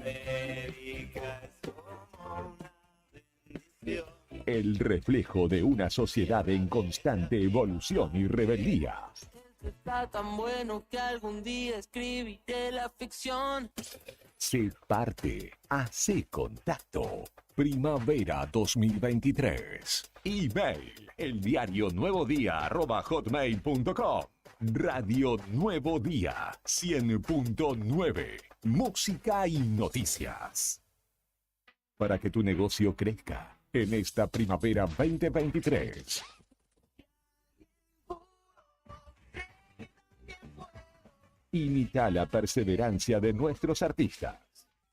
América es como una bendición. El reflejo de una sociedad en constante evolución y rebeldía. Está tan bueno que algún día escribiré la ficción. Sé parte, hace contacto. Primavera 2023. Email, eldiarionuevodía@hotmail.com. Radio Nuevo Día 100.9. Música y noticias. Para que tu negocio crezca en esta primavera 2023. Imita la perseverancia de nuestros artistas.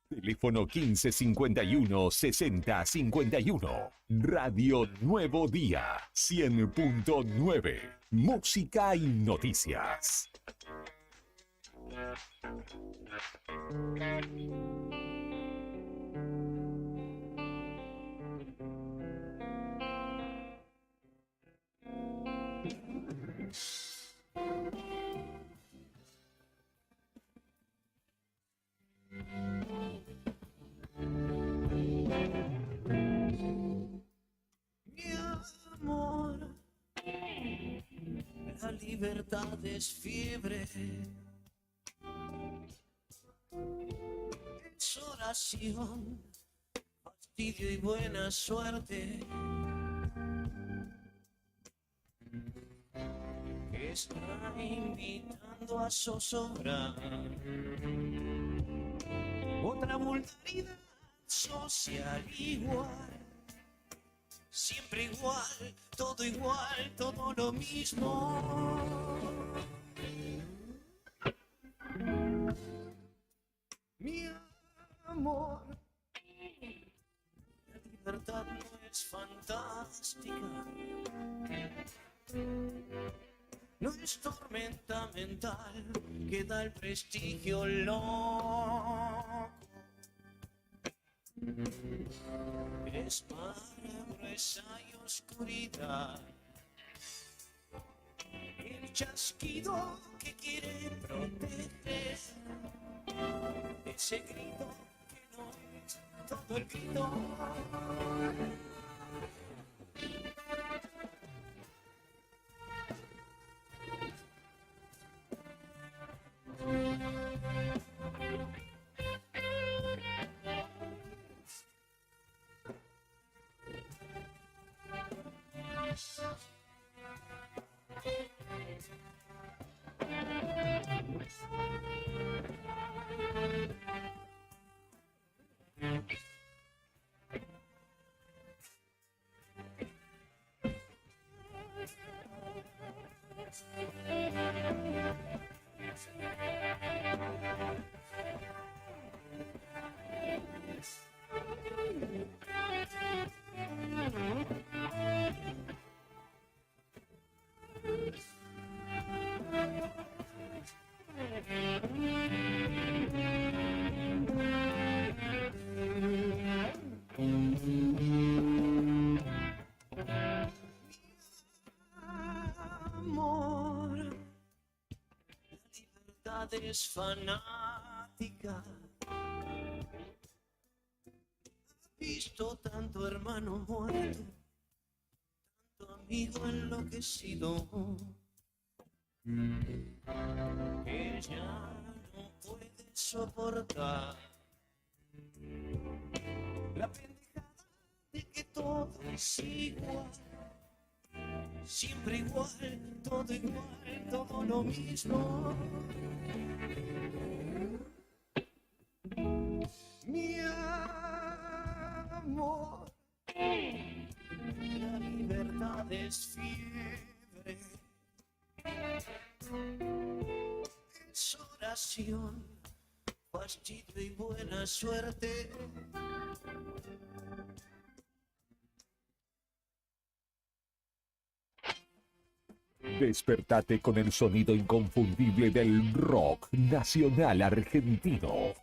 Teléfono 1551 60 51. Radio Nuevo Día 100.9. Música y noticias. Mi amor, la libertad es fiebre, es oración, fastidio y buena suerte, que está invitando a zozobrar. Otra vulgaridad social igual, siempre igual, todo lo mismo. Mi amor, la libertad no es fantástica, no es tormenta mental que da el prestigio loco. Es gruesa y oscuridad, el chasquido que quiere proteger, ese grito que no es todo el grito. Amor, la libertad es fanática. He visto tanto hermano muerto, tanto amigo enloquecido, que ya no puede soportar la pendejada de que todo es igual, siempre igual, todo lo mismo. Mi amor, la libertad es fiebre, es oración, fastidio y buena suerte. Despertate con el sonido inconfundible del rock nacional argentino.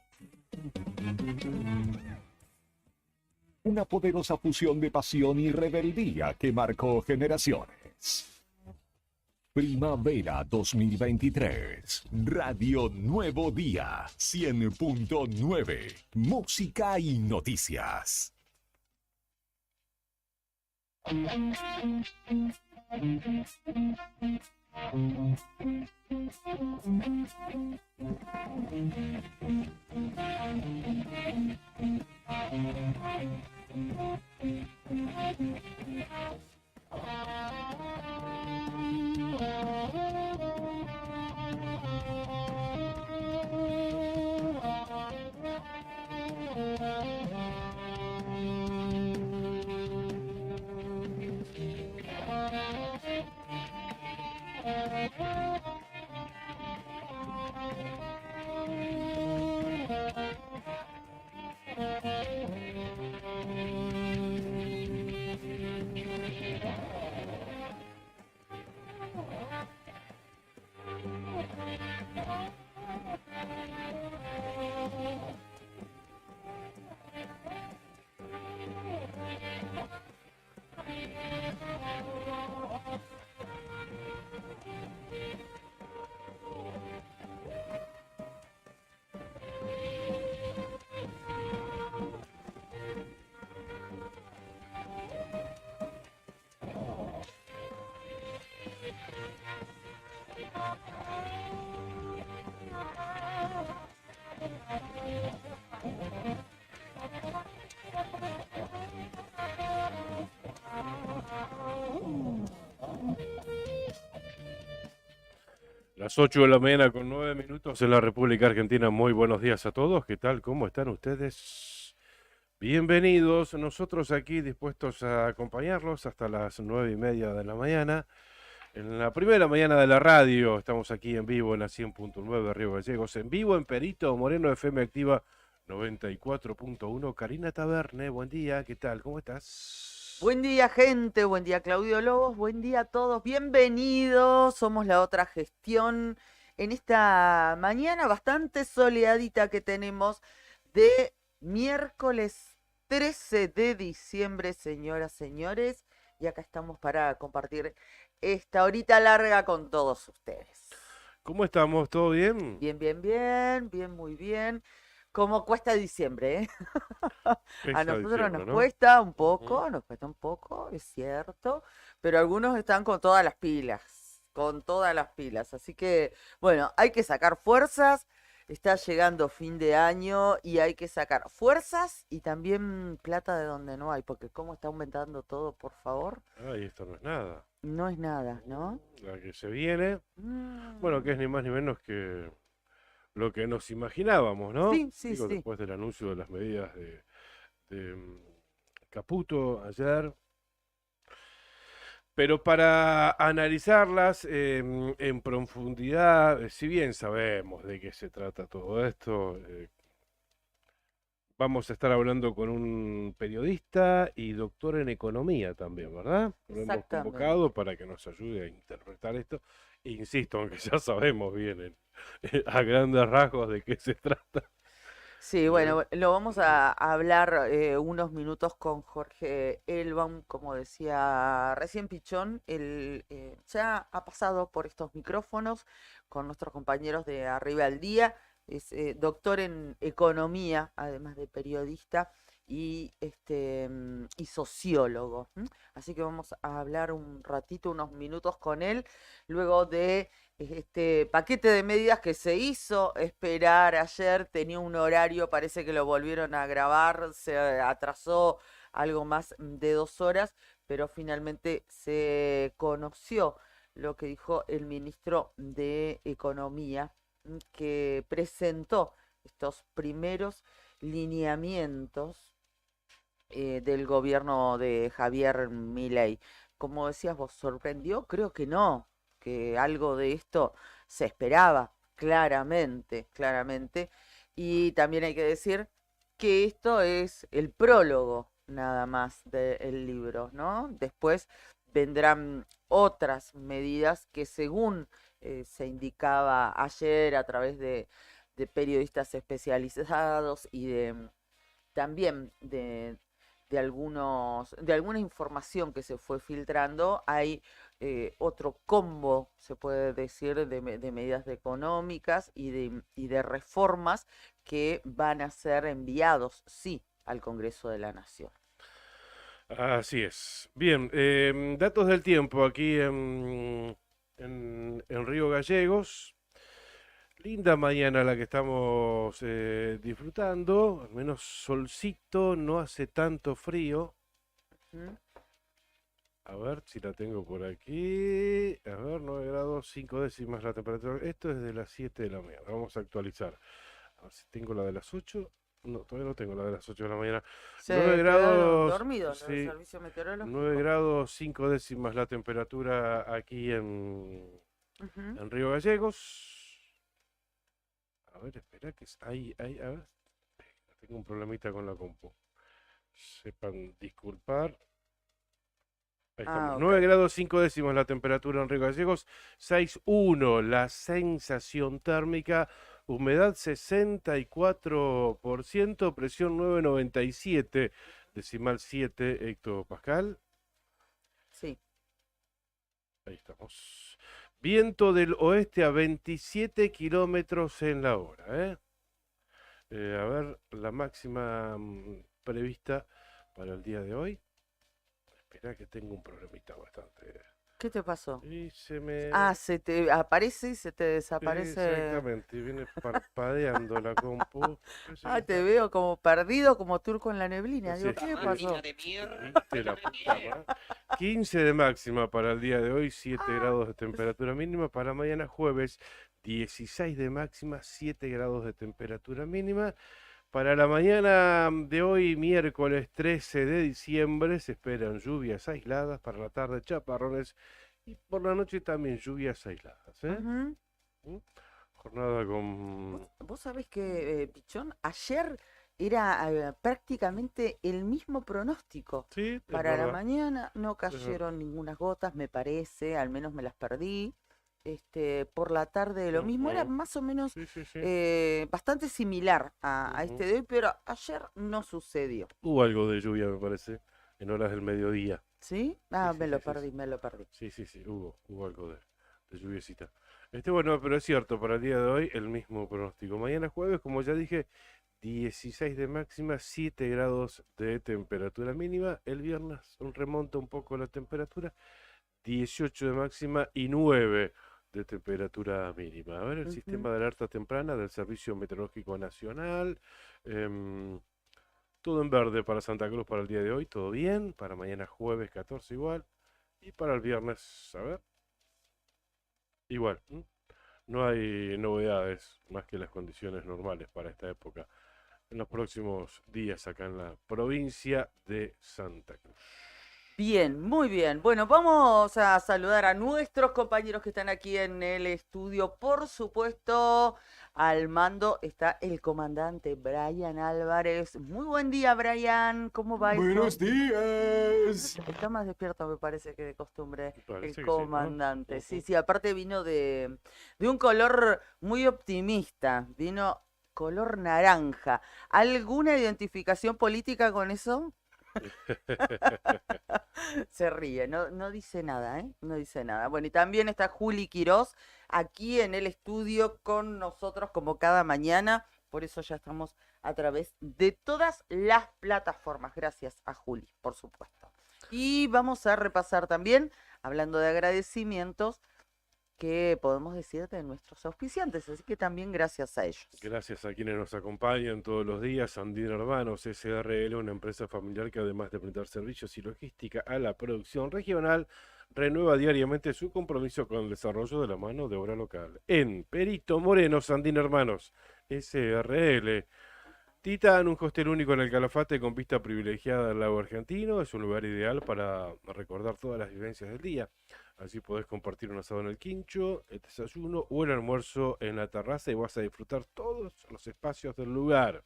Una poderosa fusión de pasión y rebeldía que marcó generaciones. Primavera 2023. Radio Nuevo Día 100.9. Música y noticias. Las 8 de la mañana con 9 minutos en la República Argentina. Muy buenos días a todos. ¿Qué tal? ¿Cómo están ustedes? Bienvenidos. Nosotros aquí dispuestos a acompañarlos hasta las 9:30 de la mañana. En la primera mañana de la radio, estamos aquí en vivo en la 100.9 Río Gallegos. En vivo en Perito Moreno, FM Activa 94.1. Karina Taberne, buen día. ¿Qué tal? ¿Cómo estás? Buen día, gente. Buen día, Claudio Lobos. Buen día a todos. Bienvenidos. Somos La Otra Gestión en esta mañana bastante soleadita que tenemos de miércoles 13 de diciembre, señoras, señores. Y acá estamos para compartir esta horita larga con todos ustedes. ¿Cómo estamos? ¿Todo bien? Bien, bien, bien. Bien, muy bien. Como cuesta diciembre, ¿eh? A nosotros nos cuesta un poco, es cierto, pero algunos están con todas las pilas, así que, bueno, hay que sacar fuerzas, está llegando fin de año y hay que sacar fuerzas y también plata de donde no hay, porque cómo está aumentando todo, por favor. Ay, esto no es nada. No es nada, ¿no? La que se viene, bueno, que es ni más ni menos que lo que nos imaginábamos, ¿no? Sí, Digo, sí. después del anuncio de las medidas de Caputo ayer. Pero para analizarlas en profundidad, si bien sabemos de qué se trata todo esto, vamos a estar hablando con un periodista y doctor en economía también, ¿verdad? Lo hemos convocado para que nos ayude a interpretar esto. Insisto, aunque ya sabemos bien a grandes rasgos de qué se trata. Sí, bueno, lo vamos a hablar unos minutos con Jorge Elbaum, como decía recién Pichón, él ya ha pasado por estos micrófonos con nuestros compañeros de Arriba al Día, es doctor en economía, además de periodista y sociólogo. Así que vamos a hablar un ratito, unos minutos con él, luego de este paquete de medidas que se hizo esperar ayer, tenía un horario, parece que lo volvieron a grabar, se atrasó algo más de 2 horas, pero finalmente se conoció lo que dijo el ministro de Economía, que presentó estos primeros lineamientos del gobierno de Javier Milei. Como decías vos, ¿sorprendió? Creo que no, que algo de esto se esperaba claramente. Y también hay que decir que esto es el prólogo nada más del libro, ¿no? Después vendrán otras medidas que según se indicaba ayer a través de periodistas especializados y también de alguna información que se fue filtrando, hay otro combo, se puede decir, de medidas económicas y de reformas que van a ser enviados, sí, al Congreso de la Nación. Así es. Bien, datos del tiempo aquí en Río Gallegos. Linda mañana la que estamos disfrutando, al menos solcito, no hace tanto frío. ¿Mm? A ver si la tengo por aquí. A ver, 9 grados, 5 décimas la temperatura. Esto es de las 7 de la mañana. Vamos a actualizar. A ver si tengo la de las 8. No, todavía no tengo la de las 8 de la mañana. Se 9 quedaron grados, dormidos los del sí, servicio meteorológico. 9 grados, 5 décimas la temperatura aquí Ujú. en Río Gallegos. A ver, espera, que ahí, a ver. Tengo un problemita con la compu. Sepan disculpar. Ahí estamos. Ok. 9 grados 5 décimos la temperatura en Río Gallegos. 6,1 la sensación térmica. Humedad 64%. Presión 997. Decimal 7 hectopascal. Sí. Ahí estamos. Viento del oeste a 27 kilómetros en la hora. A ver, la máxima prevista para el día de hoy. Espera que tengo un problemita bastante. ¿Qué te pasó? Y se me... Ah, se te aparece y se te Sí, desaparece. exactamente, viene parpadeando la compu. Parece que Ah, te está- veo como perdido, como turco en la neblina. Sí, Digo, ¿qué le sí. pasó? ¿Viste la puta madre? 15 de máxima para el día de hoy, 7 grados de temperatura mínima. Para mañana jueves, 16 de máxima, 7 grados de temperatura mínima. Para la mañana de hoy, miércoles 13 de diciembre, se esperan lluvias aisladas. Para la tarde, chaparrones. Y por la noche también lluvias aisladas. Ujú. Jornada con... Vos sabés que, Pichón, ayer era prácticamente el mismo pronóstico. Sí, es Para la verdad. mañana no verdad. cayeron ninguna gotas, me parece, al menos me las perdí. Por la tarde lo mismo, era Ujú. más o menos Sí, sí, sí. bastante similar a este Ujú. de hoy, pero ayer no sucedió. Hubo algo de lluvia, me parece, en horas del mediodía. ¿Sí? Ah, Sí, me sí, lo sí, sí, perdí, sí. me lo perdí. Sí, hubo algo de lluviecita. Bueno, pero es cierto, para el día de hoy el mismo pronóstico. Mañana jueves, como ya dije, 16 de máxima, 7 grados de temperatura mínima. El viernes remonta un poco la temperatura, 18 de máxima y 9 de temperatura mínima. A ver, el Ujú. sistema de alerta temprana del Servicio Meteorológico Nacional. Todo en verde para Santa Cruz para el día de hoy, todo bien. Para mañana jueves 14 igual. Y para el viernes, a ver, igual. No hay novedades más que las condiciones normales para esta época en los próximos días acá en la provincia de Santa Cruz. Bien, muy bien. Bueno, vamos a saludar a nuestros compañeros que están aquí en el estudio. Por supuesto, al mando está el comandante Brian Álvarez. Muy buen día, Brian. ¿Cómo va eso? Buenos días. Está más despierto, me parece, que de costumbre, Parece el que sí, ¿no? comandante. Sí, Ujú. sí, aparte vino de un color muy optimista. Vino color naranja. ¿Alguna identificación política con eso? Se ríe, no dice nada, ¿eh? No dice nada. Bueno, y también está Juli Quirós aquí en el estudio con nosotros como cada mañana. Por eso ya estamos a través de todas las plataformas. Gracias a Juli, por supuesto. Y vamos a repasar también, hablando de agradecimientos, que podemos decir de nuestros auspiciantes. Así que también gracias a ellos. Gracias a quienes nos acompañan todos los días. Andina Hermanos SRL, una empresa familiar que además de brindar servicios y logística a la producción regional, renueva diariamente su compromiso con el desarrollo de la mano de obra local. En Perito Moreno, Andina Hermanos SRL. Titán, un hostel único en el Calafate con vista privilegiada al lago argentino. Es un lugar ideal para recordar todas las vivencias del día. Así podés compartir un asado en el quincho, el desayuno o el almuerzo en la terraza y vas a disfrutar todos los espacios del lugar.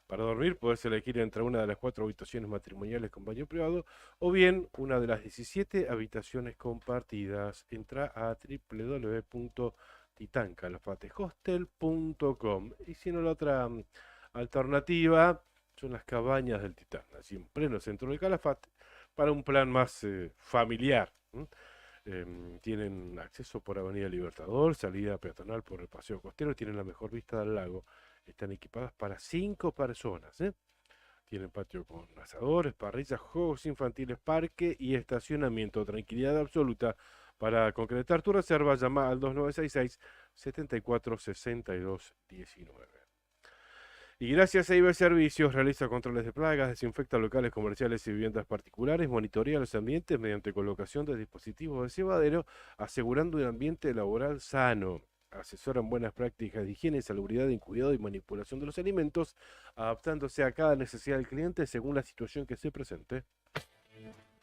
Para dormir podés elegir entre una de las 4 habitaciones matrimoniales con baño privado o bien una de las 17 habitaciones compartidas. Entra a www.titancalafatehostel.com. Y si no, la otra alternativa son las cabañas del Titán, así en pleno centro del Calafate, para un plan más familiar. Tienen acceso por Avenida Libertador, salida peatonal por el Paseo Costero, tienen la mejor vista del lago. Están equipadas para 5 personas, ¿eh? Tienen patio con asadores, parrillas, juegos infantiles, parque y estacionamiento. Tranquilidad absoluta. Para concretar tu reserva, llama al 2966 74 62 19. Y gracias a IB Servicios, realiza controles de plagas, desinfecta locales comerciales y viviendas particulares, monitorea los ambientes mediante colocación de dispositivos de cebadero, asegurando un ambiente laboral sano. Asesora en buenas prácticas de higiene, salubridad, en cuidado y manipulación de los alimentos, adaptándose a cada necesidad del cliente según la situación que se presente.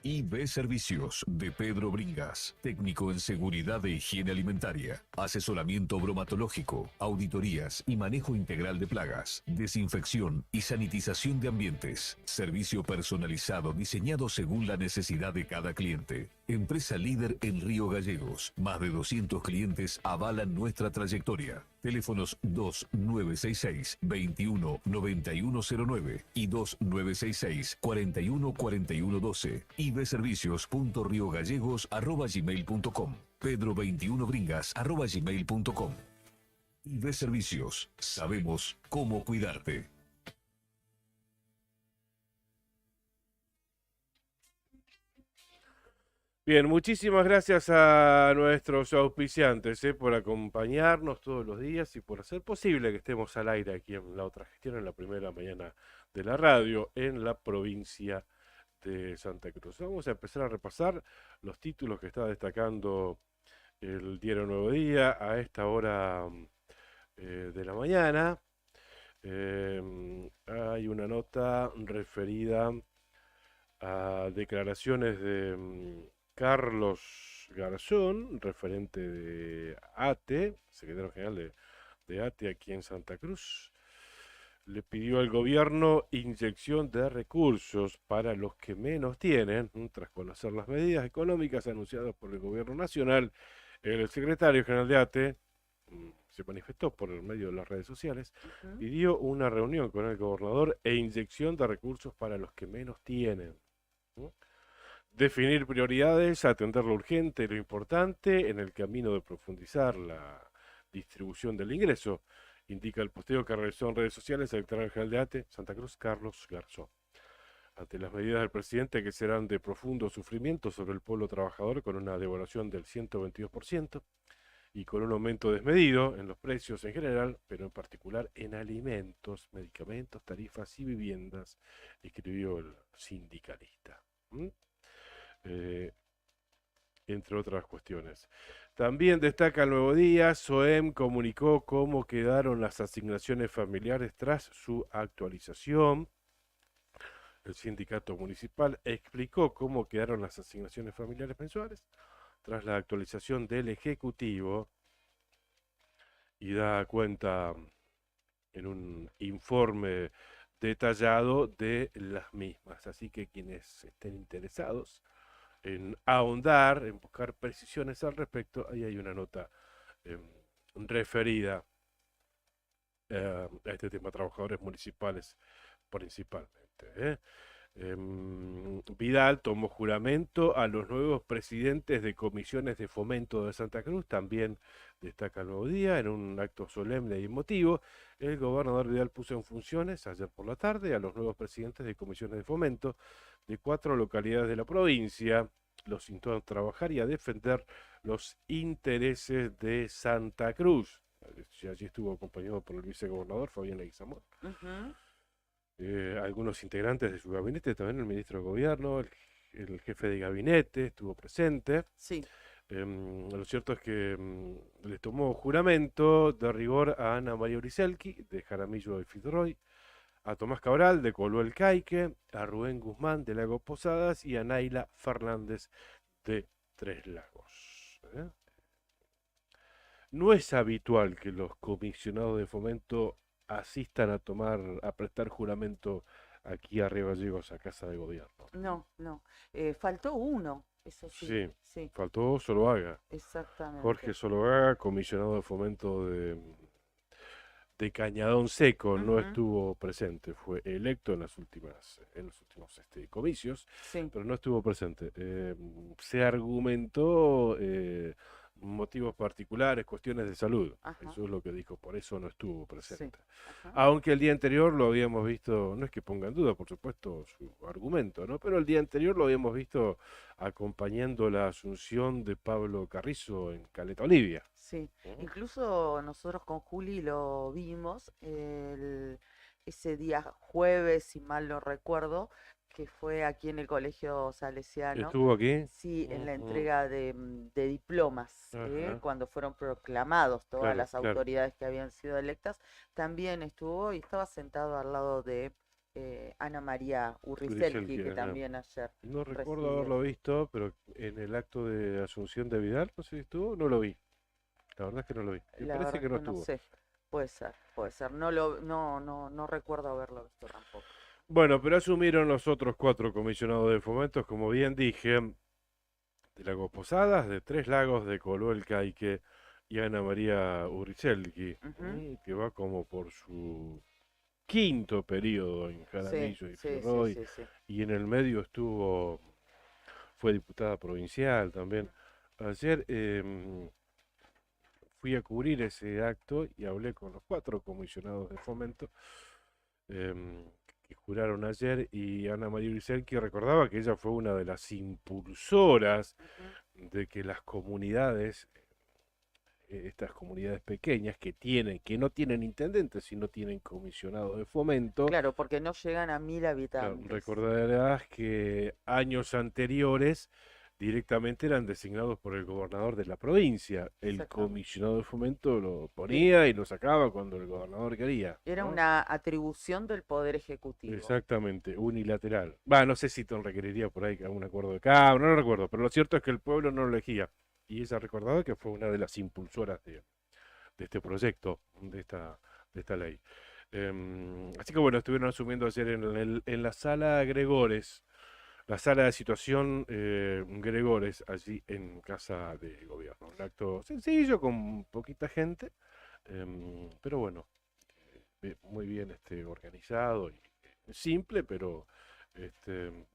IB Servicios de Pedro Bringas, técnico en seguridad e higiene alimentaria, asesoramiento bromatológico, auditorías y manejo integral de plagas, desinfección y sanitización de ambientes, servicio personalizado diseñado según la necesidad de cada cliente. Empresa líder en Río Gallegos, más de 200 clientes avalan nuestra trayectoria. Teléfonos 2966-219109 y 2966-414112. ibservicios.riogallegos@gmail.com. pedro21bringas@gmail.com. IB Servicios. Sabemos cómo cuidarte. Bien, muchísimas gracias a nuestros auspiciantes por acompañarnos todos los días y por hacer posible que estemos al aire aquí en La Otra Gestión, en la primera mañana de la radio en la provincia de Santa Cruz. Vamos a empezar a repasar los títulos que está destacando el diario Nuevo Día a esta hora de la mañana. Hay una nota referida a declaraciones de Carlos Garzón, referente de ATE, secretario general de ATE aquí en Santa Cruz. Le pidió al gobierno inyección de recursos para los que menos tienen, tras conocer las medidas económicas anunciadas por el gobierno nacional. El secretario general de ATE se manifestó por el medio de las redes sociales, pidió una reunión con el gobernador e inyección de recursos para los que menos tienen. Definir prioridades, atender lo urgente y lo importante en el camino de profundizar la distribución del ingreso, indica el posteo que realizó en redes sociales el secretario general de ATE, Santa Cruz, Carlos Garzón. Ante las medidas del presidente que serán de profundo sufrimiento sobre el pueblo trabajador con una devaluación del 122% y con un aumento desmedido en los precios en general, pero en particular en alimentos, medicamentos, tarifas y viviendas, escribió el sindicalista. Entre otras cuestiones. También destaca el Nuevo Día, SOEM comunicó cómo quedaron las asignaciones familiares tras su actualización. El sindicato municipal explicó cómo quedaron las asignaciones familiares mensuales tras la actualización del Ejecutivo y da cuenta en un informe detallado de las mismas. Así que quienes estén interesados en ahondar, en buscar precisiones al respecto, ahí hay una nota referida a este tema, trabajadores municipales principalmente. Vidal tomó juramento a los nuevos presidentes de comisiones de fomento de Santa Cruz, también destaca el Nuevo Día, en un acto solemne y emotivo. El gobernador Vidal puso en funciones ayer por la tarde a los nuevos presidentes de comisiones de fomento de 4 localidades de la provincia. Los instó a trabajar y a defender los intereses de Santa Cruz. Allí estuvo acompañado por el vicegobernador Fabián Leguizamón. Algunos integrantes de su gabinete, también el ministro de Gobierno, el jefe de gabinete estuvo presente. Sí. Lo cierto es que les tomó juramento de rigor a Ana María Uriselki, de Jaramillo de Fitzroy, a Tomás Cabral, de Coluel Caique, a Rubén Guzmán, de Lagos Posadas, y a Naila Fernández, de Tres Lagos. No es habitual que los comisionados de fomento asistan a prestar juramento aquí a Río Gallegos, a Casa de Gobierno. No. Faltó uno, eso sí. Sí, faltó Soloaga. Exactamente. Jorge Soloaga, comisionado de fomento de de Cañadón Seco no Ujú. estuvo presente, fue electo en los últimos comicios, Sí, pero no estuvo presente. Se argumentó motivos particulares, cuestiones de salud. ajá, Eso es lo que dijo, por eso no estuvo sí, presente. ajá. Aunque el día anterior lo habíamos visto, no es que ponga en duda, por supuesto, su argumento, ¿no? Pero el día anterior lo habíamos visto acompañando la asunción de Pablo Carrizo en Caleta Olivia. Sí, ¿No? incluso nosotros con Juli lo vimos ese día jueves, si mal no recuerdo, que fue aquí en el Colegio Salesiano, ¿Estuvo aquí? sí, en la Ujú. entrega de diplomas, Ajá, cuando fueron proclamados todas claro, las claro. autoridades que habían sido electas, también estuvo y estaba sentado al lado de Ana María Urricelki, Uricelki, que ajá. también ayer No recuerdo recibió. haberlo visto, pero en el acto de Asunción de Vidal, no sé si estuvo, no lo vi. La verdad es que no lo vi. Me La parece verdad que es no que no estuvo. sé. Puede ser. No recuerdo haberlo visto tampoco. Bueno, pero asumieron los otros 4 comisionados de fomentos, como bien dije, de Lagos Posadas, de Tres Lagos, de Coló el Caique y Ana María Uricelki, Ujú. que va como por su quinto periodo en Sí, Jaramillo y sí, sí, Fierroy, sí, sí. y en el medio fue diputada provincial también. Ayer fui a cubrir ese acto y hablé con los 4 comisionados de fomento em, que juraron ayer, y Ana María Uricelki recordaba que ella fue una de las impulsoras Ujú. de que las comunidades, estas comunidades pequeñas que no tienen intendentes, sino tienen comisionados de fomento. Claro, porque no llegan a 1000 Claro, habitantes. recordarás que años anteriores directamente eran designados por el gobernador de la provincia. El Exactamente. comisionado de fomento lo Sí. ponía y lo sacaba cuando el gobernador quería, Era ¿no? una atribución del Poder Ejecutivo. Exactamente, unilateral. Va, no sé si te requeriría por ahí algún acuerdo de Cámara, no lo recuerdo, pero lo cierto es que el pueblo no lo elegía. Y ella recordaba que fue una de las impulsoras de este proyecto, de esta ley. Así que bueno, estuvieron asumiendo ayer en la sala Gregores, la sala de situación Gregores, allí en Casa de Gobierno. Un acto sencillo, con poquita gente, pero bueno, muy bien organizado y simple, pero bien,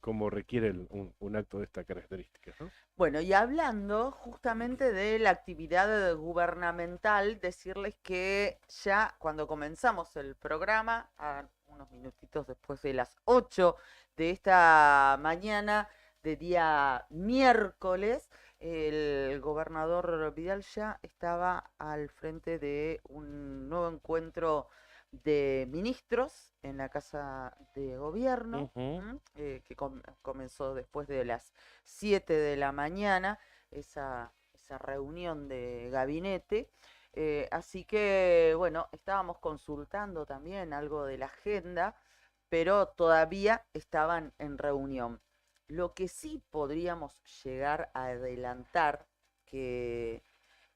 como requiere un acto de esta característica, ¿no? Bueno, y hablando justamente de la actividad gubernamental, decirles que ya cuando comenzamos el programa, a unos minutitos después de las 8 de esta mañana, de día miércoles, el gobernador Vidal ya estaba al frente de un nuevo encuentro de ministros en la Casa de Gobierno, Ujú. que comenzó después de las 7 de la mañana, esa reunión de gabinete. Así que, bueno, estábamos consultando también algo de la agenda, pero todavía estaban en reunión. Lo que sí podríamos llegar a adelantar que,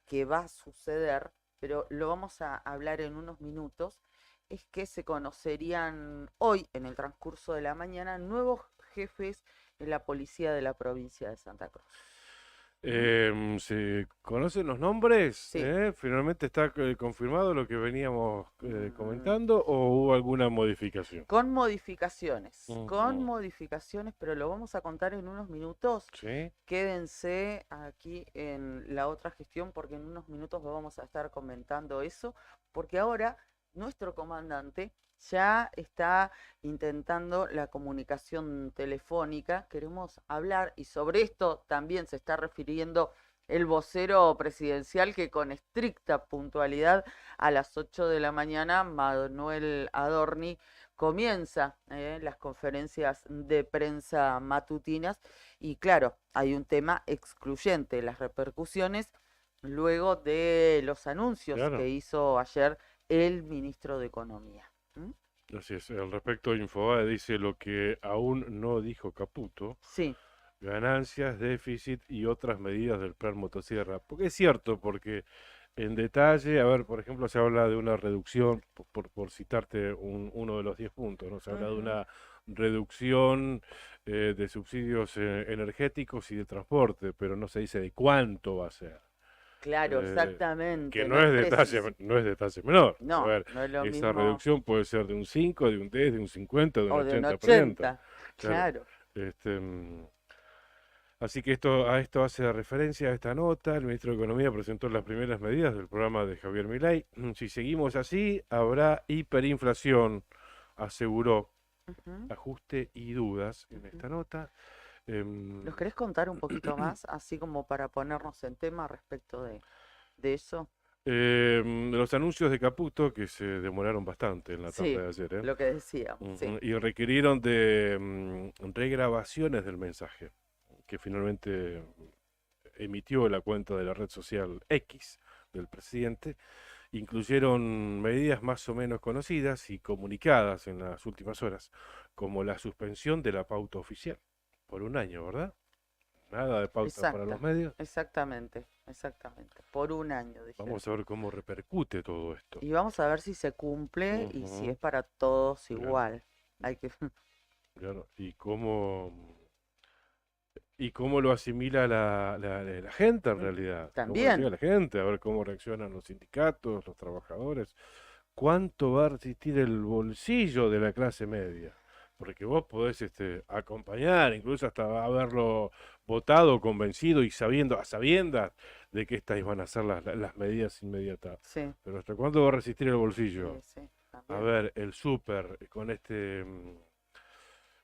que va a suceder, pero lo vamos a hablar en unos minutos, es que se conocerían hoy, en el transcurso de la mañana, nuevos jefes en la policía de la provincia de Santa Cruz. ¿Mm? ¿Se conocen los nombres? Sí. ¿Finalmente está confirmado lo que veníamos Mm, comentando o hubo alguna modificación? con Ujú. modificaciones, pero lo vamos a contar en unos minutos. Sí. Quédense aquí en la otra gestión porque en unos minutos vamos a estar comentando eso, porque ahora nuestro comandante ya está intentando la comunicación telefónica. Queremos hablar y sobre esto también se está refiriendo el vocero presidencial que con estricta puntualidad a las 8 de la mañana, Manuel Adorni, comienza las conferencias de prensa matutinas y claro, hay un tema excluyente, las repercusiones luego de los anuncios Claro. que hizo ayer el ministro de Economía. ¿Mm? Así es. Al respecto, Infobae dice lo que aún no dijo Caputo: Sí. ganancias, déficit y otras medidas del plan motosierra. Porque es cierto, porque en detalle, a ver, por ejemplo, se habla de una reducción, por citarte uno de los 10 puntos, ¿no? Se habla de Ujú. una reducción de subsidios energéticos y de transporte, pero no se dice de cuánto va a ser. Claro, eh, exactamente. que no es detalle, preciso. no es detalle menor. A No, ver, no es lo esa mismo. reducción puede ser de un 5, de un 10, de un 50, de un O de un 80%. 80. Claro. Claro. Este, así que esto hace referencia a esta nota. El ministro de Economía presentó las primeras medidas del programa de Javier Milei. Si seguimos así, habrá hiperinflación, aseguró. Ujú, Ajuste y dudas en ujú. esta nota. ¿Nos querés contar un poquito más, así como para ponernos en tema respecto de eso? Los anuncios de Caputo que se demoraron bastante en la tarde Sí, de ayer, ¿eh? lo que decíamos, sí. Y requirieron de regrabaciones del mensaje que finalmente emitió la cuenta de la red social X del presidente. Incluyeron medidas más o menos conocidas y comunicadas en las últimas horas, como la suspensión de la pauta oficial por un año, ¿verdad? Nada de pauta para los Exacta, medios. exactamente, exactamente. Por un año, dijeron. Vamos a ver cómo repercute todo esto. Y vamos a ver si se cumple y si Ujú, es para todos claro, igual. Hay que... claro. Y cómo lo asimila la gente en realidad. Cómo lo asimila También, la gente, a ver cómo reaccionan los sindicatos, los trabajadores. ¿Cuánto va a resistir el bolsillo de la clase media? Porque vos podés acompañar, incluso hasta haberlo votado, convencido y a sabiendas de que estas iban a ser las medidas inmediatas. sí, Pero ¿hasta cuándo va a resistir el bolsillo? sí, sí, A también. ver, el súper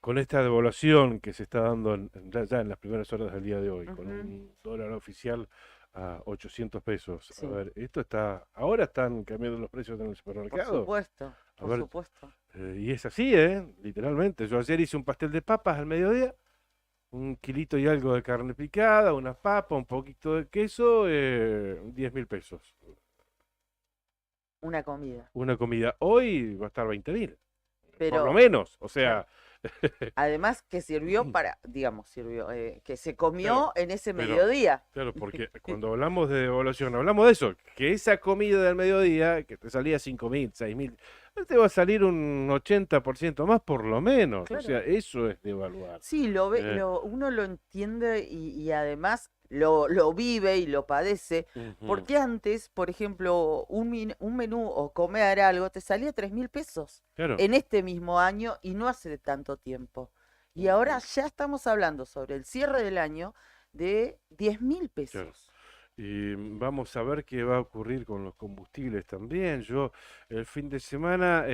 con esta devaluación que se está dando ya en las primeras horas del día de hoy, con Ujú, un dólar oficial a 800 pesos. A sí, ver, ahora están cambiando los precios en el por supermercado. supuesto, A por ver, supuesto. y es así, literalmente. Yo ayer hice un pastel de papas al mediodía, un kilito y algo de carne picada, una papa, un poquito de queso, 10.000 pesos. Una comida. Una comida hoy va a estar 20.000, por lo Pero, menos. O claro, sea, además que sirvió para, digamos, sirvió, que se claro, comió en ese pero mediodía. claro, porque cuando hablamos de devaluación, hablamos de eso, que esa comida del mediodía, que te salía 5.000, 6.000, te va a salir un 80% más por lo menos. O sea, Claro. eso es devaluar. Sí, Eh, uno lo entiende y además lo vive y lo padece, ujú, porque antes, por ejemplo, un menú o comer algo te salía 3.000 pesos claro. en este mismo año y no hace tanto tiempo. Y ahora Ujú, ya estamos hablando sobre el cierre del año de 10.000 claro. pesos. Y vamos a ver qué va a ocurrir con los combustibles también. Yo, el fin de semana,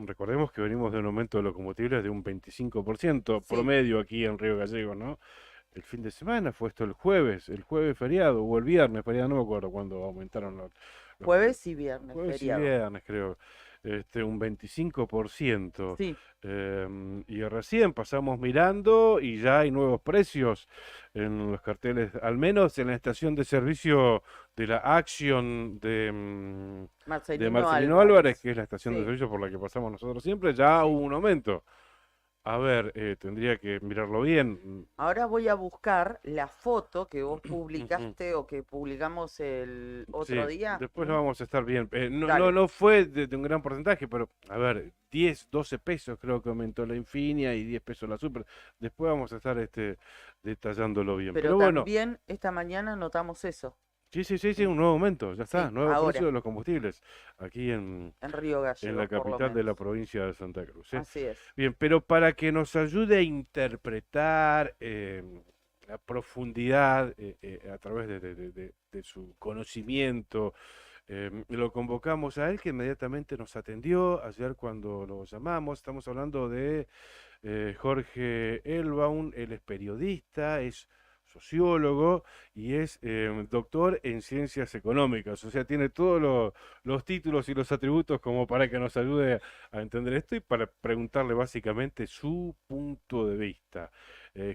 recordemos que venimos de un aumento de los combustibles de un 25% Sí, promedio aquí en Río Gallegos, ¿no? El fin de semana fue esto el jueves feriado, o el viernes feriado, no me acuerdo cuándo aumentaron los jueves y viernes, jueves y feriado. viernes, creo, un 25%. Sí, Y recién pasamos mirando y ya hay nuevos precios en los carteles, al menos en la estación de servicio de la Action de Marcelino Marcelino Álvarez, Álvarez. que es la estación de Sí, servicio por la que pasamos nosotros siempre, ya hubo sí. un aumento. A ver, tendría que mirarlo bien. Ahora voy a buscar la foto que vos publicaste o que publicamos el otro Sí, día. después lo vamos a estar bien. Dale. No fue de un gran porcentaje, pero a ver, 10, 12 pesos creo que aumentó la Infinia y 10 pesos la Super. Después vamos a estar detallándolo bien. Pero Pero bueno, también esta mañana notamos eso sí, un nuevo aumento, ya está, sí, nuevo precio ahora, de los combustibles aquí en Río en la Gallegos, por lo capital de la menos. provincia de Santa Cruz. Así es. Bien, pero para que nos ayude a interpretar la profundidad a través de su conocimiento, lo convocamos a él que inmediatamente nos atendió ayer cuando lo llamamos. Estamos hablando de Jorge Elbaum, él es periodista, es sociólogo y es doctor en ciencias económicas, o sea, tiene todos los títulos y los atributos como para que nos ayude a entender esto y para preguntarle básicamente su punto de vista.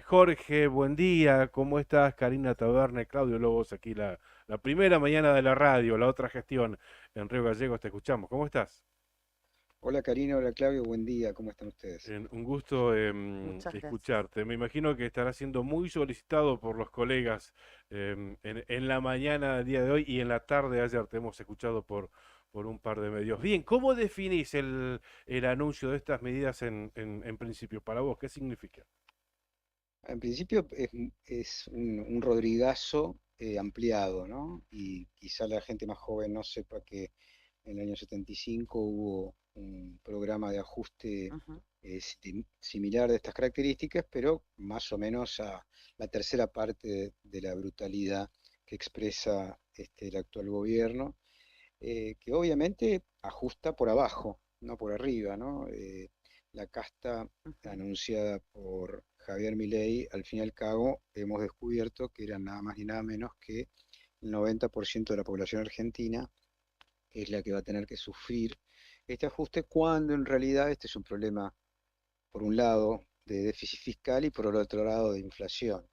Jorge, buen día, ¿cómo estás? Karina Taberne, Claudio Lobos, aquí la primera mañana de la radio, la otra gestión en Río Gallegos, te escuchamos, ¿cómo estás? Hola Karina, hola Claudio, buen día, ¿cómo están ustedes? Un gusto Muchas gracias. escucharte. Me imagino que estará siendo muy solicitado por los colegas en la mañana del día de hoy y en la tarde de ayer te hemos escuchado por un par de medios. Bien, ¿cómo definís el anuncio de estas medidas en principio para vos? ¿Qué significa? En principio es un Rodrigazo ampliado, ¿no? Y quizá la gente más joven no sepa que en el año 75 hubo un programa de ajuste Ujú. similar de estas características, pero más o menos a la tercera parte de la brutalidad que expresa el actual gobierno, que obviamente ajusta por abajo, no por arriba, ¿no? La casta Ujú. anunciada por Javier Milei, al fin y al cabo, hemos descubierto que era nada más ni nada menos que el 90% de la población argentina, que es la que va a tener que sufrir este ajuste, cuando en realidad este es un problema, por un lado, de déficit fiscal y por el otro lado de inflación.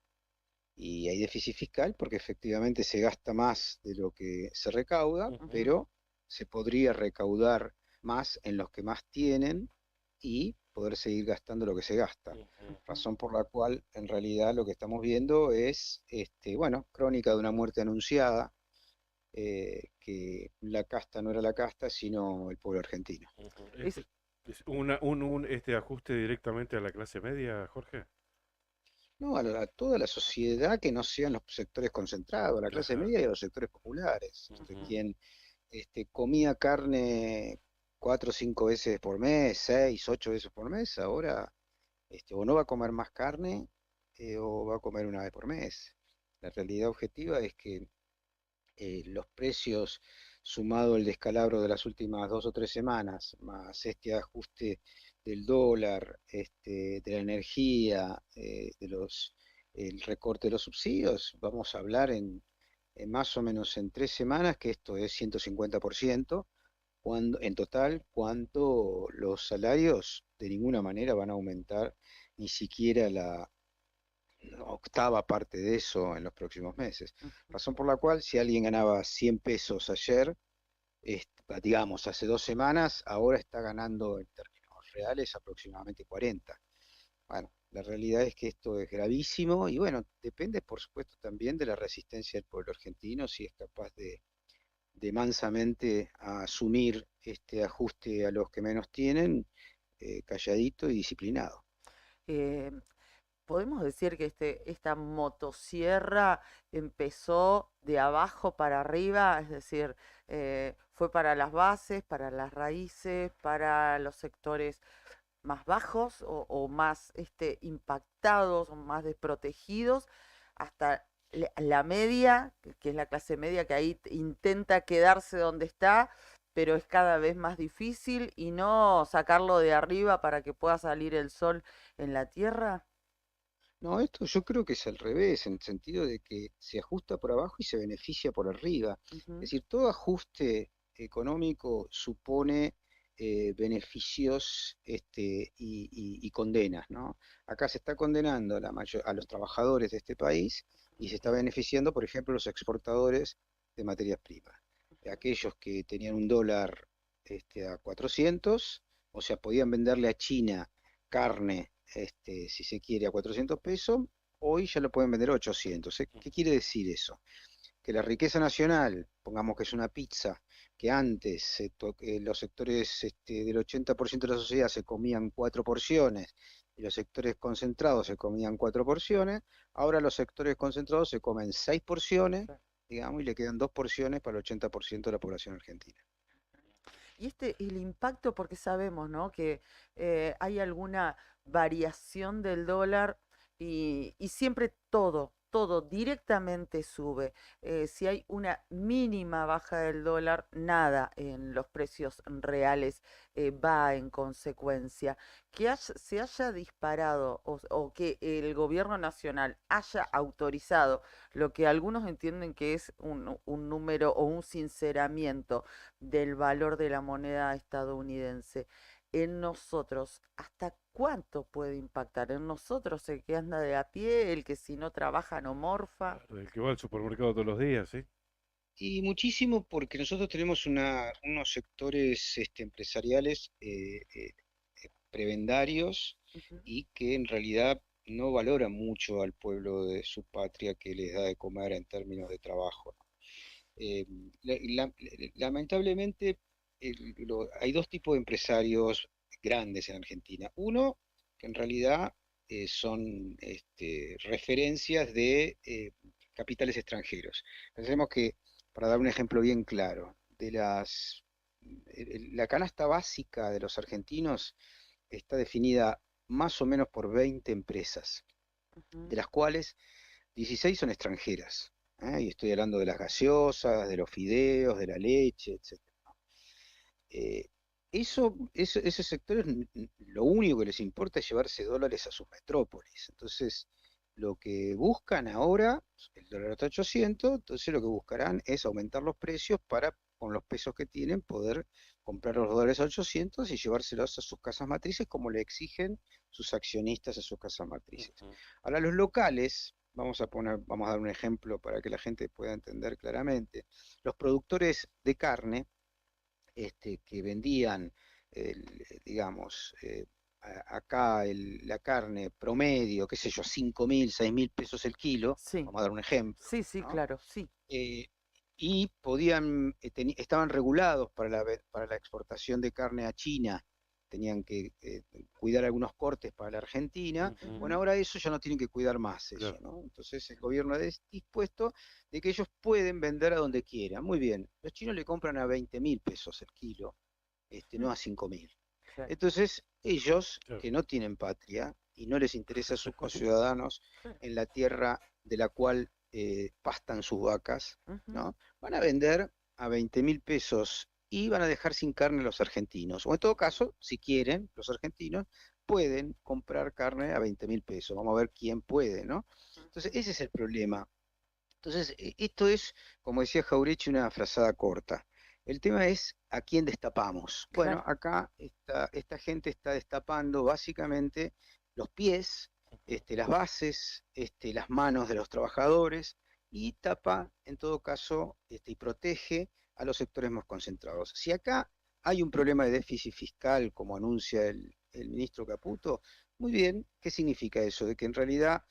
Y hay déficit fiscal porque efectivamente se gasta más de lo que se recauda, Ujú, pero se podría recaudar más en los que más tienen y poder seguir gastando lo que se gasta. ujú. Ujú. Razón por la cual en realidad lo que estamos viendo es, bueno, crónica de una muerte anunciada, que la casta no era la casta, sino el pueblo argentino. Ujú. Es, Es este ajuste directamente a la clase media, Jorge. No, a toda la sociedad que no sean los sectores concentrados, a la clase Ajá. media y a los sectores populares. Ujú. Quien comía carne 4 o 5 veces por mes, 6, 8 veces por mes, ahora o no va a comer más carne, o va a comer una vez por mes. La realidad objetiva es que los precios, sumado el descalabro de las últimas 2 o 3 semanas, más este ajuste del dólar, de la energía, el recorte de los subsidios, vamos a hablar en más o menos en 3 semanas, que esto es 150%, cuando, en total, cuánto los salarios de ninguna manera van a aumentar, ni siquiera la octava parte de eso en los próximos meses. ujú. Razón por la cual, si alguien ganaba 100 pesos ayer, digamos, hace 2 semanas, ahora está ganando en términos reales aproximadamente 40. Bueno, la realidad es que esto es gravísimo y bueno, depende por supuesto también de la resistencia del pueblo argentino, si es capaz de mansamente asumir este ajuste a los que menos tienen, calladito y disciplinado. Eh, Podemos decir que esta motosierra empezó de abajo para arriba, es decir, fue para las bases, para las raíces, para los sectores más bajos o más impactados o más desprotegidos, hasta la media, que es la clase media, que ahí intenta quedarse donde está, pero es cada vez más difícil y no sacarlo de arriba para que pueda salir el sol en la tierra. No, esto yo creo que es al revés, en el sentido de que se ajusta por abajo y se beneficia por arriba. Ujú. Es decir, todo ajuste económico supone beneficios, y condenas, ¿no? Acá se está condenando a, a los trabajadores de este país y se está beneficiando, por ejemplo, los exportadores de materias primas. Aquellos que tenían un dólar, a 400, o sea, podían venderle a China carne, si se quiere, a 400 pesos, hoy ya lo pueden vender a 800. ¿Qué quiere decir eso? Que la riqueza nacional, pongamos que es una pizza, que antes los sectores, del 80% de la sociedad se comían 4 porciones y los sectores concentrados se comían 4 porciones, ahora los sectores concentrados se comen 6 porciones, digamos, y le quedan 2 porciones para el 80% de la población argentina. Y el impacto, porque sabemos, ¿no? Que hay alguna variación del dólar y siempre todo directamente sube. Si hay una mínima baja del dólar, nada en los precios reales va en consecuencia. Que se haya disparado o que el gobierno nacional haya autorizado lo que algunos entienden que es un número o un sinceramiento del valor de la moneda estadounidense en nosotros, ¿hasta cuánto puede impactar? En nosotros, el que anda de a pie, el que si no trabaja no morfa. Claro, el que va al supermercado todos los días, ¿sí? Y muchísimo porque nosotros tenemos unos sectores, empresariales, prebendarios, Ujú. y que en realidad no valoran mucho al pueblo de su patria que les da de comer en términos de trabajo, ¿no? Eh, Lamentablemente, hay dos tipos de empresarios grandes en Argentina. Uno, que en realidad son, referencias de capitales extranjeros. Pensemos que, para dar un ejemplo bien claro, la canasta básica de los argentinos está definida más o menos por 20 empresas, Ujú. de las cuales 16 son extranjeras. Y estoy hablando de las gaseosas, de los fideos, de la leche, etc. Eh, esos sectores lo único que les importa es llevarse dólares a sus metrópolis. Entonces, lo que buscan ahora, el dólar está a 800, entonces lo que buscarán es aumentar los precios para, con los pesos que tienen, poder comprar los dólares a 800 y llevárselos a sus casas matrices como le exigen sus accionistas a sus casas matrices. Ujú. Ahora, los locales, vamos a dar un ejemplo para que la gente pueda entender claramente. Los productores de carne que vendían, digamos, acá la carne promedio, qué sé yo, 5.000, 6.000 pesos el kilo, Sí, vamos a dar un ejemplo, sí, sí, ¿no? claro, sí. Eh, y estaban regulados para la exportación de carne a China, tenían que cuidar algunos cortes para la Argentina. Bueno, Ujú. ahora eso ya no tienen que cuidar más eso, Claro. ¿no? Entonces el gobierno ha dispuesto de que ellos pueden vender a donde quieran. Muy bien, los chinos le compran a 20.000 pesos el kilo, no Mm, a 5.000. claro, Entonces ellos, Claro. que no tienen patria y no les interesa a sus conciudadanos claro. en la tierra de la cual pastan sus vacas, Ujú. ¿no? Van a vender a 20.000 pesos y van a dejar sin carne a los argentinos. O en todo caso, si quieren, los argentinos pueden comprar carne a 20.000 pesos. Vamos a ver quién puede, ¿no? Entonces, ese es el problema. Entonces, esto es, como decía Jaurechi, una frazada corta. El tema es a quién destapamos. Bueno, Claro. acá esta gente está destapando básicamente los pies, las bases, las manos de los trabajadores y tapa, en todo caso, y protege a los sectores más concentrados. Si acá hay un problema de déficit fiscal, como anuncia el ministro Caputo, muy bien, ¿qué significa eso? De que en realidad,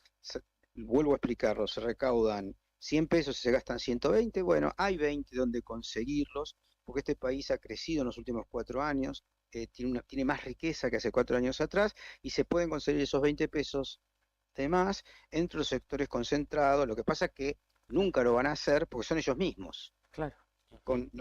vuelvo a explicarlo, se recaudan 100 pesos y se gastan 120, bueno, hay 20 donde conseguirlos, porque este país ha crecido en los últimos 4 años, tiene más riqueza que hace 4 años atrás, y se pueden conseguir esos 20 pesos de más entre los sectores concentrados. Lo que pasa es que Claro, nunca lo van a hacer porque son ellos mismos. claro.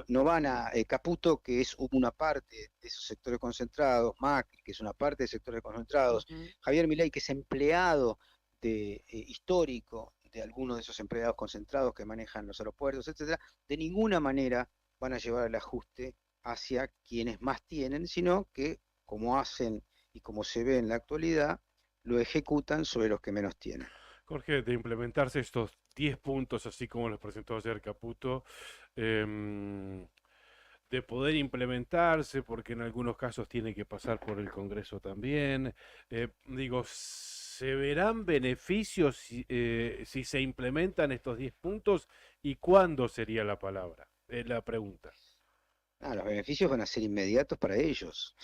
No van a Caputo, que es una parte de esos sectores concentrados, Macri, que es una parte de sectores concentrados, Ujú. Javier Milei, que es empleado histórico de algunos de esos empleados concentrados que manejan los aeropuertos, etcétera, de ninguna manera van a llevar el ajuste hacia quienes más tienen, sino que, como hacen y como se ve en la actualidad, lo ejecutan sobre los que menos tienen. Jorge, de implementarse estos 10 puntos, así como los presentó ayer Caputo, em, de poder implementarse, porque en algunos casos tiene que pasar por el Congreso también, digo, ¿se verán beneficios si se implementan estos 10 puntos? ¿Y cuándo sería la palabra? Es la pregunta. Los beneficios van a ser inmediatos para ellos.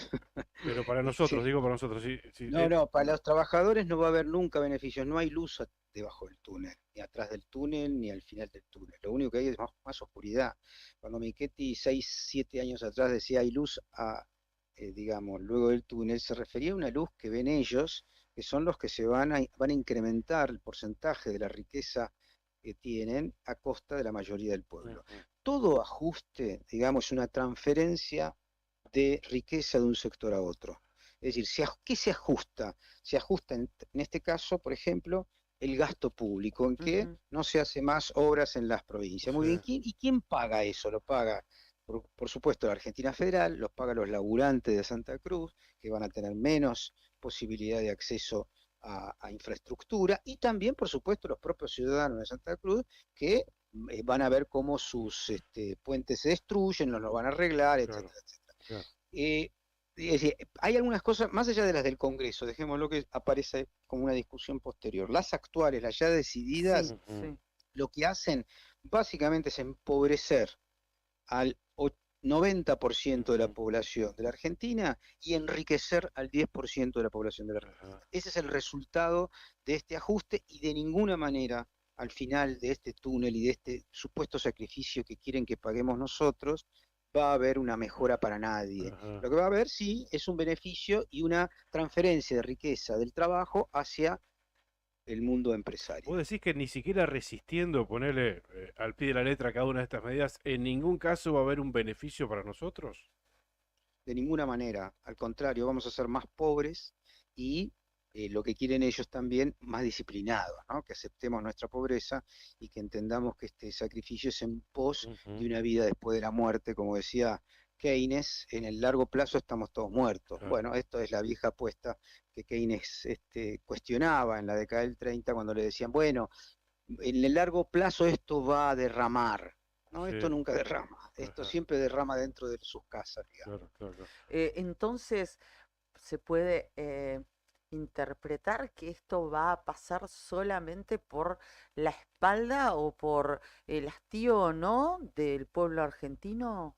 Pero para nosotros, Este, digo para nosotros, sí, sí, no, para los trabajadores no va a haber nunca beneficios, no hay luz debajo del túnel, ni atrás del túnel, ni al final del túnel. Lo único que hay es más oscuridad. Cuando Michetti 6, 7 años atrás decía hay luz digamos, luego del túnel, se refería a una luz que ven ellos, que son los que van a incrementar el porcentaje de la riqueza que tienen a costa de la mayoría del pueblo. Ujú. Todo ajuste, digamos, es una transferencia de riqueza de un sector a otro. Es decir, ¿qué se ajusta? Se ajusta en este caso, por ejemplo, el gasto público, en que Ujú. no se hace más obras en las provincias. Muy Sí, bien, ¿y quién paga eso? Lo paga, por supuesto, la Argentina Federal, los paga los laburantes de Santa Cruz, que van a tener menos posibilidad de acceso a infraestructura, y también, por supuesto, los propios ciudadanos de Santa Cruz, que van a ver cómo sus puentes se destruyen, no los van a arreglar, claro, etcétera, etcétera. claro. Eh, es decir, hay algunas cosas, más allá de las del Congreso, dejémoslo que aparece como una discusión posterior. Las actuales, las ya Sí, decididas, Ujú. sí. lo que hacen básicamente es empobrecer al 90% de la Ujú. población de la Argentina y enriquecer al 10% de la población de la Argentina. Ajá. Ese es el resultado de este ajuste, y de ninguna manera al final de este túnel y de este supuesto sacrificio que quieren que paguemos nosotros va a haber una mejora para nadie. Ajá. Lo que va a haber, sí, es un beneficio y una transferencia de riqueza del trabajo hacia el mundo ¿Vos empresario. decís que ni siquiera resistiendo ponerle al pie de la letra cada una de estas medidas, en ningún caso va a haber un beneficio para nosotros? De ninguna manera, al contrario, vamos a ser más pobres y lo que quieren ellos también, más disciplinados, ¿no? Que aceptemos nuestra pobreza y que entendamos que este sacrificio es en pos de Ujú, una vida después de la muerte, como decía Keynes, en el largo plazo estamos todos muertos. claro. Bueno, esto es la vieja apuesta que Keynes cuestionaba en la década del 30 cuando le decían, bueno, en el largo plazo esto va a derramar. No, esto Sí, nunca derrama, esto ajá, siempre derrama dentro de sus casas, digamos. claro, claro, claro. Entonces, se puede interpretar que esto va a pasar solamente por la espalda o por el hastío o no del pueblo argentino,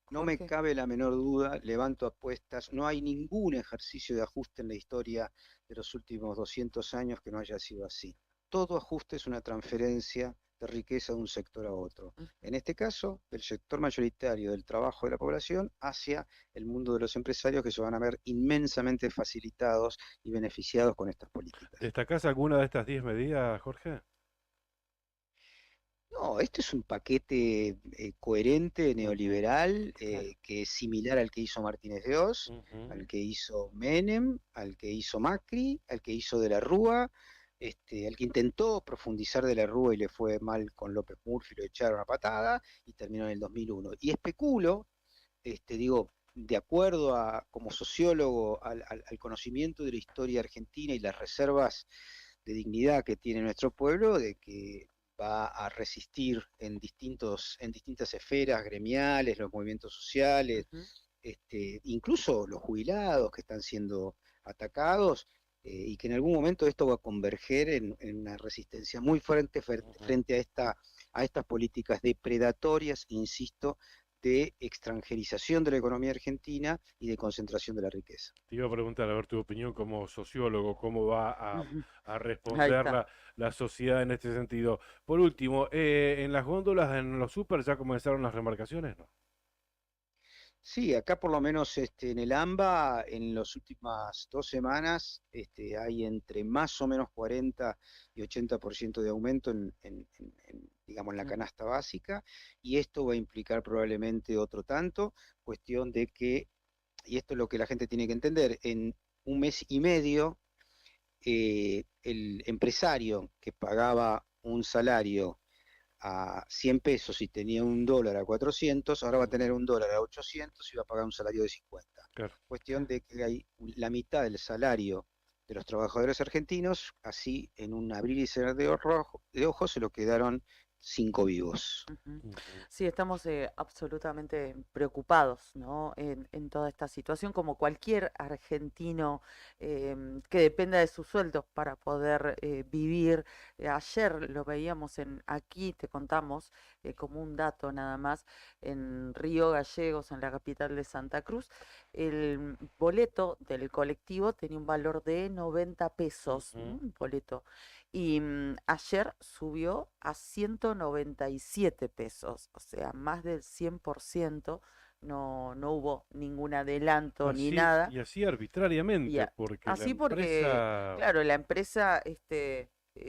No me Jorge. cabe la menor duda, levanto apuestas, no hay ningún ejercicio de ajuste en la historia de los últimos 200 años que no haya sido así. Todo ajuste es una transferencia de riqueza de un sector a otro. Ujú. En este caso, del sector mayoritario del trabajo de la población hacia el mundo de los empresarios que se van a ver inmensamente facilitados y beneficiados con estas políticas. ¿Destacás alguna de estas 10 medidas, Jorge? No, este es un paquete coherente, Ujú, neoliberal, Claro. que es similar al que hizo Martínez de Oz, ujú, al que hizo Menem, al que hizo Macri, al que hizo De la Rúa, al que intentó profundizar De la Rúa y le fue mal con López Murphy, lo echaron a patada y terminó en el 2001. Y especulo, digo, de acuerdo a, como sociólogo, al conocimiento de la historia argentina y las reservas de dignidad que tiene nuestro pueblo, de que va a resistir en distintas esferas gremiales, los movimientos sociales, Ujú. incluso los jubilados que están siendo atacados, y que en algún momento esto va a converger en una resistencia muy fuerte ujú. frente a estas políticas depredatorias, insisto, de extranjerización de la economía argentina y de concentración de la riqueza. Te iba a preguntar, a ver tu opinión como sociólogo, cómo va Ujú. a Ahí responder está. la sociedad en este sentido. Por último, en las góndolas, en los súper ya comenzaron las remarcaciones, ¿no? Sí, acá por lo menos en el AMBA, en las últimas 2 semanas, hay entre más o menos 40 y 80% de aumento digamos, en la Ujú. canasta básica, y esto va a implicar probablemente otro tanto, cuestión de que, y esto es lo que la gente tiene que entender, en un mes y medio, el empresario que pagaba un salario a 100 pesos y tenía un dólar a 400, ahora va a tener Ujú, un dólar a 800 y va a pagar un salario de 50. claro. Cuestión Claro. de que hay la mitad del salario de los trabajadores argentinos, así en un abrir y cerrar de ojos se lo quedaron 5 vivos. Ujú. Ujú. Sí, estamos absolutamente preocupados, ¿no? En toda esta situación, como cualquier argentino que dependa de sus sueldos para poder vivir. Ayer lo veíamos aquí te contamos como un dato nada más, en Río Gallegos, en la capital de Santa Cruz, el boleto del colectivo tenía un valor de 90 pesos, Ujú. un boleto y ayer subió a 197 pesos, o sea, más del 100%, no hubo ningún adelanto ni Así, nada. y así Y arbitrariamente, porque la así porque, empresa... claro, la empresa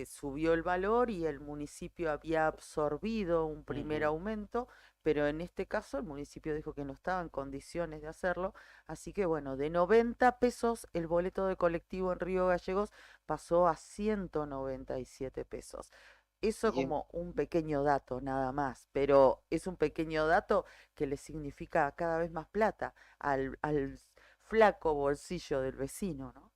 subió el valor y el municipio había absorbido un primer Ujú. aumento, pero en este caso el municipio dijo que no estaba en condiciones de hacerlo, así que bueno, de 90 pesos el boleto de colectivo en Río Gallegos pasó a 197 pesos. Eso Y en, como un pequeño dato nada más, pero es un pequeño dato que le significa cada vez más plata al flaco bolsillo del vecino, ¿no?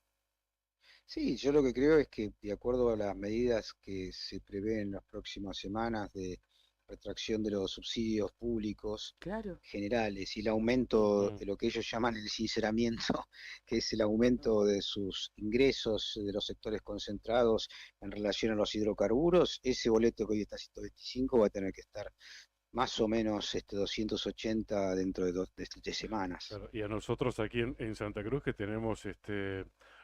sí, yo lo que creo es que de acuerdo a las medidas que se prevén en las próximas semanas de retracción de los subsidios públicos Claro. generales y el aumento Ujú. de lo que ellos llaman el sinceramiento, que es el Ujú. aumento de sus ingresos de los sectores concentrados en relación a los hidrocarburos, ese boleto que hoy está a 125 va a tener que estar más o menos 280 dentro de semanas. Claro, y a nosotros aquí en Santa Cruz que tenemos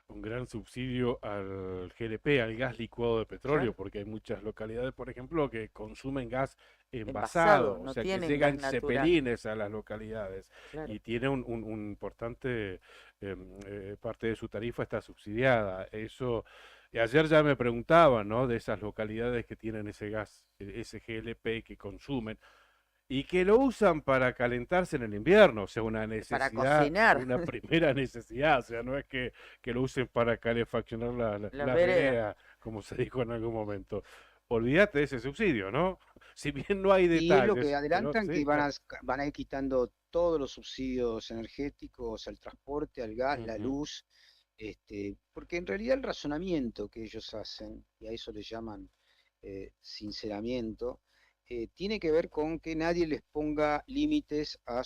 un gran subsidio al GLP, al gas licuado de petróleo, Claro. porque hay muchas localidades, por ejemplo, que consumen gas Envasado, envasado, o no sea que tienen gas llegan natural. cepelines a las localidades Claro. y tiene un importante parte de su tarifa está subsidiada. Eso Y ayer ya me preguntaban, ¿no? De esas localidades que tienen ese gas, ese GLP que consumen y que lo usan para calentarse en el invierno, o sea, una Para necesidad, cocinar una primera necesidad, o sea, no es que lo usen para calefaccionar las la veredas. vereda, como se dijo en algún momento. Olvídate de ese subsidio, ¿no? Si bien no hay Y es lo que detalles, pero adelantan, que sí, claro. van a ir quitando todos los subsidios energéticos al transporte, al gas, la Ujú, luz, porque en realidad el razonamiento que ellos hacen, y a eso le llaman sinceramiento, tiene que ver con que nadie les ponga límites a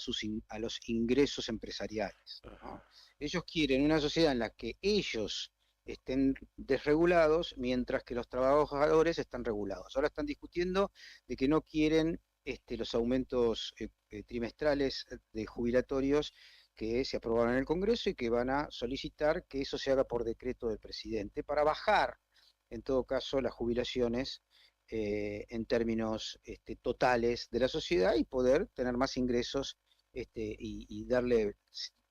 los ingresos empresariales, ¿no? ajá, Ellos quieren una sociedad en la que ellos estén desregulados, mientras que los trabajadores están regulados. Ahora están discutiendo de que no quieren los aumentos trimestrales de jubilatorios que se aprobaron en el Congreso y que van a solicitar que eso se haga por decreto del presidente para bajar, en todo caso, las jubilaciones en términos totales de la sociedad y poder tener más ingresos y darle,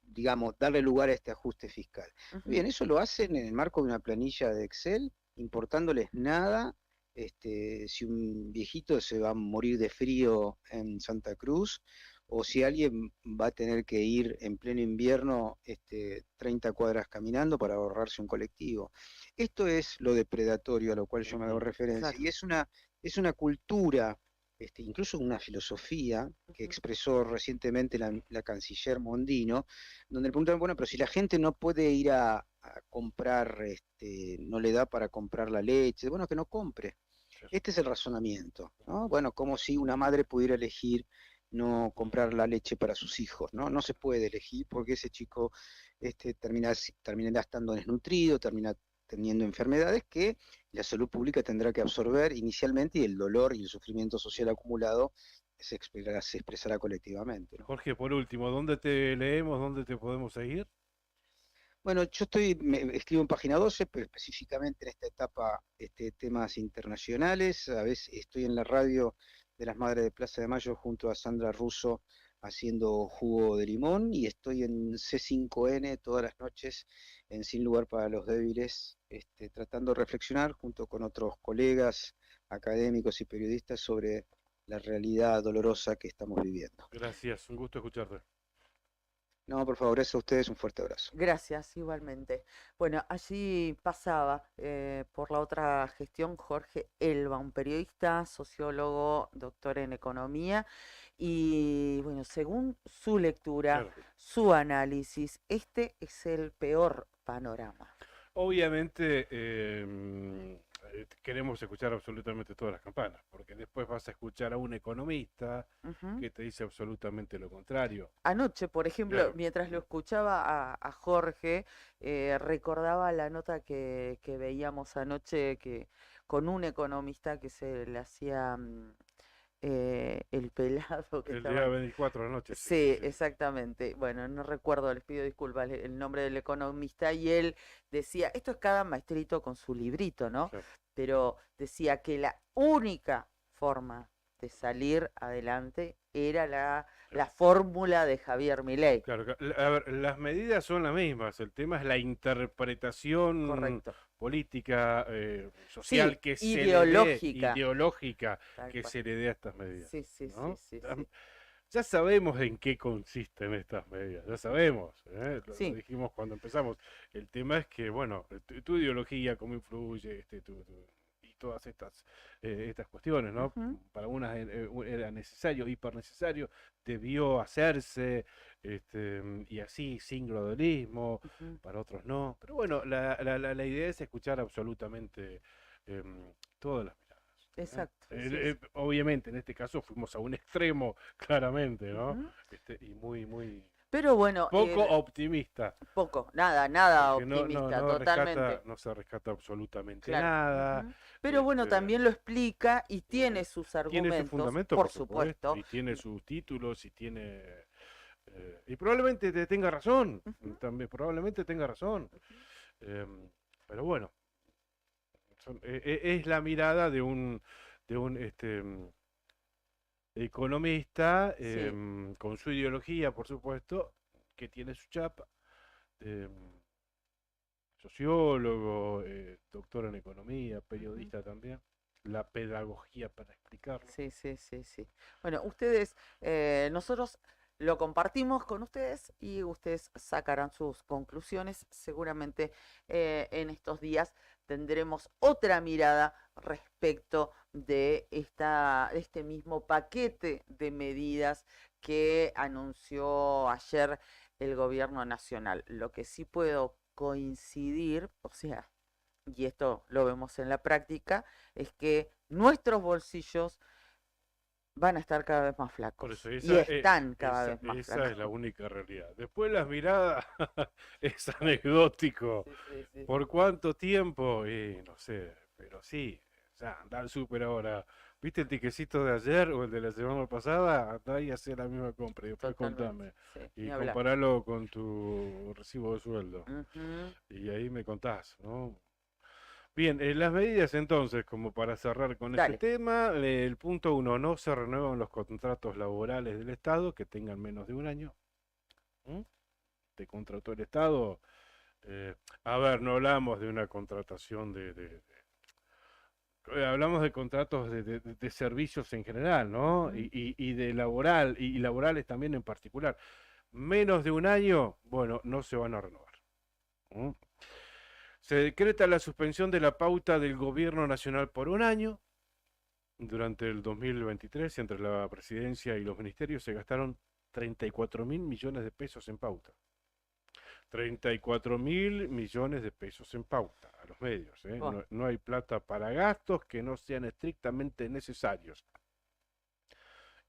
digamos, darle lugar a este ajuste fiscal. Muy Ujú. bien, eso lo hacen en el marco de una planilla de Excel, importándoles nada. Si un viejito se va a morir de frío en Santa Cruz, o si alguien va a tener que ir en pleno invierno 30 cuadras caminando para ahorrarse un colectivo. Esto es lo depredatorio a lo cual yo me hago ujú, referencia, Exacto. y es una cultura, incluso una filosofía que Ujú. expresó recientemente la canciller Mondino, donde le preguntaron, bueno, pero si la gente no puede ir a comprar, no le da para comprar la leche, bueno, que no compre. sí, Este es el razonamiento, ¿no? Bueno, como si una madre pudiera elegir no comprar la leche para sus hijos, ¿no? No se puede elegir porque ese chico termina estando desnutrido, termina teniendo enfermedades que la salud pública tendrá que absorber inicialmente, y el dolor y el sufrimiento social acumulado se expresará colectivamente, ¿no? Jorge, por último, ¿dónde te leemos? ¿Dónde te podemos seguir? Bueno, yo escribo en Página 12, pero específicamente en esta etapa temas internacionales. A veces estoy en la radio de las Madres de Plaza de Mayo junto a Sandra Russo haciendo jugo de limón, y estoy en C5N todas las noches en Sin Lugar para los Débiles, tratando de reflexionar junto con otros colegas académicos y periodistas sobre la realidad dolorosa que estamos viviendo. Gracias, un gusto escucharte. No, por favor, eso a ustedes, un fuerte abrazo. Gracias, igualmente. Bueno, allí pasaba por la otra gestión Jorge Elba, un periodista, sociólogo, doctor en economía, y bueno, según su lectura, Claro. su análisis, este es el peor panorama. Obviamente queremos escuchar absolutamente todas las campanas, porque después vas a escuchar a un economista Ujú. que te dice absolutamente lo contrario. Anoche, por ejemplo, Claro. mientras lo escuchaba a Jorge, recordaba la nota que veíamos anoche con un economista que se le hacía el pelado que El día estaban. 24 de la noche, sí, sí, Sí, sí. exactamente. Bueno, no recuerdo, les pido disculpas el nombre del economista, y él decía, esto es cada maestrito con su librito, ¿no? Claro, Pero decía que la única forma de salir adelante era la claro. fórmula de Javier Milei. Claro, a ver, las medidas son las mismas, el tema es la interpretación Correcto. política, Sí, social que se le dé, ideológica. ideológica Tal que cual. se le dé a estas medidas, Sí, sí, sí, ¿no? sí, sí. Ya sabemos en qué consisten estas medidas, ya sabemos, lo Sí. dijimos cuando empezamos. El tema es que, bueno, tu ideología, cómo influye, y todas estas cuestiones, ¿no? Ujú, Para unas era necesario, hiper necesario, debió hacerse, y así, sin gradualismo, ujú. para otros no. Pero bueno, la idea es escuchar absolutamente todas las miradas. Exacto, sí, sí. Obviamente, en este caso fuimos a un extremo, claramente, ¿no? Ujú. Y muy, muy Pero bueno, poco optimista, poco, nada porque optimista, totalmente. no se rescata absolutamente Claro. nada. Ujú. Pero bueno, Este, también lo explica y mm, tiene sus tiene su argumentos, fundamento, por por supuesto, supuesto. y tiene sus títulos, y tiene. Y probablemente tenga razón, Ujú, también, probablemente tenga razón. ujú. Em, pero bueno, es la mirada de un economista, Sí, con su ideología, por supuesto, que tiene su chapa, em, sociólogo, doctor en economía, periodista también. La pedagogía para explicarlo. Sí, sí, sí, sí. Bueno, ustedes, nosotros lo compartimos con ustedes y ustedes sacarán sus conclusiones. Seguramente en estos días tendremos otra mirada respecto de este mismo paquete de medidas que anunció ayer el gobierno nacional. Lo que sí puedo coincidir, o sea, y esto lo vemos en la práctica, es que nuestros bolsillos van a estar cada vez más Por flacos. eso, Y están cada vez más esa es la flacos. única realidad. Después las miradas es anecdótico. Sí, sí, sí. ¿Por cuánto tiempo? No sé, pero sí, ya anda al súper ahora. ¿Viste el tiquecito de ayer o el de la semana pasada? Anda y hacer la misma compra y después Totalmente. contame. Sí, Y ni hablar. comparalo con tu recibo de sueldo. Ujú. Y ahí me contás, ¿no? Bien, las medidas entonces, como para cerrar con ese Dale. tema, el punto 1, no se renuevan los contratos laborales del Estado que tengan menos de un año. ¿Mm? Te contrató el Estado. A ver, no hablamos de una contratación hablamos de contratos de servicios en general, ¿no? Ujú. Y de laboral, y laborales también en particular. Menos de un año, bueno, no se van a renovar. ¿Mm? Se decreta la suspensión de la pauta del gobierno nacional por un año. Durante el 2023, entre la presidencia y los ministerios, se gastaron 34.000 millones de pesos en pauta. 34.000 millones de pesos en pauta a los medios. Oh. No hay plata para gastos que no sean estrictamente necesarios.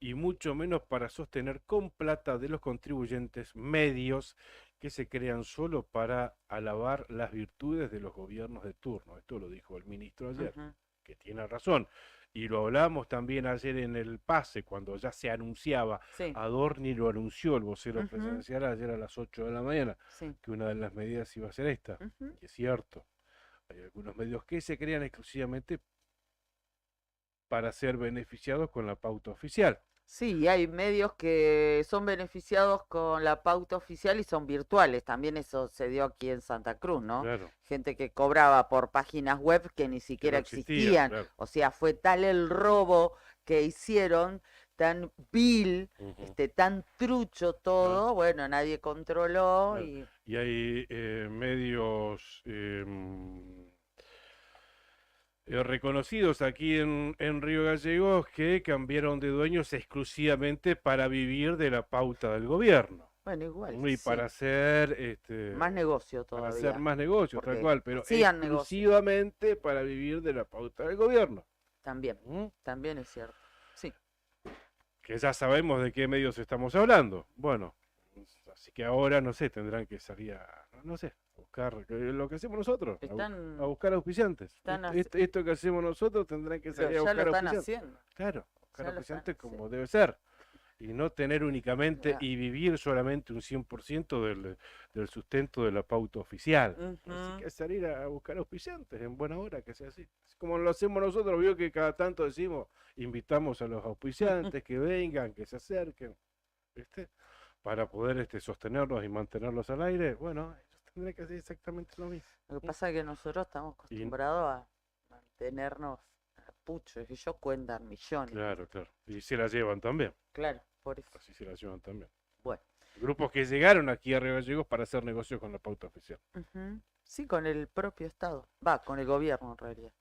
Y mucho menos para sostener con plata de los contribuyentes medios que se crean solo para alabar las virtudes de los gobiernos de turno. Esto lo dijo el ministro ayer, Ujú. que tiene razón. Y lo hablamos también ayer en el pase, cuando ya se anunciaba, Sí. Adorni lo anunció el vocero Ujú. presidencial ayer a las 8 de la mañana, Sí. que una de las medidas iba a ser esta. Ujú. Y es cierto, hay algunos medios que se crean exclusivamente para ser beneficiados con la pauta oficial. Sí, hay medios que son beneficiados con la pauta oficial y son virtuales. También eso se dio aquí en Santa Cruz, ¿no? Claro, Gente que cobraba por páginas web que ni que siquiera no existían, existían. claro. O sea, fue tal el robo que hicieron, tan vil, Ujú. tan trucho todo, bueno, nadie controló Claro. y Y hay medios reconocidos aquí en Río Gallegos que cambiaron de dueños exclusivamente para vivir de la pauta del gobierno. bueno, igual, Y sí, para hacer más negocio para hacer todavía, más negocio, tal porque cual, pero hacían negocio exclusivamente para vivir de la pauta del gobierno. también, ¿Mm? también es cierto. Sí, Que ya sabemos de qué medios estamos hablando. Bueno, así que ahora, no sé, tendrán que salir no sé, a buscar lo que hacemos nosotros, están, a buscar auspiciantes. están Esto que hacemos nosotros tendrán que pero salir a ya lo buscar están auspiciantes. haciendo. Claro, buscar Ya lo están auspiciantes como haciendo. debe ser. Y no tener únicamente Ya. y vivir solamente un 100% del sustento de la pauta oficial. Así Ujú. que salir a buscar auspiciantes en buena hora, que sea así. Así como lo hacemos nosotros, vio que cada tanto decimos, invitamos a los auspiciantes que vengan, que se acerquen, ¿viste? Para poder sostenerlos y mantenerlos al aire. Bueno, ellos tendrán que hacer exactamente lo mismo. Lo que pasa es que nosotros estamos Y acostumbrados a mantenernos a pucho, y ellos cuentan millones. claro, claro. Y se la llevan también. Claro, por eso. Así se la llevan también. Bueno. Grupos que llegaron aquí a Río Gallegos para hacer negocios con la pauta oficial. Ujú. Sí, con el propio Estado. Va, con el gobierno en realidad.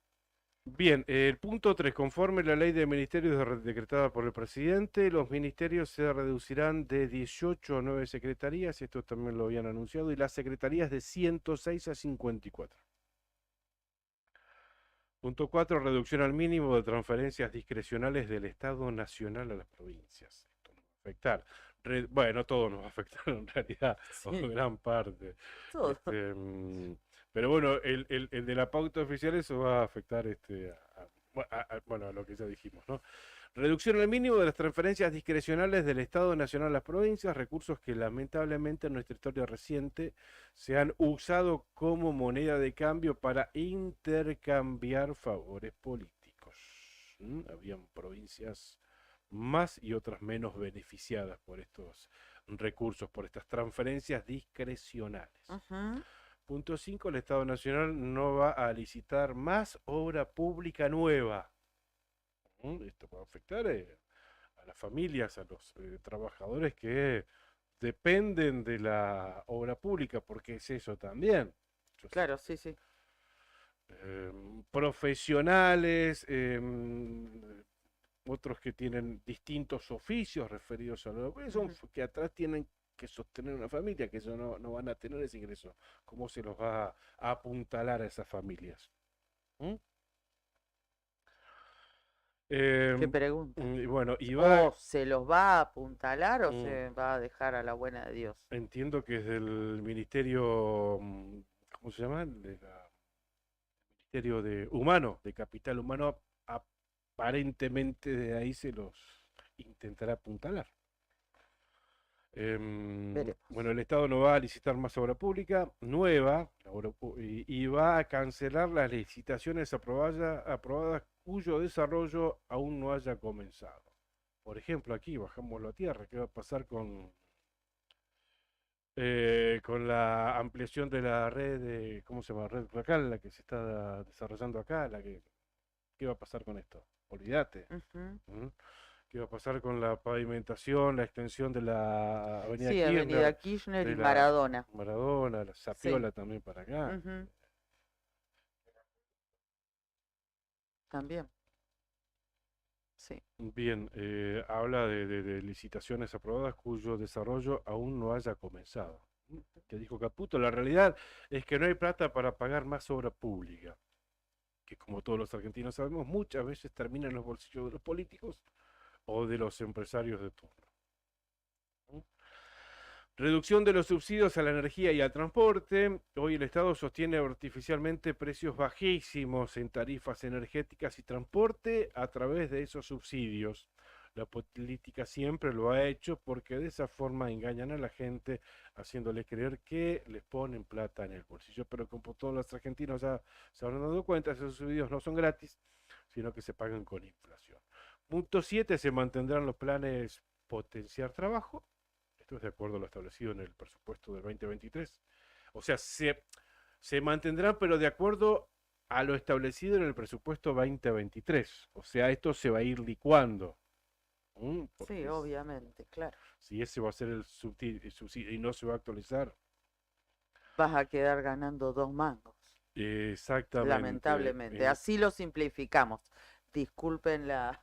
Bien, el punto 3. Conforme la ley de ministerios decretada por el presidente, los ministerios se reducirán de 18 a 9 secretarías, esto también lo habían anunciado, y las secretarías de 106 a 54. Punto 4. Reducción al mínimo de transferencias discrecionales del Estado Nacional a las provincias. Esto nos va a afectar. Bueno, todo nos va a afectar en realidad, o Sí. gran parte. Todo. Pero bueno, el de la pauta oficial, eso va a afectar bueno, a lo que ya dijimos, ¿no? Reducción al mínimo de las transferencias discrecionales del Estado Nacional a las provincias, recursos que lamentablemente en nuestra historia reciente se han usado como moneda de cambio para intercambiar favores políticos. Habían provincias más y otras menos beneficiadas por estos recursos, por estas transferencias discrecionales. Ujú. Punto 5, el Estado Nacional no va a licitar más obra pública nueva. Esto va a afectar a las familias, a los trabajadores que dependen de la obra pública, porque es eso también. Claro, sí, sí. Profesionales, otros que tienen distintos oficios referidos a lo que atrás tienen que sostener una familia, que eso no van a tener ese ingreso. ¿Cómo se los va a apuntalar a esas familias? ¿Qué pregunta? Bueno, y va, ¿O se los va a apuntalar o se va a dejar a la buena de Dios? entiendo que es del Ministerio, ¿cómo se llama? Ministerio de Humano, de Capital Humano, aparentemente de ahí se los intentará apuntalar. Veremos. Bueno, el Estado no va a licitar más obra pública nueva y va a cancelar las licitaciones aprobadas cuyo desarrollo aún no haya comenzado. Por ejemplo, aquí bajámoslo a tierra, ¿qué va a pasar con la ampliación de la red de, ¿cómo se llama? Red local, la que se está desarrollando acá, ¿qué va a pasar con esto? Olvídate. Ujú. ¿Qué va a pasar con la pavimentación, la extensión de la Avenida Sí, Kirchner, Avenida Kirchner de y la Maradona. Maradona, la Sí. Zapiola también para acá? Ujú. También. Sí. Bien, habla de licitaciones aprobadas cuyo desarrollo aún no haya comenzado. Que dijo Caputo, la realidad es que no hay plata para pagar más obra pública, que como todos los argentinos sabemos, muchas veces termina en los bolsillos de los políticos o de los empresarios de turno. Reducción de los subsidios a la energía y al transporte. Hoy el Estado sostiene artificialmente precios bajísimos en tarifas energéticas y transporte a través de esos subsidios. La política siempre lo ha hecho porque de esa forma engañan a la gente haciéndole creer que les ponen plata en el bolsillo. Pero como todos los argentinos ya se habrán dado cuenta, esos subsidios no son gratis, sino que se pagan con inflación. Punto 7, se mantendrán los planes potenciar trabajo. Esto es de acuerdo a lo establecido en el presupuesto del 2023. O sea, se mantendrán, pero de acuerdo a lo establecido en el presupuesto 2023. O sea, esto se va a ir licuando. Sí, Porque obviamente, claro. si ese va a ser el subsidio y no se va a actualizar. Vas a quedar ganando 2 mangos, Exactamente. lamentablemente. Así lo simplificamos. Disculpen la,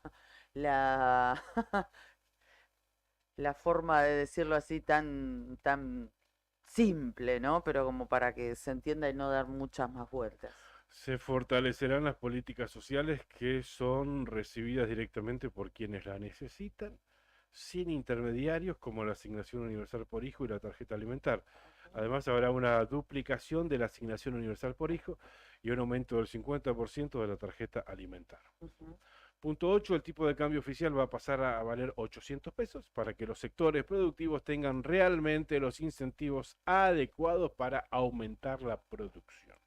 la forma de decirlo así tan simple, ¿no? Pero como para que se entienda y no dar muchas más vueltas. Se fortalecerán las políticas sociales que son recibidas directamente por quienes la necesitan, sin intermediarios como la asignación universal por hijo y la tarjeta alimentar. Además, habrá una duplicación de la asignación universal por hijo y un aumento del 50% de la tarjeta alimentar. Punto 8, el tipo de cambio oficial va a pasar a valer 800 pesos para que los sectores productivos tengan realmente los incentivos adecuados para aumentar la producción.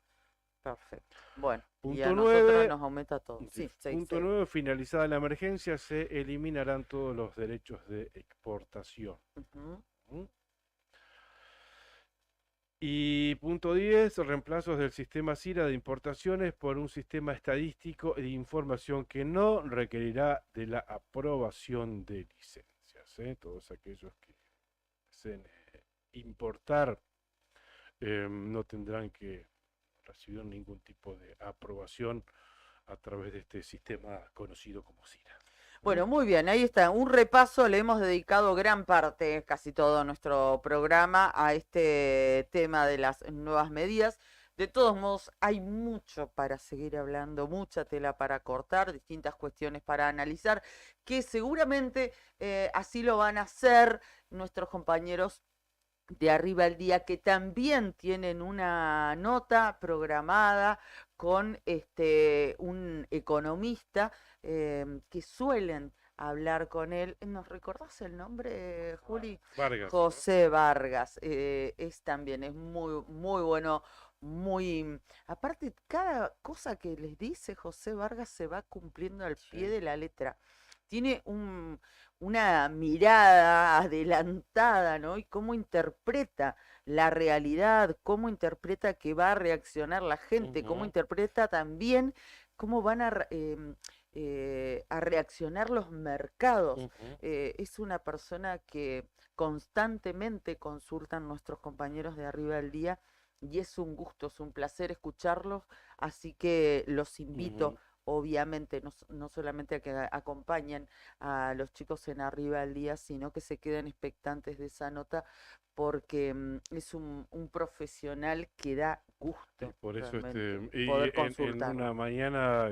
Perfecto. Bueno, y Punto a nosotros 9, nos aumenta todo. Sí, punto 9, finalizada la emergencia, se eliminarán todos los derechos de exportación. Y punto 10, reemplazos del sistema CIRA de importaciones por un sistema estadístico de información que no requerirá de la aprobación de licencias. Todos aquellos que deseen importar no tendrán que recibir ningún tipo de aprobación a través de este sistema conocido como CIRA. Bueno, muy bien, ahí está, un repaso, le hemos dedicado gran parte, casi todo nuestro programa a este tema de las nuevas medidas. De todos modos, hay mucho para seguir hablando, mucha tela para cortar, distintas cuestiones para analizar, que seguramente así lo van a hacer nuestros compañeros de Arriba al Día, que también tienen una nota programada con un economista que suelen hablar con él. ¿Nos recordás el nombre, Juli? Vargas. José Vargas. Es también, es muy, muy bueno, muy... Aparte, cada cosa que les dice José Vargas se va cumpliendo al pie de la letra. Tiene una mirada adelantada, ¿no? Y cómo interpreta la realidad, cómo interpreta que va a reaccionar la gente, cómo Ujú. interpreta también cómo van a reaccionar los mercados. Ujú. Es una persona que constantemente consultan nuestros compañeros de Arriba del Día y es un gusto, es un placer escucharlos, así que los invito. Ujú. Obviamente, no solamente a que acompañen a los chicos en Arriba del Día, sino que se queden expectantes de esa nota porque es un profesional que da Y gusto por eso realmente y poder en una consultarlo. mañana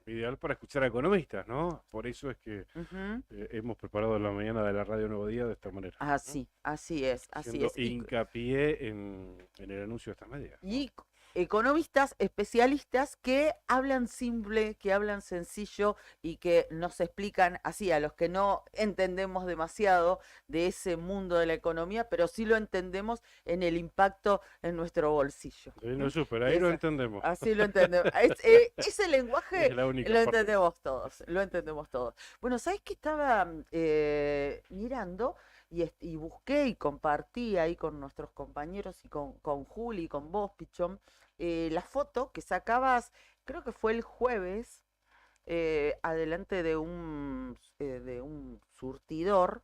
ideal para escuchar a economistas, ¿no? Por eso es que Ujú. hemos preparado la mañana de la Radio Nuevo Día de esta manera, ¿no? Así es, así Haciendo es. hincapié en el anuncio de estas medias, ¿no? Y economistas especialistas que hablan simple, que hablan sencillo y que nos explican así a los que no entendemos demasiado de ese mundo de la economía, pero sí lo entendemos en el impacto en nuestro bolsillo. No súper, ahí lo entendemos. Así lo entendemos. Ese Es lenguaje la única lo parte. entendemos todos, lo entendemos todos. Bueno, ¿sabes qué estaba mirando? Y busqué y compartí ahí con nuestros compañeros y con Juli, con vos, Pichón, la foto que sacabas, creo que fue el jueves, adelante de un surtidor,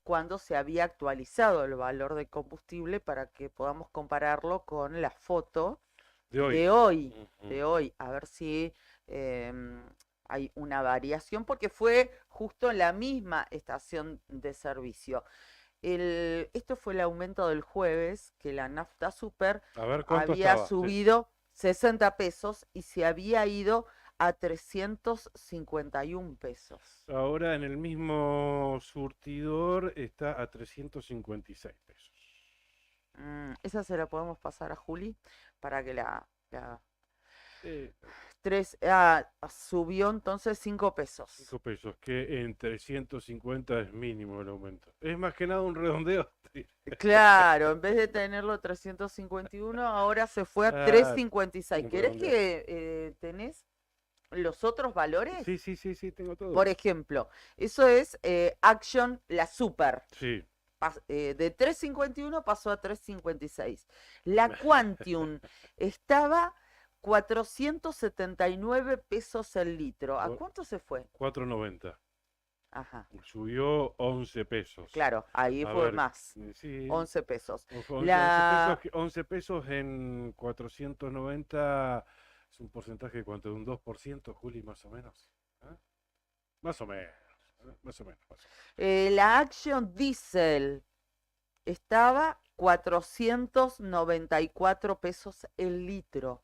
cuando se había actualizado el valor de combustible para que podamos compararlo con la foto De hoy. de hoy, Ujú. a ver si em, hay una variación, porque fue justo en la misma estación de servicio. Esto fue el aumento del jueves, que la nafta super A ver cuánto había estaba. subido 60 pesos y se había ido a 351 pesos. Ahora en el mismo surtidor está a 356 pesos. Esa se la podemos pasar a Juli para que la Eh, subió entonces 5 pesos. 5 pesos, que en 350 es mínimo el aumento. Es más que nada un redondeo. Claro, en vez de tenerlo 351, ahora se fue a Ah, 356. un ¿Querés redondeo. que tenés los otros valores? Sí, tengo todo. Por ejemplo, eso es Action, la Super. Sí. De 351 pasó a 356. La Quantium estaba 479 pesos el litro. ¿A Cu- cuánto se fue? 4.90. Ajá, Subió 11 pesos. claro, ahí A fue ver, más. sí, 11 pesos. 11 pesos, La 11 pesos en 490 es un porcentaje de cuánto, de un 2%, Juli, más o menos. ¿Ah? Más o menos, más o menos, más o menos. La Action Diesel estaba 494 pesos el litro.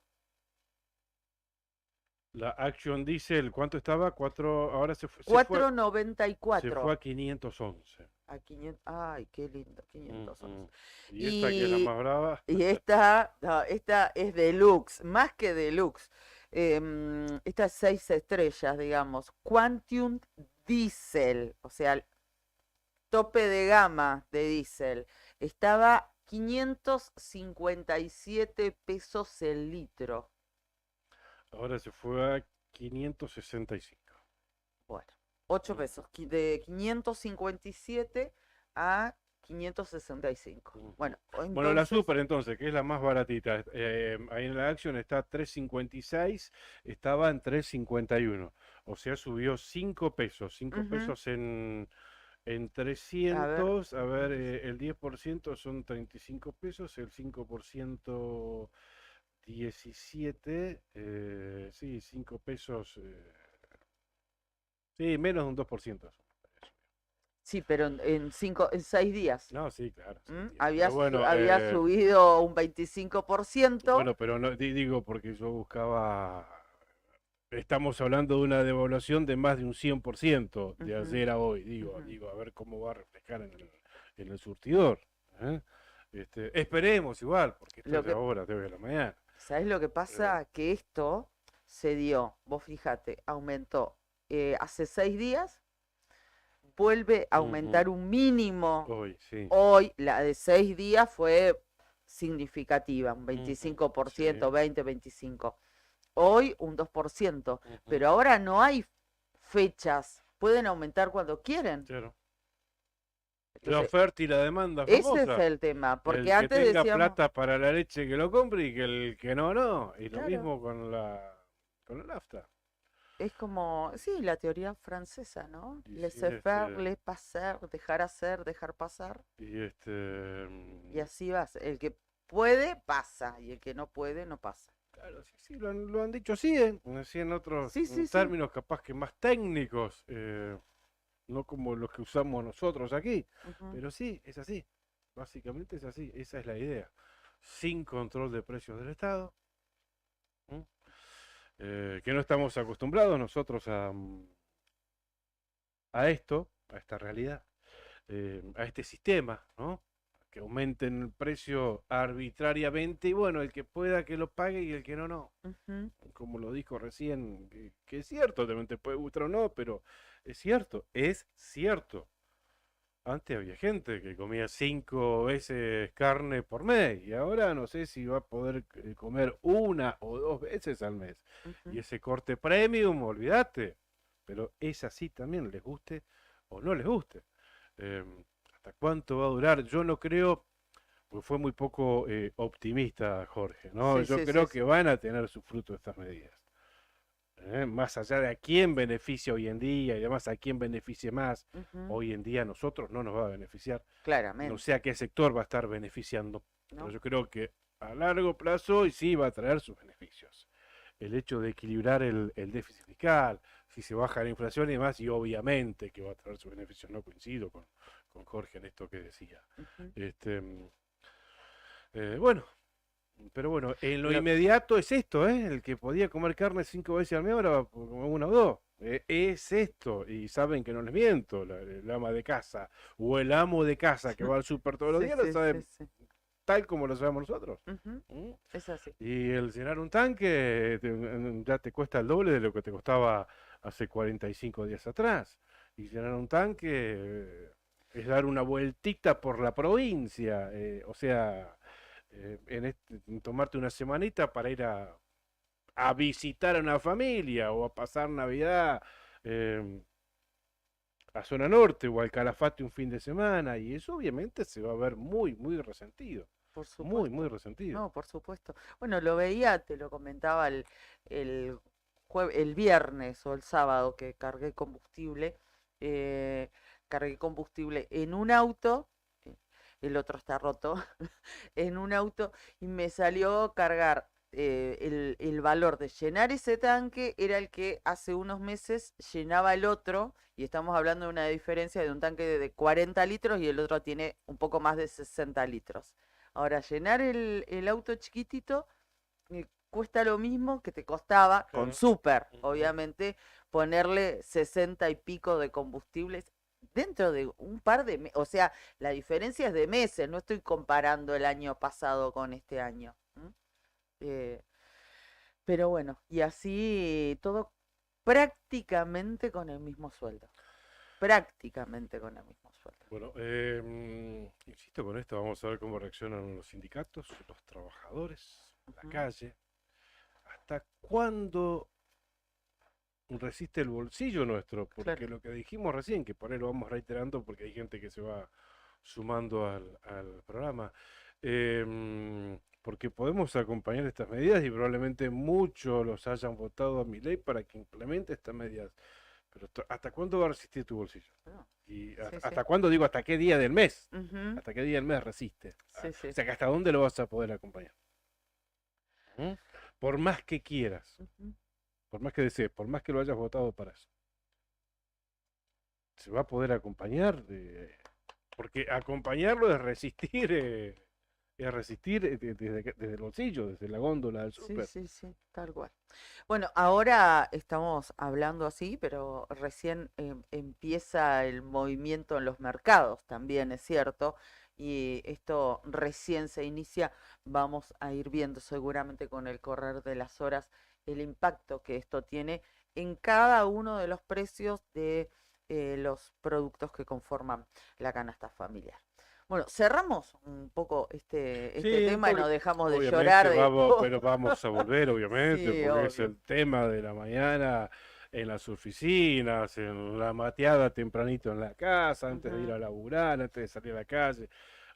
La Action Diesel, ¿cuánto estaba? 4, ahora se fue 494 a 511. a 500. Ay, qué lindo, 511. Ujú. Y esta que es la Y, más brava, y esta, no, esta es deluxe, más que deluxe. Esta es 6 estrellas, digamos. Quantium Diesel, o sea, el tope de gama de diésel. Estaba 557 pesos el litro. ahora se fue a 565. Bueno, 8 pesos. De 557 a 565. Ujú. Bueno, Bueno, la entonces, Super entonces, que es la más baratita, ahí en la Action está 356, estaba en 351, o sea, subió 5 pesos, 5 ujú, pesos en a ver, 300, a ver, el 10% son 35 pesos, el 5% 17, sí, 5 pesos, sí, menos de un 2%. sí, pero en 6 días. No, sí, claro, sí, entiendo. Había, Pero bueno, había subido un 25%. bueno, pero no, digo porque yo buscaba, estamos hablando de una devaluación de más de un 100% de Ujú, ayer a hoy, ujú. digo, a ver cómo va a reflejar en el surtidor. ¿Eh? Esperemos igual, porque esto Lo es de que, ahora, de hoy a la mañana. ¿Sabes lo que Eh, pasa? Que esto se dio, vos fíjate, aumentó hace 6 días, vuelve a ujú, aumentar un mínimo. hoy, sí. Hoy la de 6 días fue significativa, un Ujú, 25%, sí, 20, 25. Hoy un 2%, ujú, pero ahora no hay fechas, pueden aumentar cuando quieren. claro. La Entonces, oferta y la demanda ese es famosa. el tema, El porque que antes tenga decíamos, plata para la leche que lo compre y que el que no, no. Y lo claro, mismo con la nafta. es como, sí, la teoría francesa, ¿no? Y sí, Laissez-faire, laissez-passer, dejar hacer, dejar pasar, y y así vas. El que puede, pasa, y el que no puede, no pasa. claro, sí, sí, lo han dicho así en otros Sí, sí, sí. términos capaz que más técnicos, no como los que usamos nosotros aquí, Ujú. pero sí, es así, básicamente es así, esa es la idea, sin control de precios del Estado, ¿m? Que no estamos acostumbrados nosotros a esto, a esta realidad, a este sistema, ¿no? Que aumenten el precio arbitrariamente y bueno, el que pueda que lo pague y el que no, no. Ujú. Como lo dijo recién, que es cierto, también te puede gustar o no, pero es cierto, es cierto. Antes había gente que comía 5 veces carne por mes y ahora no sé si va a poder comer 1 o 2 veces al mes. Ujú. Y ese corte premium, olvídate. Pero es así también, les guste o no les guste. ¿Hasta cuánto va a durar? Yo no creo, porque fue muy poco optimista Jorge, ¿no? Sí, Yo sí, sí, creo sí. que van a tener su fruto estas medidas. Más allá de a quién beneficia hoy en día y además a quién beneficie más, Ujú. hoy en día a nosotros no nos va a beneficiar. No Claramente, sé a qué sector va a estar beneficiando, pero ¿no? yo creo que a largo plazo y sí va a traer sus beneficios. El hecho de equilibrar el déficit fiscal, si se baja la inflación y demás, y obviamente que va a traer sus beneficios. No coincido con Jorge en esto que decía. Ujú. Este, bueno, pero bueno, en lo Lo- inmediato es esto, ¿eh? El que podía comer carne 5 veces al mes ahora va a comer 1 o 2. Es esto, y saben que no les miento, el ama de casa o el amo de casa que va al súper todos los Sí, días lo sí, sabe sí, sí. tal como lo sabemos nosotros. Ujú. ¿Mm? Es así. Y el llenar un tanque ya te cuesta el doble de lo que te costaba hace 45 días atrás. Y llenar un tanque es dar una vueltita por la provincia, o sea, en tomarte una semanita para ir a visitar a una familia o a pasar Navidad eh, a Zona Norte o al Calafate un fin de semana. Y eso obviamente se va a ver muy, muy resentido. Por Muy, muy supuesto. resentido. No, por supuesto. Bueno, lo veía, te lo comentaba el el viernes o el sábado que eh, cargué combustible en un auto, eh, el otro está roto, en un auto y me salió cargar el valor de llenar ese tanque era el que hace unos meses llenaba el otro, y estamos hablando de una diferencia de un tanque de 40 litros y el otro tiene un poco más de 60 litros. Ahora, llenar el auto chiquitito cuesta lo mismo que te costaba, con Claro. súper, Ujú. obviamente, ponerle 60 y pico de combustibles dentro de un par de meses. O sea, la diferencia es de meses, no estoy comparando el año pasado con este año. Eh, pero bueno, y así todo prácticamente con el mismo sueldo. Prácticamente con el mismo sueldo. Bueno, insisto con esto, vamos a ver cómo reaccionan los sindicatos, los trabajadores, la Ujú. calle. ¿Hasta cuándo resiste el bolsillo nuestro? Porque Claro. lo que dijimos recién, que por ahí lo vamos reiterando porque hay gente que se va sumando al programa, porque podemos acompañar estas medidas y probablemente muchos los hayan votado a mi ley para que implemente estas medidas. Pero ¿hasta cuándo va a resistir tu bolsillo? No, ¿Y sí, sí. hasta cuándo digo, hasta qué día del mes? Ujú. ¿Hasta qué día del mes resiste? Sí, sí. O sea, que hasta dónde lo vas a poder acompañar. ¿Mm? Por más que quieras, Ujú. por más que desees, por más que lo hayas votado para eso. ¿Se va a poder acompañar? Porque acompañarlo es resistir desde el bolsillo, desde la góndola del Sí, súper. sí, sí, tal cual. Bueno, ahora estamos hablando así, pero recién empieza el movimiento en los mercados, también es cierto, y esto recién se inicia. Vamos a ir viendo seguramente con el correr de las horas el impacto que esto tiene en cada uno de los precios de los productos que conforman la canasta familiar. Bueno, cerramos un poco este Sí, tema y no dejamos de obviamente llorar de vamos, todo. pero vamos a volver, obviamente, Sí, porque es obvio. el tema de la mañana en las oficinas, en la mateada tempranito en la casa, antes de ir Ujú. a laburar, antes de salir a la calle,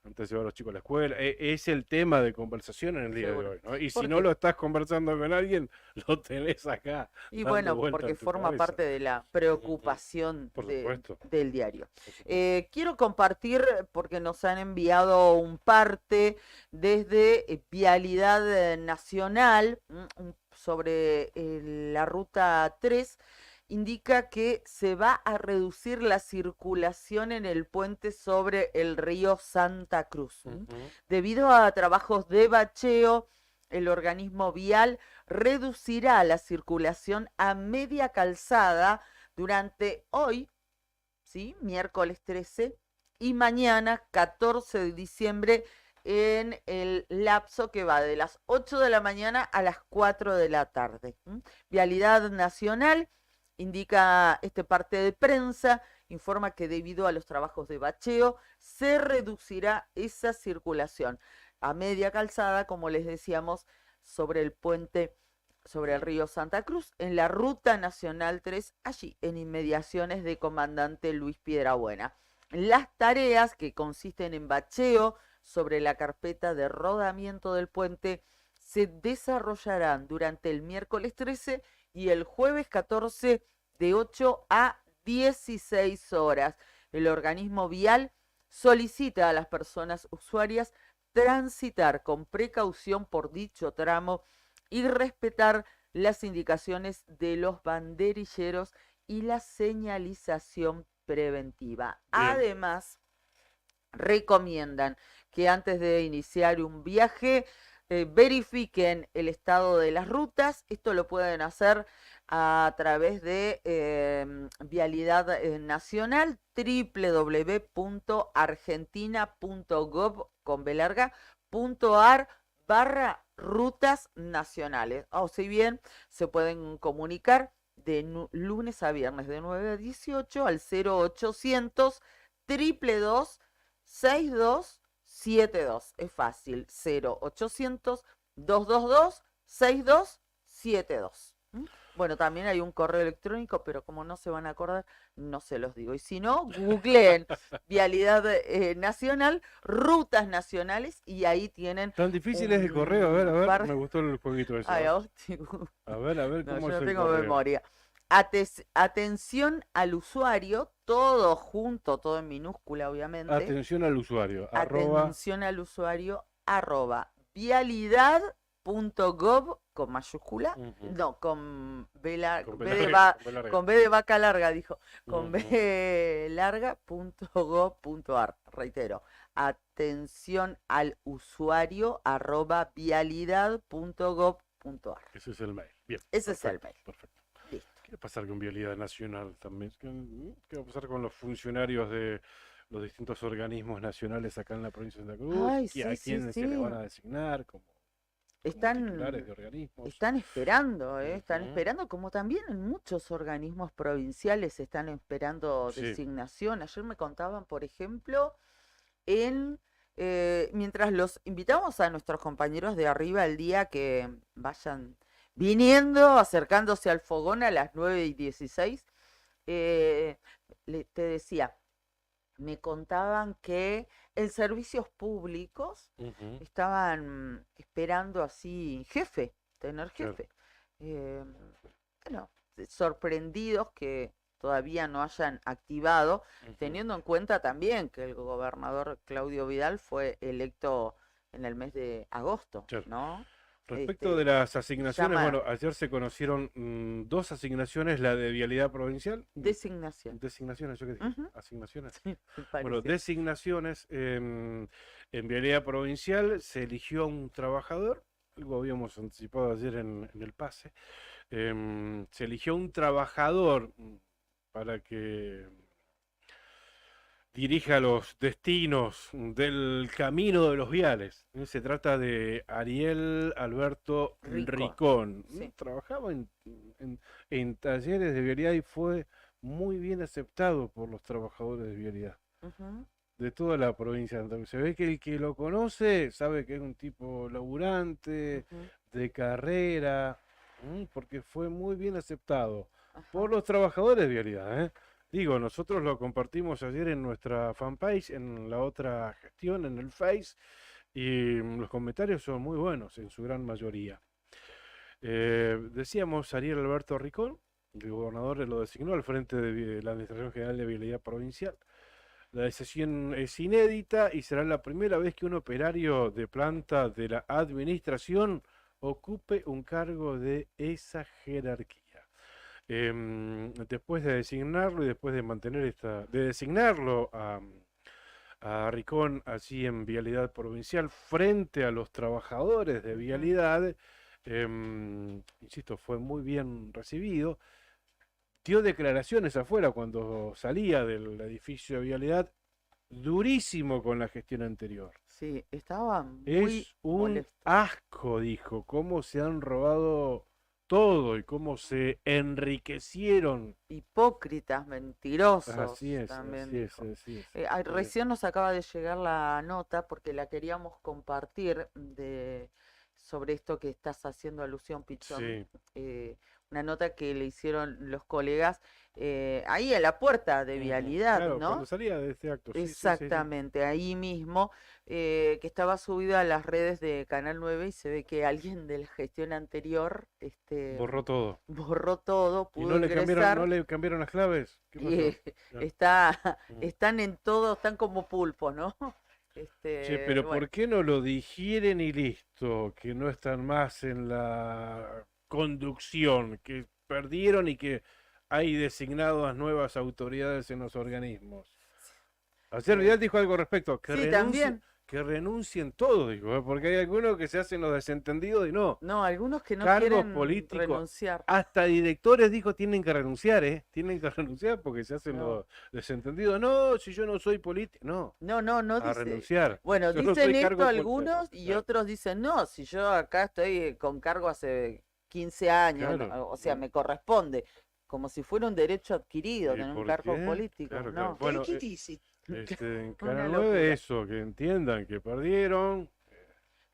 antes de llevar a los chicos a la escuela. Es el tema de conversación en el día de Seguro. hoy, ¿no? Y si no Porque lo estás conversando con alguien, lo tenés acá Y dando bueno, vuelta porque en tu forma cabeza. parte de la Ujú. preocupación Por supuesto, del diario. por supuesto. Quiero compartir, porque nos han enviado un parte desde Vialidad Nacional sobre la ruta 3, indica que se va a reducir la circulación en el puente sobre el río Santa Cruz. Ujú. Debido a trabajos de bacheo, el organismo vial reducirá la circulación a media calzada durante hoy, ¿sí? Miércoles 13, y mañana 14 de diciembre en el lapso que va de las 8 de la mañana a las 4 de la tarde. Vialidad Nacional indica este parte de prensa, informa que debido a los trabajos de bacheo se reducirá esa circulación a media calzada, como les decíamos, sobre el puente sobre el río Santa Cruz, en la Ruta Nacional 3, allí en inmediaciones de Comandante Luis Piedrabuena. Las tareas, que consisten en bacheo sobre la carpeta de rodamiento del puente, se desarrollarán durante el miércoles 13 y el jueves 14 de 8 a 16 horas. El organismo vial solicita a las personas usuarias transitar con precaución por dicho tramo y respetar las indicaciones de los banderilleros y la señalización preventiva. Bien. Además, recomiendan que antes de iniciar un viaje verifiquen el estado de las rutas. Esto lo pueden hacer a través de Vialidad Nacional, www.argentina.gov.ar rutas nacionales. O si bien se pueden comunicar de lunes a viernes de 9 a 18 al 0800 222 6272. Es fácil, 0800 222 6272. Bueno, también hay un correo electrónico, pero como no se van a acordar, no se los digo. Y si no, googleen Vialidad Nacional, rutas nacionales, y ahí tienen Tan difícil es el correo, a ver, par... me gustó el jueguito ese. Ay, ¿eh? a vos te gusta. A ver, No, ¿cómo yo es no el tengo correo? memoria. Atención al usuario, todo junto, todo en minúscula, obviamente. Atención al usuario, arroba, Atención al usuario, arroba vialidad.gov con mayúscula, ujú, no, con B, con B B de larga, con B larga. con B de vaca larga, dijo, con Ujú. B larga.gov.ar. Reitero, atención al usuario, arroba vialidad.gov.ar. Ese es el mail. Bien. Ese es el perfecto, mail. perfecto. Listo. ¿Qué va a pasar con Vialidad Nacional también? ¿Qué va a pasar con los funcionarios de los distintos organismos nacionales acá en la provincia de Santa Cruz? Ay, ¿A sí, sí, quién se le sí. van a designar como titulares de organismos? Están esperando, están Ujú. esperando, como también en muchos organismos provinciales están esperando Sí. designación. Ayer me contaban, por ejemplo, mientras los invitamos a nuestros compañeros de arriba el día que vayan viniendo, acercándose al fogón a las 9:16, te decía, me contaban que en servicios públicos Ujú. estaban esperando así tener Claro. jefe. Bueno, sorprendidos que todavía no hayan activado, Ujú. teniendo en cuenta también que el gobernador Claudio Vidal fue electo en el mes de agosto, Claro. ¿no? Respecto de las asignaciones, llama bueno, ayer se conocieron dos asignaciones, la de Vialidad Provincial. designación. Designaciones, ¿yo qué dije? Ujú. Asignaciones. Sí, me Bueno, pareció. designaciones. En Vialidad Provincial se eligió un trabajador, algo habíamos anticipado ayer en el pase. Se eligió un trabajador para que dirija los destinos del camino de los viales. Se trata de Ariel Alberto Ricón. Sí. Trabajaba en talleres de vialidad y fue muy bien aceptado por los trabajadores de vialidad Ujú. de toda la provincia. Entonces, se ve que el que lo conoce sabe que es un tipo laburante, Ujú. de carrera, porque fue muy bien aceptado Ajá. por los trabajadores de vialidad, ¿eh? Digo, nosotros lo compartimos ayer en nuestra fanpage, en la otra gestión, en el Face, y los comentarios son muy buenos en su gran mayoría. Decíamos, Ariel Alberto Ricón, el gobernador lo designó al frente de la Administración General de Vialidad Provincial. La decisión es inédita y será la primera vez que un operario de planta de la administración ocupe un cargo de esa jerarquía. Después de designarlo y después de designarlo a Ricón allí en Vialidad Provincial frente a los trabajadores de Vialidad, insisto, fue muy bien recibido. Dio declaraciones afuera cuando salía del edificio de Vialidad, durísimo con la gestión anterior. Sí, estaba muy Es un molesto. asco, dijo, cómo se han robado todo y cómo se enriquecieron. Hipócritas, mentirosos, Así es, también así es, dijo. así es. Recién nos acaba de llegar la nota porque la queríamos compartir sobre esto que estás haciendo alusión, Pichón. Sí. Una nota que le hicieron los colegas ahí en la puerta de Vialidad, Claro, ¿no? cuando salía de este acto. Sí, sí, sí, sí. Exactamente, ahí mismo, que estaba subida a las redes de Canal 9 y se ve que alguien de la gestión anterior Borró todo. borró todo, ¿Y pudo no le ingresar cambiaron las claves? ¿Qué y pasó? están en todo, están como pulpos, ¿no? Che, pero Bueno, ¿por qué no lo digieren y listo? Que no están más en la conducción, que perdieron y que hay designadas nuevas autoridades en los organismos. Ayer Vidal dijo algo al respecto, sí, también. que renuncien todos, dijo, porque hay algunos que se hacen los desentendidos y no. No, algunos que no Cargos quieren políticos, renunciar. hasta directores, dijo, tienen que renunciar, ¿eh? Tienen que renunciar porque se hacen No. los desentendidos. No, si yo no soy político, no, No a dice. renunciar. Bueno, Yo no dicen soy esto cargo algunos y claro. otros dicen, no, si yo acá estoy con cargo hace 15 años, Claro, o sea, me corresponde, como si fuera un derecho adquirido ¿Y tener un por cargo qué? político, Claro, ¿no? claro. Bueno, ¿Qué dice? en Una Canal locura. 9 eso, que entiendan que perdieron.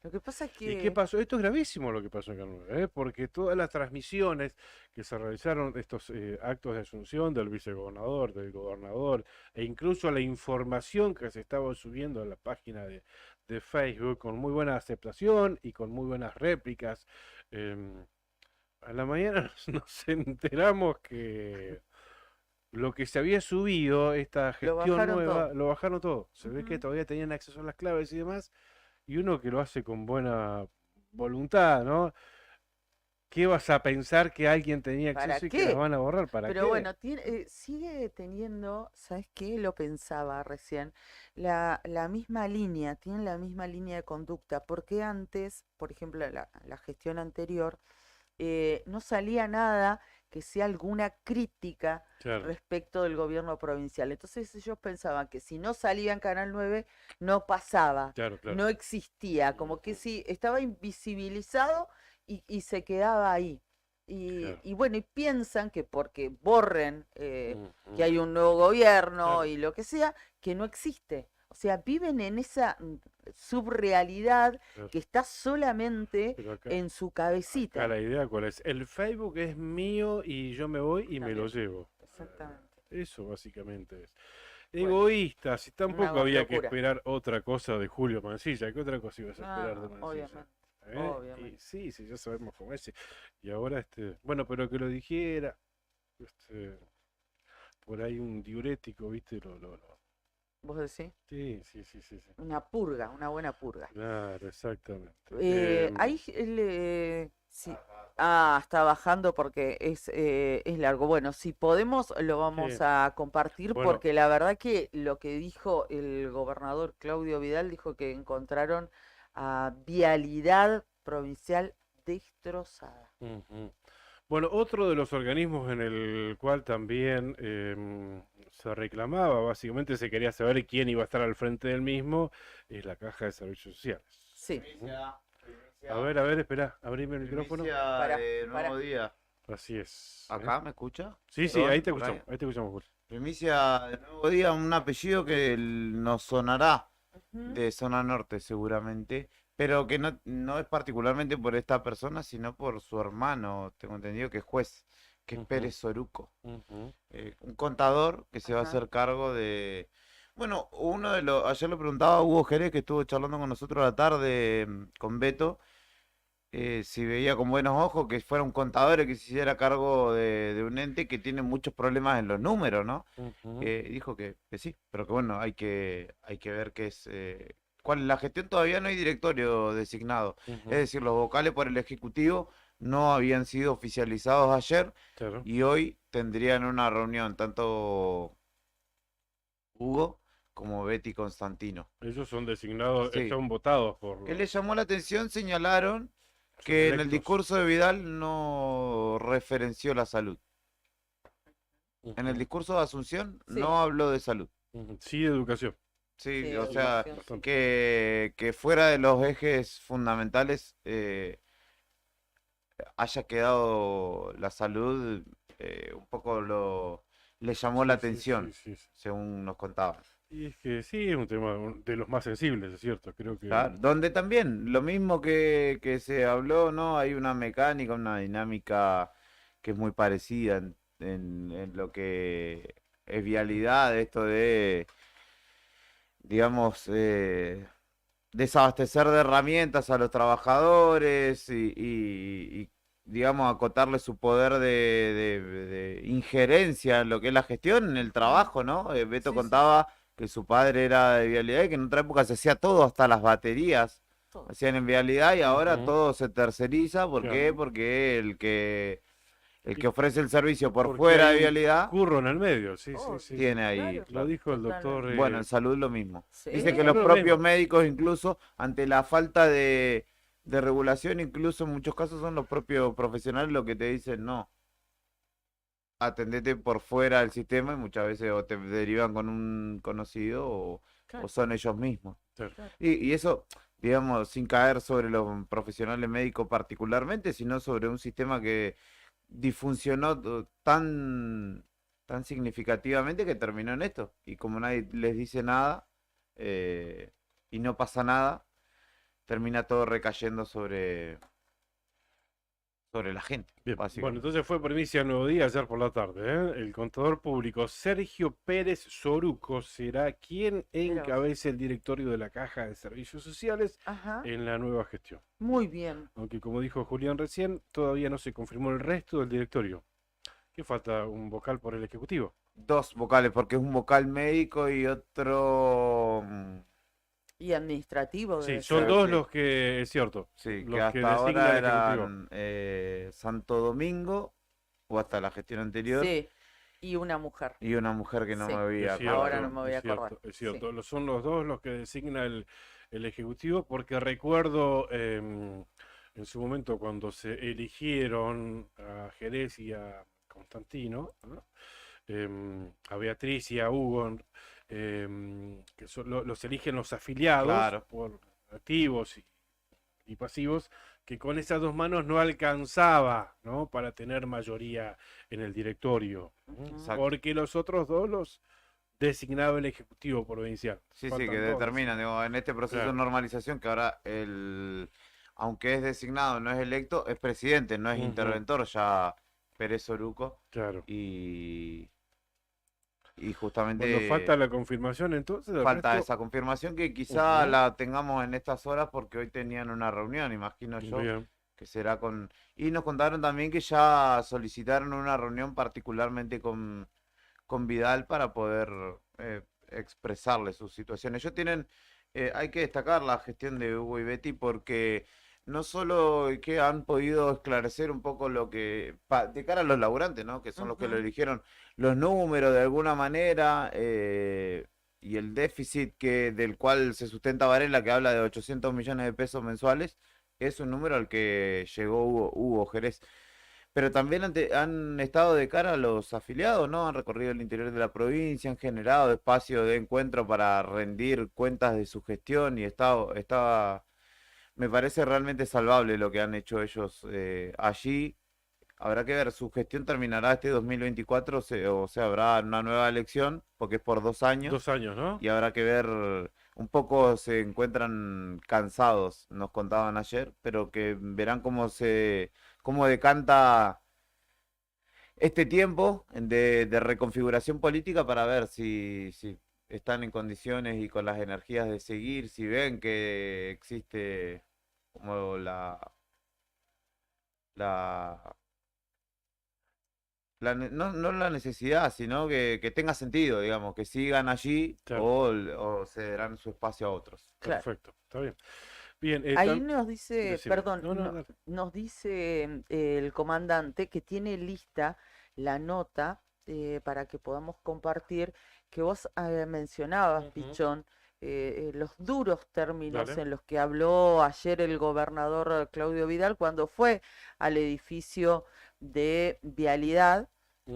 Lo que pasa es ¿Y qué que pasó? Esto es gravísimo lo que pasó en Canal 9, ¿eh? Porque todas las transmisiones que se realizaron, estos actos de asunción del vicegobernador, del gobernador, e incluso la información que se estaba subiendo a la página de Facebook con muy buena aceptación y con muy buenas réplicas, a la mañana nos enteramos que lo que se había subido, esta lo gestión bajaron nueva, todo. lo bajaron todo. Se ve que Ujú. todavía tenían acceso a las claves y demás, y uno que lo hace con buena voluntad, ¿no? ¿Qué vas a pensar que alguien tenía ¿Para acceso y que las qué? van a borrar? ¿Para Pero qué? bueno, sigue teniendo, ¿sabes qué? Lo pensaba recién, la misma línea, tienen la misma línea de conducta, porque antes, por ejemplo, la gestión anterior, no salía nada que sea alguna crítica Claro, respecto del gobierno provincial. Entonces ellos pensaban que si no salía en Canal 9, no pasaba, claro, claro. no existía, como que sí, estaba invisibilizado y se quedaba ahí. Claro. Y bueno, y piensan que porque borren que Ujú. hay un nuevo gobierno Claro. y lo que sea, que no existe. O sea, viven en esa subrealidad Claro. que está solamente Pero acá, en su acá cabecita. la idea cuál es, el Facebook es mío y yo me voy y me lo También, llevo. exactamente. Eso básicamente es. Bueno, Egoístas, y tampoco una había que locura. esperar otra cosa de Julio Mancilla. ¿Qué otra cosa ibas a esperar de No, Mancilla? obviamente, ¿Eh? Y obviamente. sí, ya sabemos cómo es. Y ahora, bueno, pero que lo dijera, por ahí un diurético, ¿viste? ¿Vos decís? Sí. Una purga, una buena purga. Claro, exactamente. Ahí sí. Ah, está bajando porque es largo. Bueno, si podemos, lo vamos Sí. a compartir Bueno. porque la verdad que lo que dijo el gobernador Claudio Vidal, dijo que encontraron a Vialidad Provincial destrozada. Ujú. Bueno, otro de los organismos en el cual también se reclamaba, básicamente se quería saber quién iba a estar al frente del mismo, es la Caja de Servicios Sociales. Sí. A ver, espera, abrime el micrófono. Pará, Nuevo día. Así es. ¿eh? ¿Acá me escucha? Sí, Perdón, ahí te por escuchamos, Julio. Primicia de Nuevo Día, un apellido que nos sonará Ujú. de zona norte seguramente. pero que no es particularmente por esta persona, sino por su hermano, tengo entendido que es juez, que es Ujú, Pérez Soruco, ujú. un contador que se va a Ajá. hacer cargo bueno, ayer le preguntaba a Hugo Jerez, que estuvo charlando con nosotros a la tarde, con Beto, si veía con buenos ojos que fuera un contador y que se hiciera cargo de un ente que tiene muchos problemas en los números, ¿no? Ujú, Dijo que sí, pero que bueno, hay que ver qué es. ¿Cuál? La gestión todavía no hay directorio designado. Es ujú, decir, los vocales por el Ejecutivo no habían sido oficializados ayer claro. y hoy tendrían una reunión, tanto Hugo como Betty Constantino. Ellos son designados, Sí. son votados por ¿Qué los, les llamó la atención? Señalaron son que en el electos. discurso de Vidal no referenció la salud. En el Ujú, discurso de Asunción Sí, no habló de salud. ujú. Sí, educación. Sí, sí, o sea, educación, sí. que fuera de los ejes fundamentales haya quedado la salud, un poco le llamó la Sí, sí, sí, atención, sí, sí. según nos contaban. Y es que sí, es un tema de los más sensibles, es cierto. Creo que Claro, donde también, lo mismo que se habló, ¿no? Hay una mecánica, una dinámica que es muy parecida en lo que es vialidad, esto de, digamos, desabastecer de herramientas a los trabajadores y, digamos, acotarle su poder de injerencia en lo que es la gestión, en el Ujú. trabajo, ¿no? Beto Sí, sí, sí, contaba que su padre era de vialidad y que en otra época se hacía todo, hasta las baterías todo. hacían en vialidad y ahora ujú, todo se terceriza. ¿Por claro. qué? Ujú. Porque el Y que ofrece el servicio por porque fuera hay de un vialidad curro en el medio, sí, sí, Obvio, sí, sí. tiene ahí, claro, Lo claro. dijo el doctor. totalmente. Bueno, en salud lo mismo. Dice que En los Sí, salud lo propios mismo. médicos, incluso ante la falta de regulación, incluso en muchos casos son los propios profesionales los que te dicen, no, atendete por fuera del sistema y muchas veces o te derivan con un conocido o claro, son ellos mismos. Claro. claro. Y eso, digamos, sin caer sobre los profesionales médicos particularmente, sino sobre un sistema que disfuncionó tan significativamente que terminó en esto. Y como nadie les dice nada eh, y no pasa nada, termina todo recayendo sobre la gente, Bien, bueno, básicamente. entonces fue primicia Nuevo Día ayer por la tarde, ¿eh? El contador público Sergio Pérez Soruco será quien Mira vos. encabece el directorio de la Caja de Servicios Sociales Ajá, en la nueva gestión. muy bien. Aunque como dijo Julián recién, todavía no se confirmó el resto del directorio. ¿Qué falta? Un vocal por el Ejecutivo. Dos vocales, porque es un vocal médico y otro... Y administrativo Sí, debe son ser. dos sí, los que, es cierto, sí, que los que hasta designa ahora el Ejecutivo. eran Santo Domingo, o hasta la gestión anterior, Sí, y una mujer. y una mujer que no Sí, me voy a Es cierto, ahora no acordar. me voy a es acordar. cierto, es Sí. cierto. Son los dos los que designa el Ejecutivo, porque recuerdo en su momento cuando se eligieron a Jerez y a Constantino, ¿no? A Beatriz y a Hugo, que los eligen los afiliados Claro, por activos y pasivos, que con esas dos manos no alcanzaba, ¿no? Para tener mayoría en el directorio, ¿no? Ujú. exacto. Porque los otros dos los designaba el Ejecutivo Provincial. Sí, sí, Faltan que dos determinan, designados. digo, en este proceso de Claro. normalización que ahora aunque es designado, no es electo, es presidente, no es Ujú, interventor ya Pérez Oruco claro. y Bueno, justamente falta la confirmación entonces del falta resto. esa confirmación que quizá Ujú, la tengamos en estas horas porque hoy tenían una reunión, imagino yo, bien. que será con... Y nos contaron también que ya solicitaron una reunión particularmente con Vidal para poder expresarle sus situaciones. Ellos tienen, hay que destacar la gestión de Hugo y Betty porque no solo que han podido esclarecer un poco lo que, de cara a los laburantes, ¿no? Que son los que lo Ujú. eligieron, los números de alguna manera y el déficit del cual se sustenta Varela, que habla de 800 millones de pesos mensuales, es un número al que llegó Hugo Jerez. Pero también han estado de cara a los afiliados, ¿no? Han recorrido el interior de la provincia, han generado espacios de encuentro para rendir cuentas de su gestión y me parece realmente salvable lo que han hecho ellos allí. Habrá que ver, su gestión terminará este 2024, o sea, habrá una nueva elección, porque es por 2 años, 2 años, ¿no? y habrá que ver un poco se encuentran cansados, nos contaban ayer, pero que verán cómo decanta este tiempo de reconfiguración política para ver si están en condiciones y con las energías de seguir, si ven que existe como la, no la necesidad, sino que tenga sentido, digamos, que sigan allí Claro. o cederán su espacio a otros. Claro. Perfecto, está bien. Bien, Ahí nos dice, decime. perdón, No, dale. nos dice el comandante que tiene lista la nota para que podamos compartir, que vos mencionabas, Ujú. Pichón, los duros términos Dale. en los que habló ayer el gobernador Claudio Vidal cuando fue al edificio de Vialidad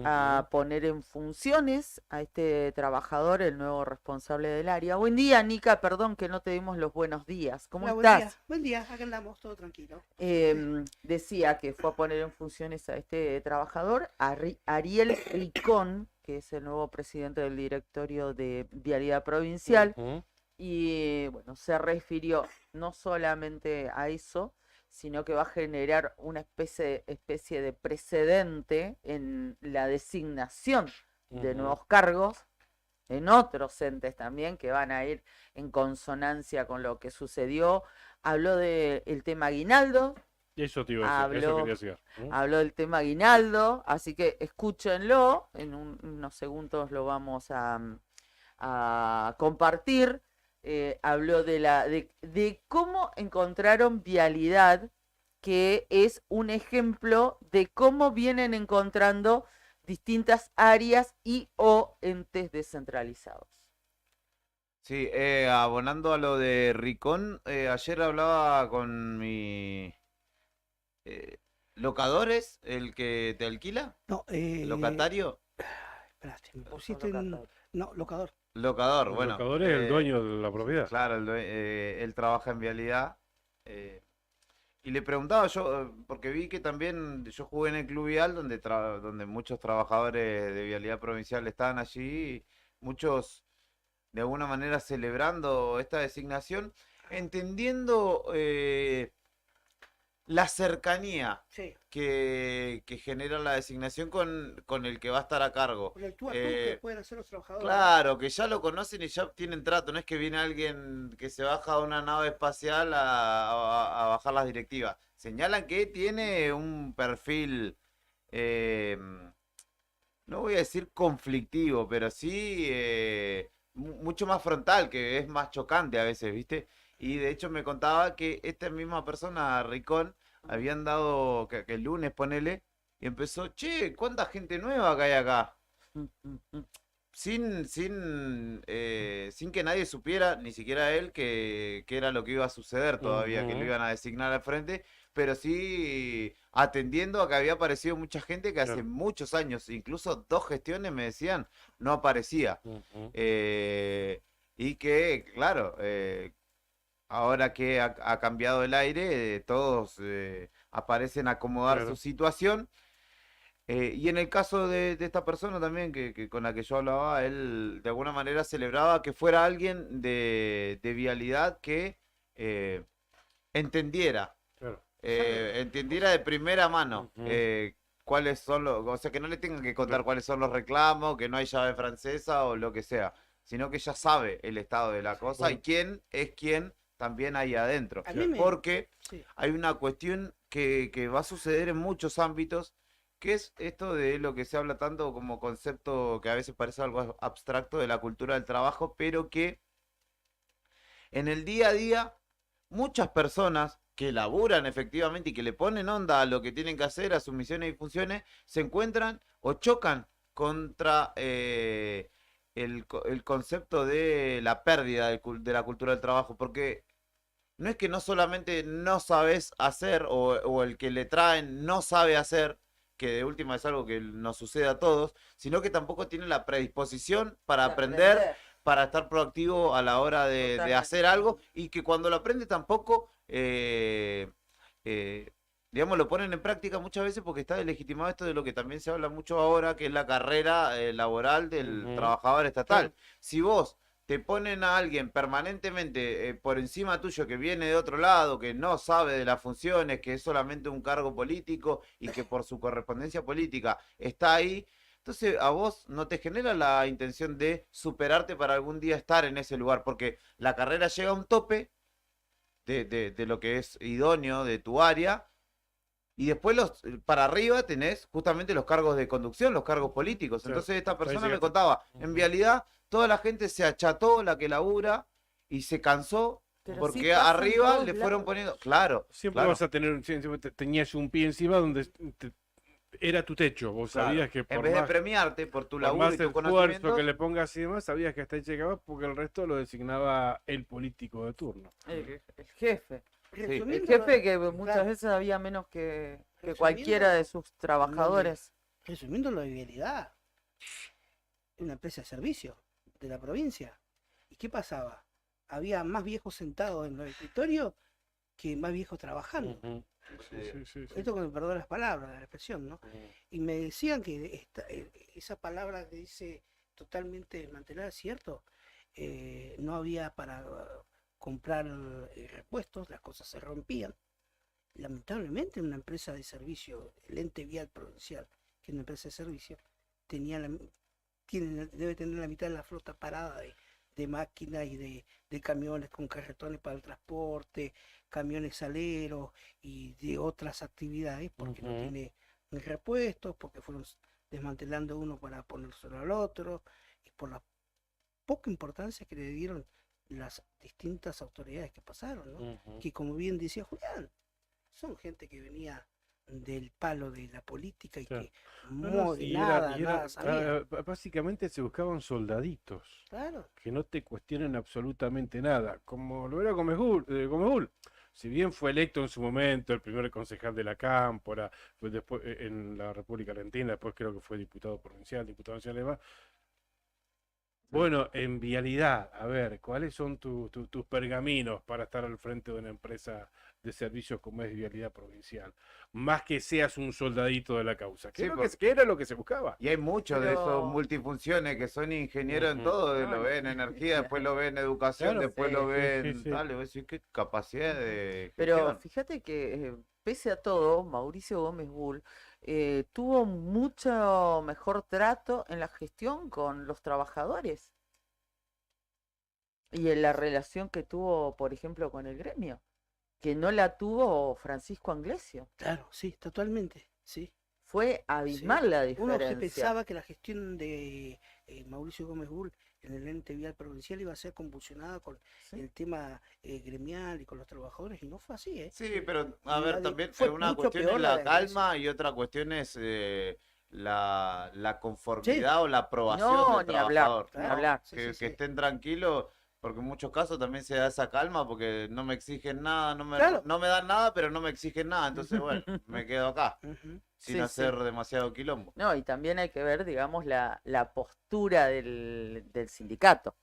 a poner en funciones a este trabajador, el nuevo responsable del área. Buen día, Nica, perdón que no te dimos los buenos días. ¿Cómo Hola, estás? buen día, acá andamos, todo tranquilo. Decía que fue a poner en funciones a este trabajador, Ariel Ricón, que es el nuevo presidente del directorio de Vialidad Provincial, Ujú. y bueno, se refirió no solamente a eso, sino que va a generar una especie de precedente en la designación de Ujú. nuevos cargos en otros entes también que van a ir en consonancia con lo que sucedió. Habló del tema aguinaldo, Eso te iba a decir, eso habló, quería decir. ¿Mm? habló del tema aguinaldo, así que escúchenlo, en unos segundos lo vamos a compartir. Habló de cómo encontraron Vialidad, que es un ejemplo de cómo vienen encontrando distintas áreas y o entes descentralizados. Sí, abonando a lo de Ricón, ayer hablaba con mi locadores, el que te alquila, No, locatario, espérate, me pusiste en... No, locador. locador, El bueno, locador es el dueño de la propiedad. claro, él trabaja en Vialidad. Y le preguntaba yo, porque vi que también yo jugué en el Club Vial, donde muchos trabajadores de Vialidad Provincial estaban allí, muchos de alguna manera celebrando esta designación, entendiendo la cercanía Sí, que genera la designación con el que va a estar a cargo. con el tú a tú que Eh, pueden hacer los trabajadores. Claro, que ya lo conocen y ya tienen trato, no es que viene alguien que se baja de una nave espacial a bajar las directivas. Señalan que tiene un perfil, eh, no voy a decir conflictivo, pero sí mucho más frontal, que es más chocante a veces, ¿viste? Y de hecho me contaba que esta misma persona, Ricón, habían dado, que el lunes ponele, y empezó, che, ¿cuánta gente nueva que hay acá? Sin que nadie supiera, ni siquiera él, que era lo que iba a suceder todavía, que lo Ujú. iban a designar al frente, pero sí atendiendo a que había aparecido mucha gente que hace Claro. muchos años, incluso 2 gestiones me decían, no aparecía. Ujú. Y que, claro, ahora que ha cambiado el aire, todos aparecen a acomodar Claro. su situación. Y en el caso de esta persona también, con la que yo hablaba, él de alguna manera celebraba que fuera alguien de Vialidad que entendiera, Claro. entendiera de primera mano Ujú. cuáles son o sea, que no le tengan que contar cuáles son los reclamos, que no hay llave francesa o lo que sea, sino que ya sabe el estado de la cosa y Bueno. quién es quién también ahí adentro. A mí me... Porque Sí, hay una cuestión que va a suceder en muchos ámbitos, que es esto de lo que se habla tanto como concepto que a veces parece algo abstracto de la cultura del trabajo, pero que en el día a día muchas personas que laburan efectivamente y que le ponen onda a lo que tienen que hacer, a sus misiones y funciones, se encuentran o chocan contra el concepto de la pérdida de la cultura del trabajo, porque no es que no solamente no sabes hacer o el que le traen no sabe hacer, que de última es algo que nos sucede a todos, sino que tampoco tiene la predisposición para aprender, para estar proactivo a la hora de Totalmente. hacer algo y que cuando lo aprende tampoco, digamos, lo ponen en práctica muchas veces porque está deslegitimado esto de lo que también se habla mucho ahora, que es la carrera laboral del Ujú. trabajador estatal. Claro. Si vos te ponen a alguien permanentemente por encima tuyo que viene de otro lado, que no sabe de las funciones, que es solamente un cargo político y que por su correspondencia política está ahí, entonces a vos no te genera la intención de superarte para algún día estar en ese lugar, porque la carrera llega a un tope de lo que es idóneo de tu área. Y después para arriba tenés justamente los cargos de conducción, los cargos políticos. Claro, Entonces esta ahí persona me llegaste. contaba, en Ujú. vialidad toda la gente se acható, la que labura, y se cansó Pero sí porque pasa en arriba todos le fueron lados. poniendo, claro, Siempre claro. vas a tener, siempre tenías un pie encima donde era tu techo. Vos Claro. sabías que En por vez de más, premiarte por tu por laburo más y tu esfuerzo conocimiento, que le pongas y demás, sabías que hasta ahí llegabas porque el resto lo designaba el político de turno. El jefe. El Resumiéndolo- jefe que muchas claro, veces había menos que Resumiendo, cualquiera de sus trabajadores. resumiendo lo de vialidad, una empresa de servicio de la provincia. ¿Y qué pasaba? Había más viejos sentados en los escritorios que más viejos trabajando. Ujú. Sí, sí, sí, sí. Esto con el perdón de las palabras, la expresión, ¿no? Ujú. Y me decían que esa palabra que dice totalmente desmantelar, ¿cierto? No había para comprar repuestos, las cosas se rompían. Lamentablemente una empresa de servicio, el ente vial provincial, que es una empresa de servicio, debe tener la mitad de la flota parada de máquinas y de camiones con carretones para el transporte, camiones aleros y de otras actividades, porque no Ujú. tiene repuestos, porque fueron desmantelando uno para ponérselo al otro, y por la poca importancia que le dieron las distintas autoridades que pasaron, ¿no? Ujú. Que como bien decía Julián, son gente que venía del palo de la política y Claro. que No, no, de sí, nada sabía. básicamente se buscaban soldaditos Claro, que no te cuestionen absolutamente nada, como lo era Gómez. Si bien fue electo en su momento el primer concejal de la Cámpora, pues después en la República Argentina, después creo que fue diputado provincial, diputado nacional y demás. Bueno, en vialidad, a ver, ¿cuáles son tus pergaminos para estar al frente de una empresa de servicios como es Vialidad Provincial? Más que seas un soldadito de la causa, que, Sí, es lo por- que era lo que se buscaba. y hay muchos de esos Pero- multifunciones que son ingenieros en Ujú. todo, No, lo ven en energía, después lo ven en educación, Claro. después Sí, lo sí, ven sí. tal, y vos decís, qué capacidad de Pero gestión. fíjate que pese a todo, Mauricio Gómez Bull tuvo mucho mejor trato en la gestión con los trabajadores y en la relación que tuvo, por ejemplo, con el gremio, que no la tuvo Francisco Anglesio. claro, sí, totalmente, sí. Fue abismal la Uno se diferencia. pensaba que la gestión de Mauricio Gómez Bull en el ente vial provincial iba a ser convulsionada con Sí. el tema gremial y con los trabajadores, y no fue así, ¿eh? Sí, pero a Y ver, nadie- también fue una mucho cuestión es peor la la calma y otra cuestión es la conformidad o la aprobación No, del ni hablar, trabajador, ni ¿no? hablar. Sí, Que, sí, que sí. estén tranquilos, porque en muchos casos también se da esa calma porque no me exigen nada, Claro. no me dan nada, pero no me exigen nada, entonces bueno, me quedo acá, Ujú. sin Sí, hacer sí. demasiado quilombo. No, y también hay que ver, digamos, la postura del sindicato,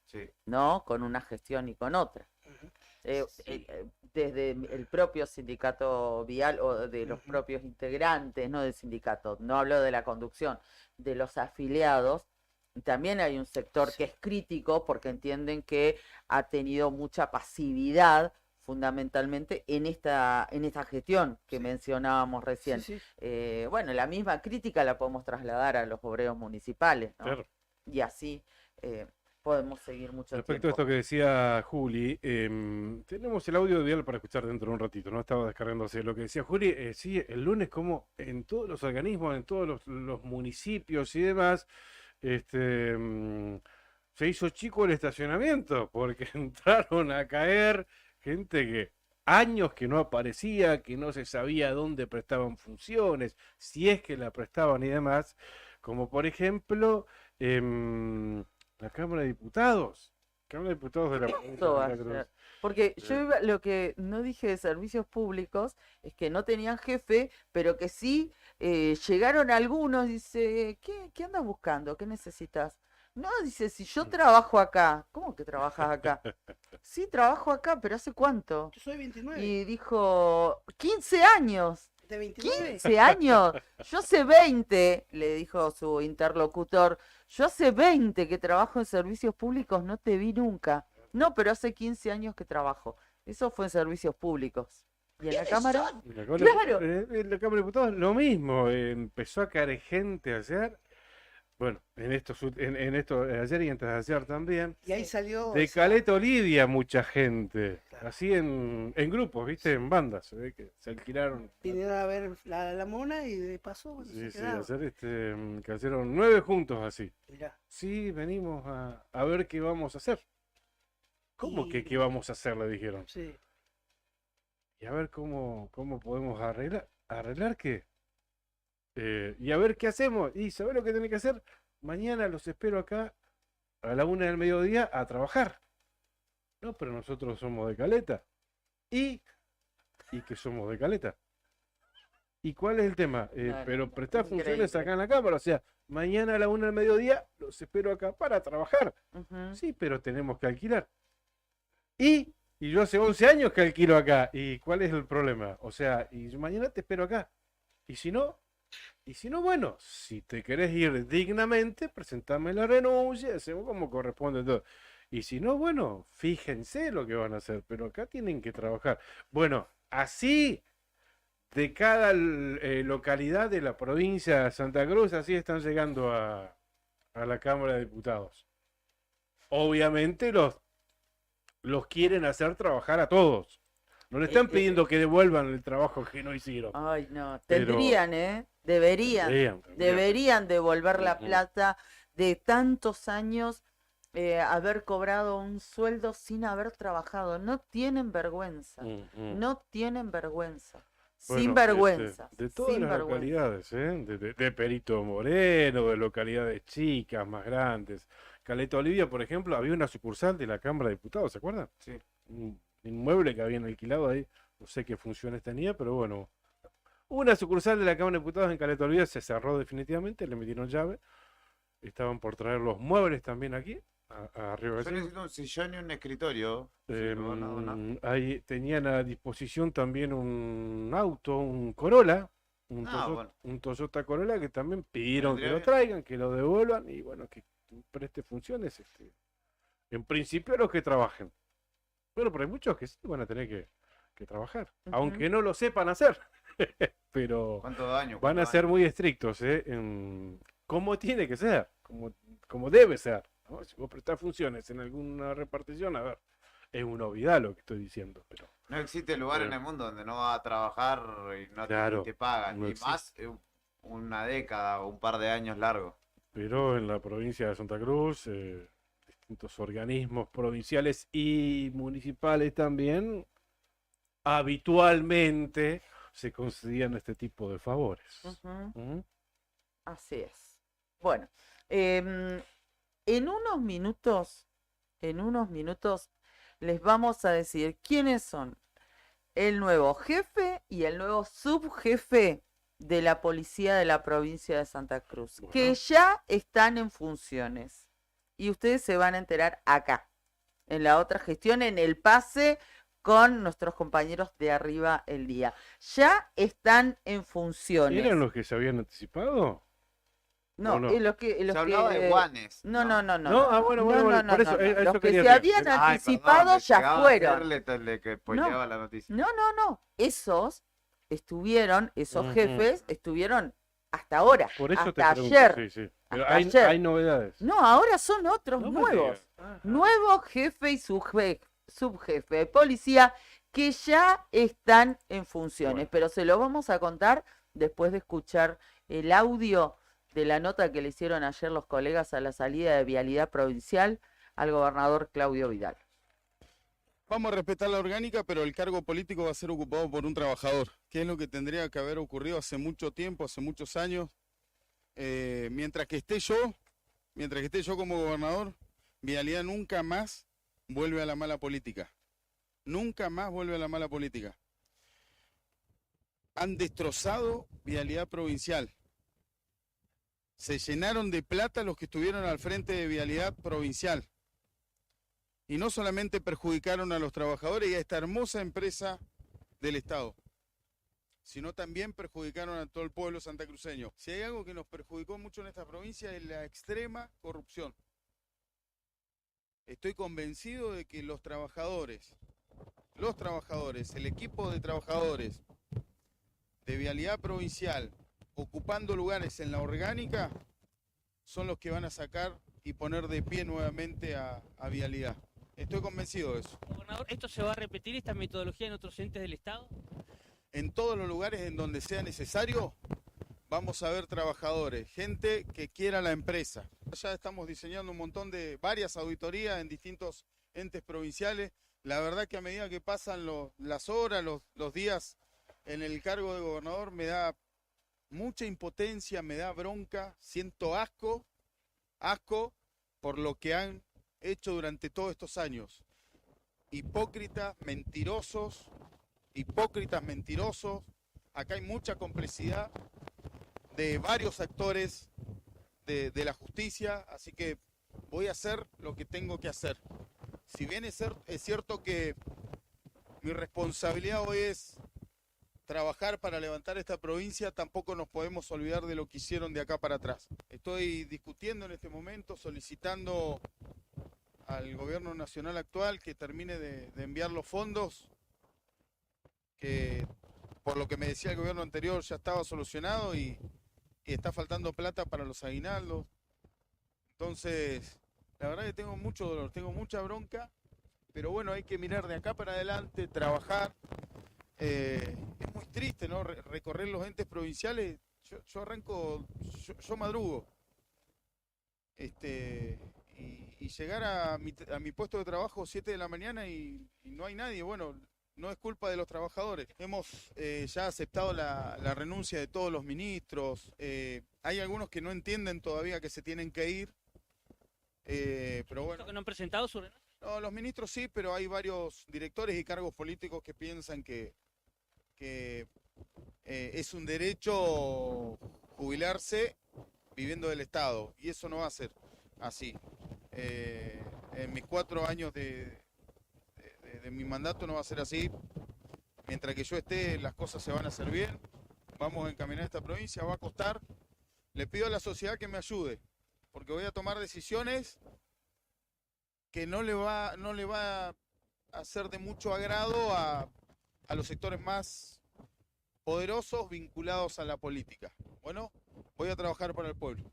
Sí. ¿no? Con una gestión y con otra. Ujú. Desde el propio sindicato vial o de los Ujú. propios integrantes, no del sindicato, no hablo de la conducción, de los afiliados, también hay un sector que es crítico porque entienden que ha tenido mucha pasividad fundamentalmente en esta gestión que mencionábamos recién. Sí, sí. Bueno, la misma crítica la podemos trasladar a los obreros municipales, ¿no? Claro. Y así podemos seguir mucho Respecto a tiempo. esto que decía Juli, tenemos el audio de Vial para escuchar dentro de un ratito, ¿no? Estaba descargándose lo que decía Juli. Sí, el lunes, como en todos los organismos, en todos los municipios y demás, se hizo chico el estacionamiento porque entraron a caer gente que años que no aparecía, que no se sabía dónde prestaban funciones, si es que la prestaban y demás, como por ejemplo la Cámara de Diputados. Cámara de Diputados de la provincia Esto de va a Santa Cruz. ser. Porque yo lo que no dije de servicios públicos es que no tenían jefe, pero que sí llegaron algunos, dice, ¿qué andas buscando? ¿Qué necesitas? No, dice, si yo trabajo acá, ¿cómo que trabajas acá? Sí, trabajo acá, pero ¿hace cuánto? Yo soy 29. Y dijo, 15 años. ¿De 29? 15 años. Yo hace 20, le dijo su interlocutor, yo hace 20 que trabajo en servicios públicos, no te vi nunca. No, pero hace 15 años que trabajo. Eso fue en servicios públicos. ¿Y en la Cámara? En la Cámara, Claro. en la Cámara de Diputados lo mismo, empezó a caer gente ayer, bueno, en esto ayer y antes de ayer también, Y ahí salió. de esa- Caleta Olivia mucha gente, Claro. así en grupos, ¿viste? En bandas, se ve que se alquilaron. Vinieron a ver la mona y de paso bueno, Sí, se sí, quedaron. ayer cayeron 9 juntos así. Mirá. Sí, venimos a ver qué vamos a hacer. ¿Cómo que Y- qué vamos a hacer? Le dijeron. Sí. Y a ver cómo podemos arreglar. ¿Arreglar qué? Y a ver qué hacemos. Y ¿sabés lo que tienen que hacer? Mañana los espero acá a la 1 del mediodía a trabajar. No, pero nosotros somos de Caleta. ¿Y que somos de Caleta? ¿Y cuál es el tema? Claro, Pero prestar funciones increíble. acá en la Cámara. O sea, mañana a la 1 del mediodía los espero acá para trabajar. Ujú. Sí, pero tenemos que alquilar. Y yo hace 11 años que alquilo acá. ¿Y cuál es el problema? O sea, y yo mañana te espero acá. Y si no, bueno, si te querés ir dignamente, presentame la renuncia, hacemos como corresponde todo. Y si no, bueno, fíjense lo que van a hacer, pero acá tienen que trabajar. Bueno, así de cada localidad de la provincia de Santa Cruz, así están llegando a la Cámara de Diputados. Obviamente los quieren hacer trabajar a todos. No le están pidiendo que devuelvan el trabajo que no hicieron. Ay, no. Pero- Tendrían, ¿eh? Deberían. Tendrían. Deberían devolver la Ujú. plata de tantos años, haber cobrado un sueldo sin haber trabajado. No tienen vergüenza. Ujú. No tienen vergüenza. Bueno, Sin vergüenza. de todas sin las vergüenza. localidades, ¿eh? De Perito Moreno, de localidades chicas, más grandes. Caleta Olivia, por ejemplo, había una sucursal de la Cámara de Diputados, ¿se acuerdan? Sí. Un inmueble que habían alquilado ahí, no sé qué funciones tenía, pero bueno. Una sucursal de la Cámara de Diputados en Caleta Olivia se cerró definitivamente, le metieron llave. Estaban por traer los muebles también aquí, a Río Yo Gallegos. necesito un sillón y un escritorio. Sí, no, no. Ahí tenían a disposición también un auto, un Corolla, Bueno. un Toyota Corolla que también pidieron que Vendría lo bien. traigan, que lo devuelvan y bueno, que preste funciones. En principio los que trabajen. Bueno, pero hay muchos que sí van a tener que trabajar, Ujú. aunque no lo sepan hacer. Pero ¿Cuánto daño? van a ¿Cuánto ser daño? muy estrictos, en cómo tiene que ser, como debe ser, ¿no? Si vos prestás funciones en alguna repartición, a ver, es una obviedad lo que estoy diciendo, pero No existe lugar en Pero- el mundo donde no vas a trabajar y no Claro, te pagan. no Y más una década o un par de años largo. pero en la provincia de Santa Cruz, distintos organismos provinciales y municipales también, habitualmente se concedían este tipo de favores. Ujú. ¿Mm? Así es. Bueno, en unos minutos les vamos a decir quiénes son el nuevo jefe y el nuevo subjefe de la policía de la provincia de Santa Cruz, que Bueno. ya están en funciones. Y ustedes se van a enterar acá, en la otra gestión, en el pase con nuestros compañeros de Arriba el Día. Ya están en funciones. ¿Eran los que se habían anticipado? No, ¿O no? los que, Se hablaba de guanes. no, no, no, no. No, bueno, bueno, bueno, por eso, eso Los que quería se decir. habían Ay, anticipado perdón, ya llegaba a fueron. hacerle que spoileaba la noticia. No. Esos esos Ujú. jefes estuvieron hasta ahora, Por eso te hasta pregunto, ayer. sí, sí. Pero hasta hay, ayer. hay novedades. No, ahora son otros No me nuevos. digas. Ajá. Nuevo jefe y subjefe de policía que ya están en funciones, Bueno. pero se lo vamos a contar después de escuchar el audio de la nota que le hicieron ayer los colegas a la salida de Vialidad Provincial al gobernador Claudio Vidal. Vamos a respetar la orgánica, pero el cargo político va a ser ocupado por un trabajador, que es lo que tendría que haber ocurrido hace mucho tiempo, hace muchos años. Mientras que esté yo como gobernador, Vialidad nunca más vuelve a la mala política. Nunca más vuelve a la mala política. Han destrozado Vialidad Provincial. Se llenaron de plata los que estuvieron al frente de Vialidad Provincial. Y no solamente perjudicaron a los trabajadores y a esta hermosa empresa del Estado. sino también perjudicaron a todo el pueblo santacruceño. Si hay algo que nos perjudicó mucho en esta provincia es la extrema corrupción. Estoy convencido de que los trabajadores, el equipo de trabajadores de Vialidad Provincial, ocupando lugares en la orgánica, son los que van a sacar y poner de pie nuevamente a Vialidad. Estoy convencido de eso. Gobernador, ¿esto se va a repetir, esta metodología en otros entes del Estado? En todos los lugares en donde sea necesario, vamos a ver trabajadores, gente que quiera la empresa. Ya estamos diseñando varias auditorías en distintos entes provinciales. La verdad que a medida que pasan las horas, los días en el cargo de gobernador, me da mucha impotencia, me da bronca, siento asco por lo que han hecho durante todos estos años. Hipócritas, mentirosos. Acá hay mucha complicidad de varios actores de la justicia, así que voy a hacer lo que tengo que hacer. Si bien es cierto que mi responsabilidad hoy es trabajar para levantar esta provincia, tampoco nos podemos olvidar de lo que hicieron de acá para atrás. Estoy discutiendo en este momento, solicitando al gobierno nacional actual que termine de enviar los fondos, que por lo que me decía el gobierno anterior ya estaba solucionado y está faltando plata para los aguinaldos. Entonces, la verdad que tengo mucho dolor, tengo mucha bronca, pero bueno, hay que mirar de acá para adelante, trabajar. Es muy triste, ¿no? Recorrer los entes provinciales. Yo arranco, yo madrugo. Y llegar a mi puesto de trabajo 7 de la mañana y no hay nadie. Bueno, no es culpa de los trabajadores. Hemos ya aceptado la renuncia de todos los ministros. Hay algunos que no entienden todavía que se tienen que ir. Pero bueno. ¿Que no han presentado su renuncia? No, los ministros sí, pero hay varios directores y cargos políticos que piensan que es un derecho jubilarse viviendo del Estado. Y eso no va a ser así. En mis 4 años de mi mandato no va a ser así. Mientras que yo esté, las cosas se van a hacer bien. Vamos a encaminar esta provincia, va a costar. Le pido a la sociedad que me ayude, porque voy a tomar decisiones que no le va a hacer de mucho agrado a los sectores más poderosos vinculados a la política. Bueno, voy a trabajar para el pueblo.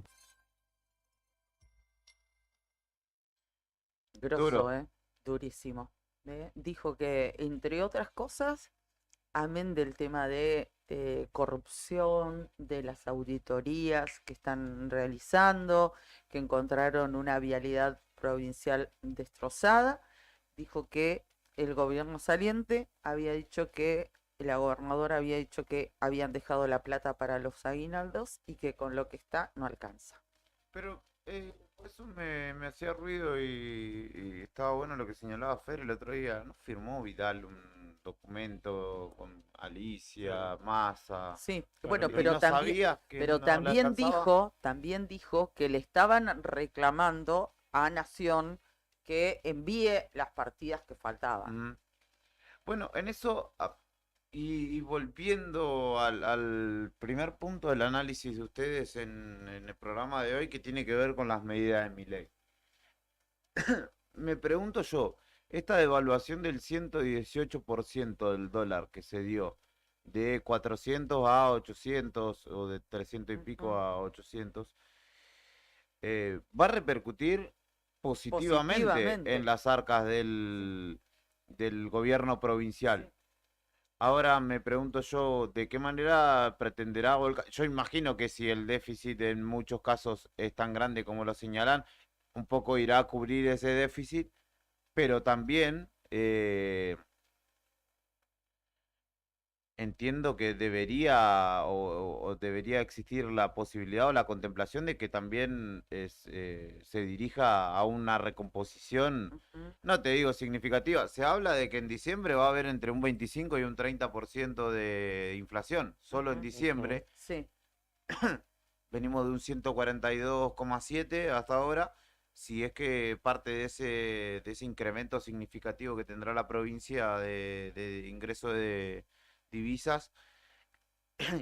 Grosso, durísimo. Dijo que, entre otras cosas, amén del tema de corrupción, de las auditorías que están realizando, que encontraron una vialidad provincial destrozada, dijo que el gobierno saliente había dicho que, la gobernadora había dicho que habían dejado la plata para los aguinaldos y que con lo que está no alcanza. Pero eso me hacía ruido y estaba bueno lo que señalaba Fer el otro día. ¿No firmó Vidal un documento con Alicia, Massa? Sí, Bueno, bueno, y pero no también, sabías que pero no le alcanzaba. también dijo que le estaban reclamando a Nación que envíe las partidas que faltaban. Bueno, en eso, y volviendo al primer punto del análisis de ustedes en el programa de hoy, que tiene que ver con las medidas de Milei. Me pregunto yo, esta devaluación del 118% del dólar que se dio, de 400 a 800 o de 300 y pico a 800, va a repercutir positivamente en las arcas del gobierno provincial. Ahora me pregunto yo, ¿de qué manera pretenderá volcar? Yo imagino que si el déficit en muchos casos es tan grande como lo señalan, un poco irá a cubrir ese déficit, pero también entiendo que debería o debería existir la posibilidad o la contemplación de que también se dirija a una recomposición, no te digo significativa. Se habla de que en diciembre va a haber entre un 25 y un 30% de inflación, solo en diciembre. Sí. Venimos de un 142,7 hasta ahora. Si es que parte de ese incremento significativo que tendrá la provincia de ingreso de divisas,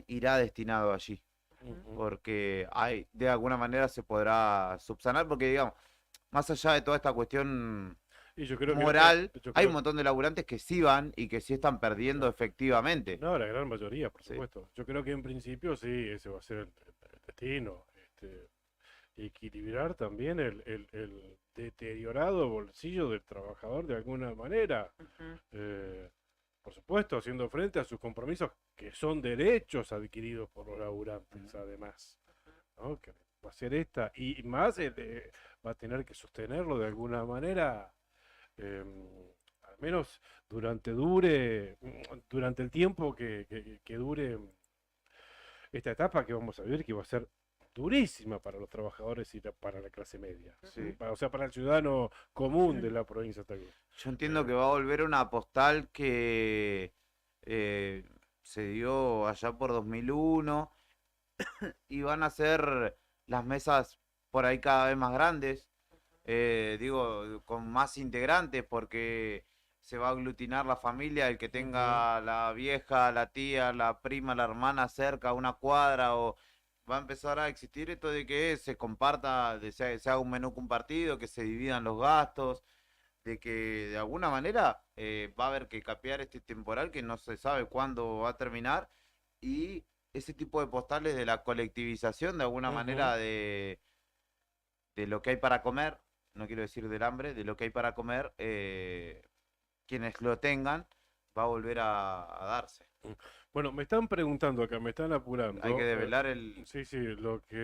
irá destinado allí. Ujú. Porque de alguna manera se podrá subsanar, porque digamos, más allá de toda esta cuestión Y yo creo moral, yo hay creo un montón de laburantes que sí van y que sí están perdiendo efectivamente. no, la gran mayoría, por Sí. supuesto. Yo creo que en principio sí, ese va a ser el destino. Equilibrar también el deteriorado bolsillo del trabajador de alguna manera. Ujú. Por supuesto, haciendo frente a sus compromisos que son derechos adquiridos por los laburantes, además. ¿No? Que va a ser esta, y más va a tener que sostenerlo de alguna manera, al menos durante el tiempo que dure esta etapa que vamos a vivir, que va a ser durísima para los trabajadores y para la clase media. Sí. O sea, para el ciudadano común de la provincia de Santa Cruz. Yo entiendo que va a volver una postal que se dio allá por 2001 y van a ser las mesas por ahí cada vez más grandes, digo, con más integrantes porque se va a aglutinar la familia, el que tenga la vieja, la tía, la prima, la hermana cerca, una cuadra, o va a empezar a existir esto de que se comparta, se haga un menú compartido, que se dividan los gastos, de que de alguna manera va a haber que capear este temporal que no se sabe cuándo va a terminar, y ese tipo de postales de la colectivización de alguna manera de lo que hay para comer, no quiero decir del hambre, de lo que hay para comer, quienes lo tengan, va a volver a darse. Bueno, me están preguntando acá, me están apurando. Hay que develar el... Sí, sí, lo que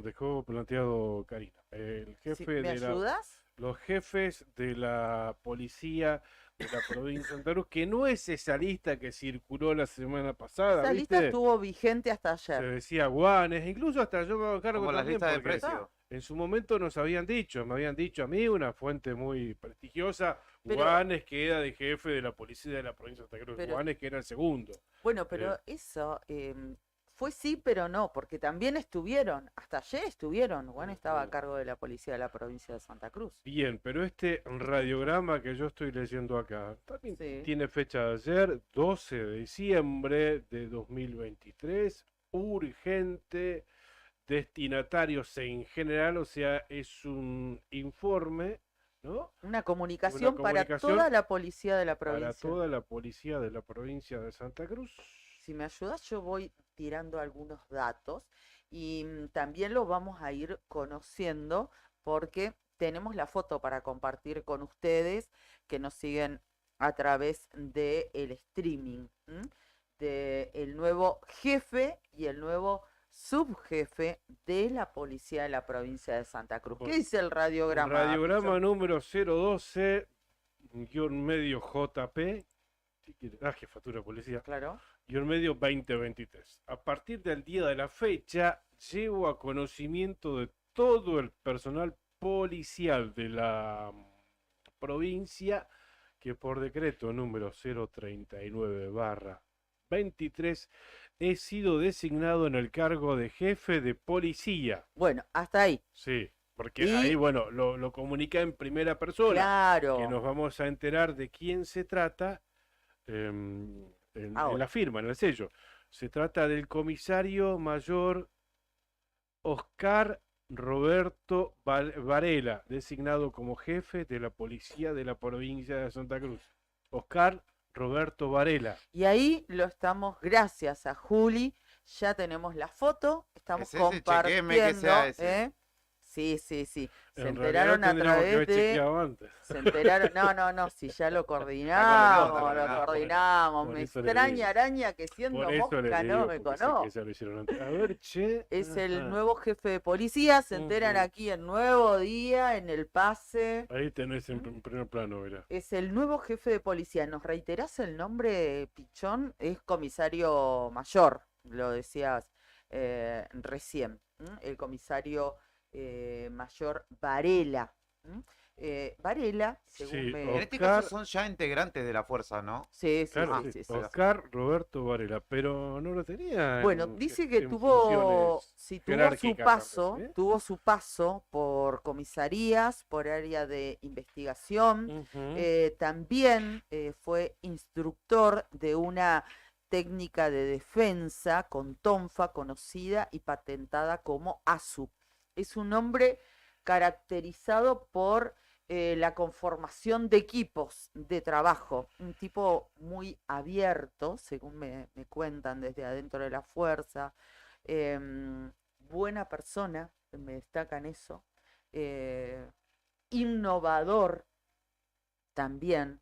dejó planteado Karina. El Sí, jefe ¿me de ayudas? los jefes de la policía de la provincia de Santa Cruz, que no es esa lista que circuló la semana pasada, Esa lista ¿viste? estuvo vigente hasta Se ayer. decía Guanes, incluso hasta yo me hago cargo como las también, listas de porque precios. en su momento me habían dicho a mí, una fuente muy prestigiosa, Pero- Guanes, que era de jefe de la policía de la provincia de Santa Cruz, Pero- Guanes, que era el segundo. Bueno, pero eso fue sí, pero no, porque también estuvieron, hasta ayer estuvieron. Juan estaba a Ujú. cargo de la policía de la provincia de Santa Cruz. Bien, pero este radiograma que yo estoy leyendo acá también Sí. tiene fecha de ayer, 12 de diciembre de 2023, urgente, destinatarios en general, o sea, es un informe, ¿no? Una comunicación para comunicación toda la policía de la Para provincia. toda la policía de la provincia de Santa Cruz. Si me ayudas, yo voy tirando algunos datos y también lo vamos a ir conociendo porque tenemos la foto para compartir con ustedes que nos siguen a través del streaming, de el nuevo jefe y el nuevo subjefe de la policía de la provincia de Santa Cruz. ¿Qué Bueno, dice el radiograma? Radiograma Pichón? número 012, guión medio JP, si quiere, jefatura de policía, Claro. guión medio 2023. A partir del día de la fecha, llevo a conocimiento de todo el personal policial de la provincia que por decreto número 039/23 he sido designado en el cargo de jefe de policía. Bueno, hasta ahí. Sí, porque Y- ahí, bueno, lo comunica en primera persona, Claro. que nos vamos a enterar de quién se trata en Ahora. la firma, en el sello. Se trata del comisario mayor Oscar Roberto Varela, designado como jefe de la policía de la provincia de Santa Cruz. Oscar Roberto Varela. Y ahí lo estamos, gracias a Juli, ya tenemos la foto, estamos Es ese, chequéeme que compartiendo. sea ese. ¿eh? Sí, sí, sí. Se En enteraron realidad a tendríamos que través haber de. chequeado antes. Se enteraron. No, si ya lo coordinado, coordinamos. por Me eso le extraña digo. araña que siendo Por eso le mosca digo, no me porque sé que conoce. ya lo hicieron antes. A ver, che. Es el ajá. nuevo jefe de policía, se enteran Ujú. aquí en Nuevo Día, en el pase. Ahí tenés en primer plano, mira. Es el nuevo jefe de policía. ¿Nos reiterás el nombre, Pichón? Es comisario mayor, lo decías recién. El comisario mayor Varela. Varela, según Sí, me... En este Oscar- caso son ya integrantes de la fuerza, ¿no? Sí, sí, Claro, sí, sí, sí, sí. Oscar Roberto Varela, pero no lo tenía. Bueno, dice que en tuvo, funciones sí, tuvo su jerárquicas paso, antes, ¿eh? tuvo su paso por comisarías, por área de investigación. Ujú. También fue instructor de una técnica de defensa con tonfa conocida y patentada como ASUP. Es un hombre caracterizado por la conformación de equipos de trabajo, un tipo muy abierto, según me cuentan desde adentro de la fuerza, buena persona, me destacan eso, innovador también,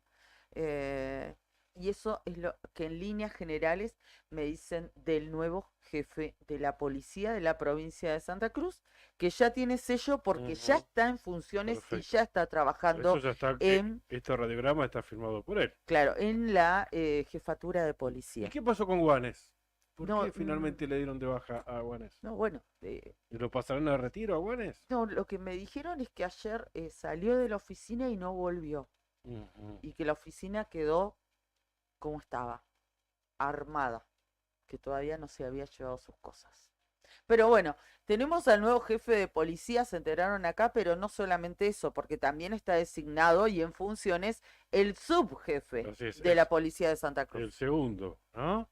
y eso es lo que en líneas generales me dicen del nuevo jefe de la policía de la provincia de Santa Cruz, que ya tiene sello porque ya está en funciones y Perfecto. ya está trabajando Eso ya está, en, este radiograma está firmado por él. claro, en la jefatura de ¿Y policía. qué pasó con Guanes? ¿Por No, qué finalmente le dieron de baja a Guanes? No, bueno, ¿Y lo pasarán a retiro a Guanes? no, lo que me dijeron es que ayer salió de la oficina y no volvió, Ujú. y que la oficina quedó como estaba, armada, que todavía no se había llevado sus cosas. Pero bueno, tenemos al nuevo jefe de policía, se enteraron acá, pero no solamente eso, porque también está designado y en funciones el subjefe Así es, de la policía de Santa el Cruz. segundo, ¿no?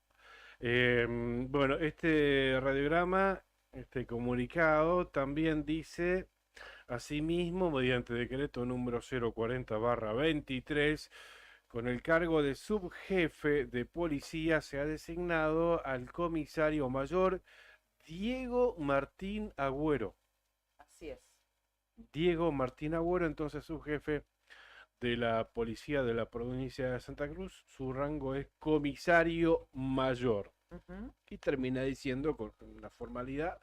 Bueno, este radiograma, este comunicado también dice, asimismo, mediante decreto número 040/23, con el cargo de subjefe de policía se ha designado al comisario mayor Diego Martín Agüero. Así es. Diego Martín Agüero, entonces subjefe de la policía de la provincia de Santa Cruz, su rango es comisario mayor. Ujú. Y termina diciendo con una formalidad,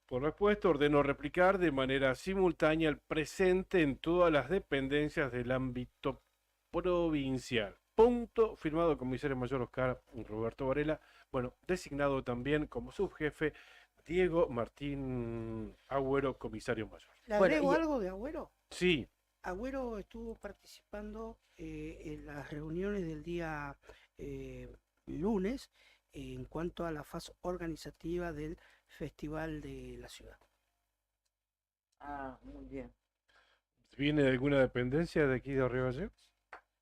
por respuesta, ordeno replicar de manera simultánea el presente en todas las dependencias del ámbito provincial. Punto, firmado comisario mayor Oscar Roberto Varela, bueno, designado también como subjefe Diego Martín Agüero, comisario mayor. ¿Le Bueno, agrego y- algo de Agüero? Sí, Agüero estuvo participando en las reuniones del día lunes en cuanto a la fase organizativa del Festival de la Ciudad. Ah, muy bien. ¿viene de alguna dependencia de aquí de Río Gallegos?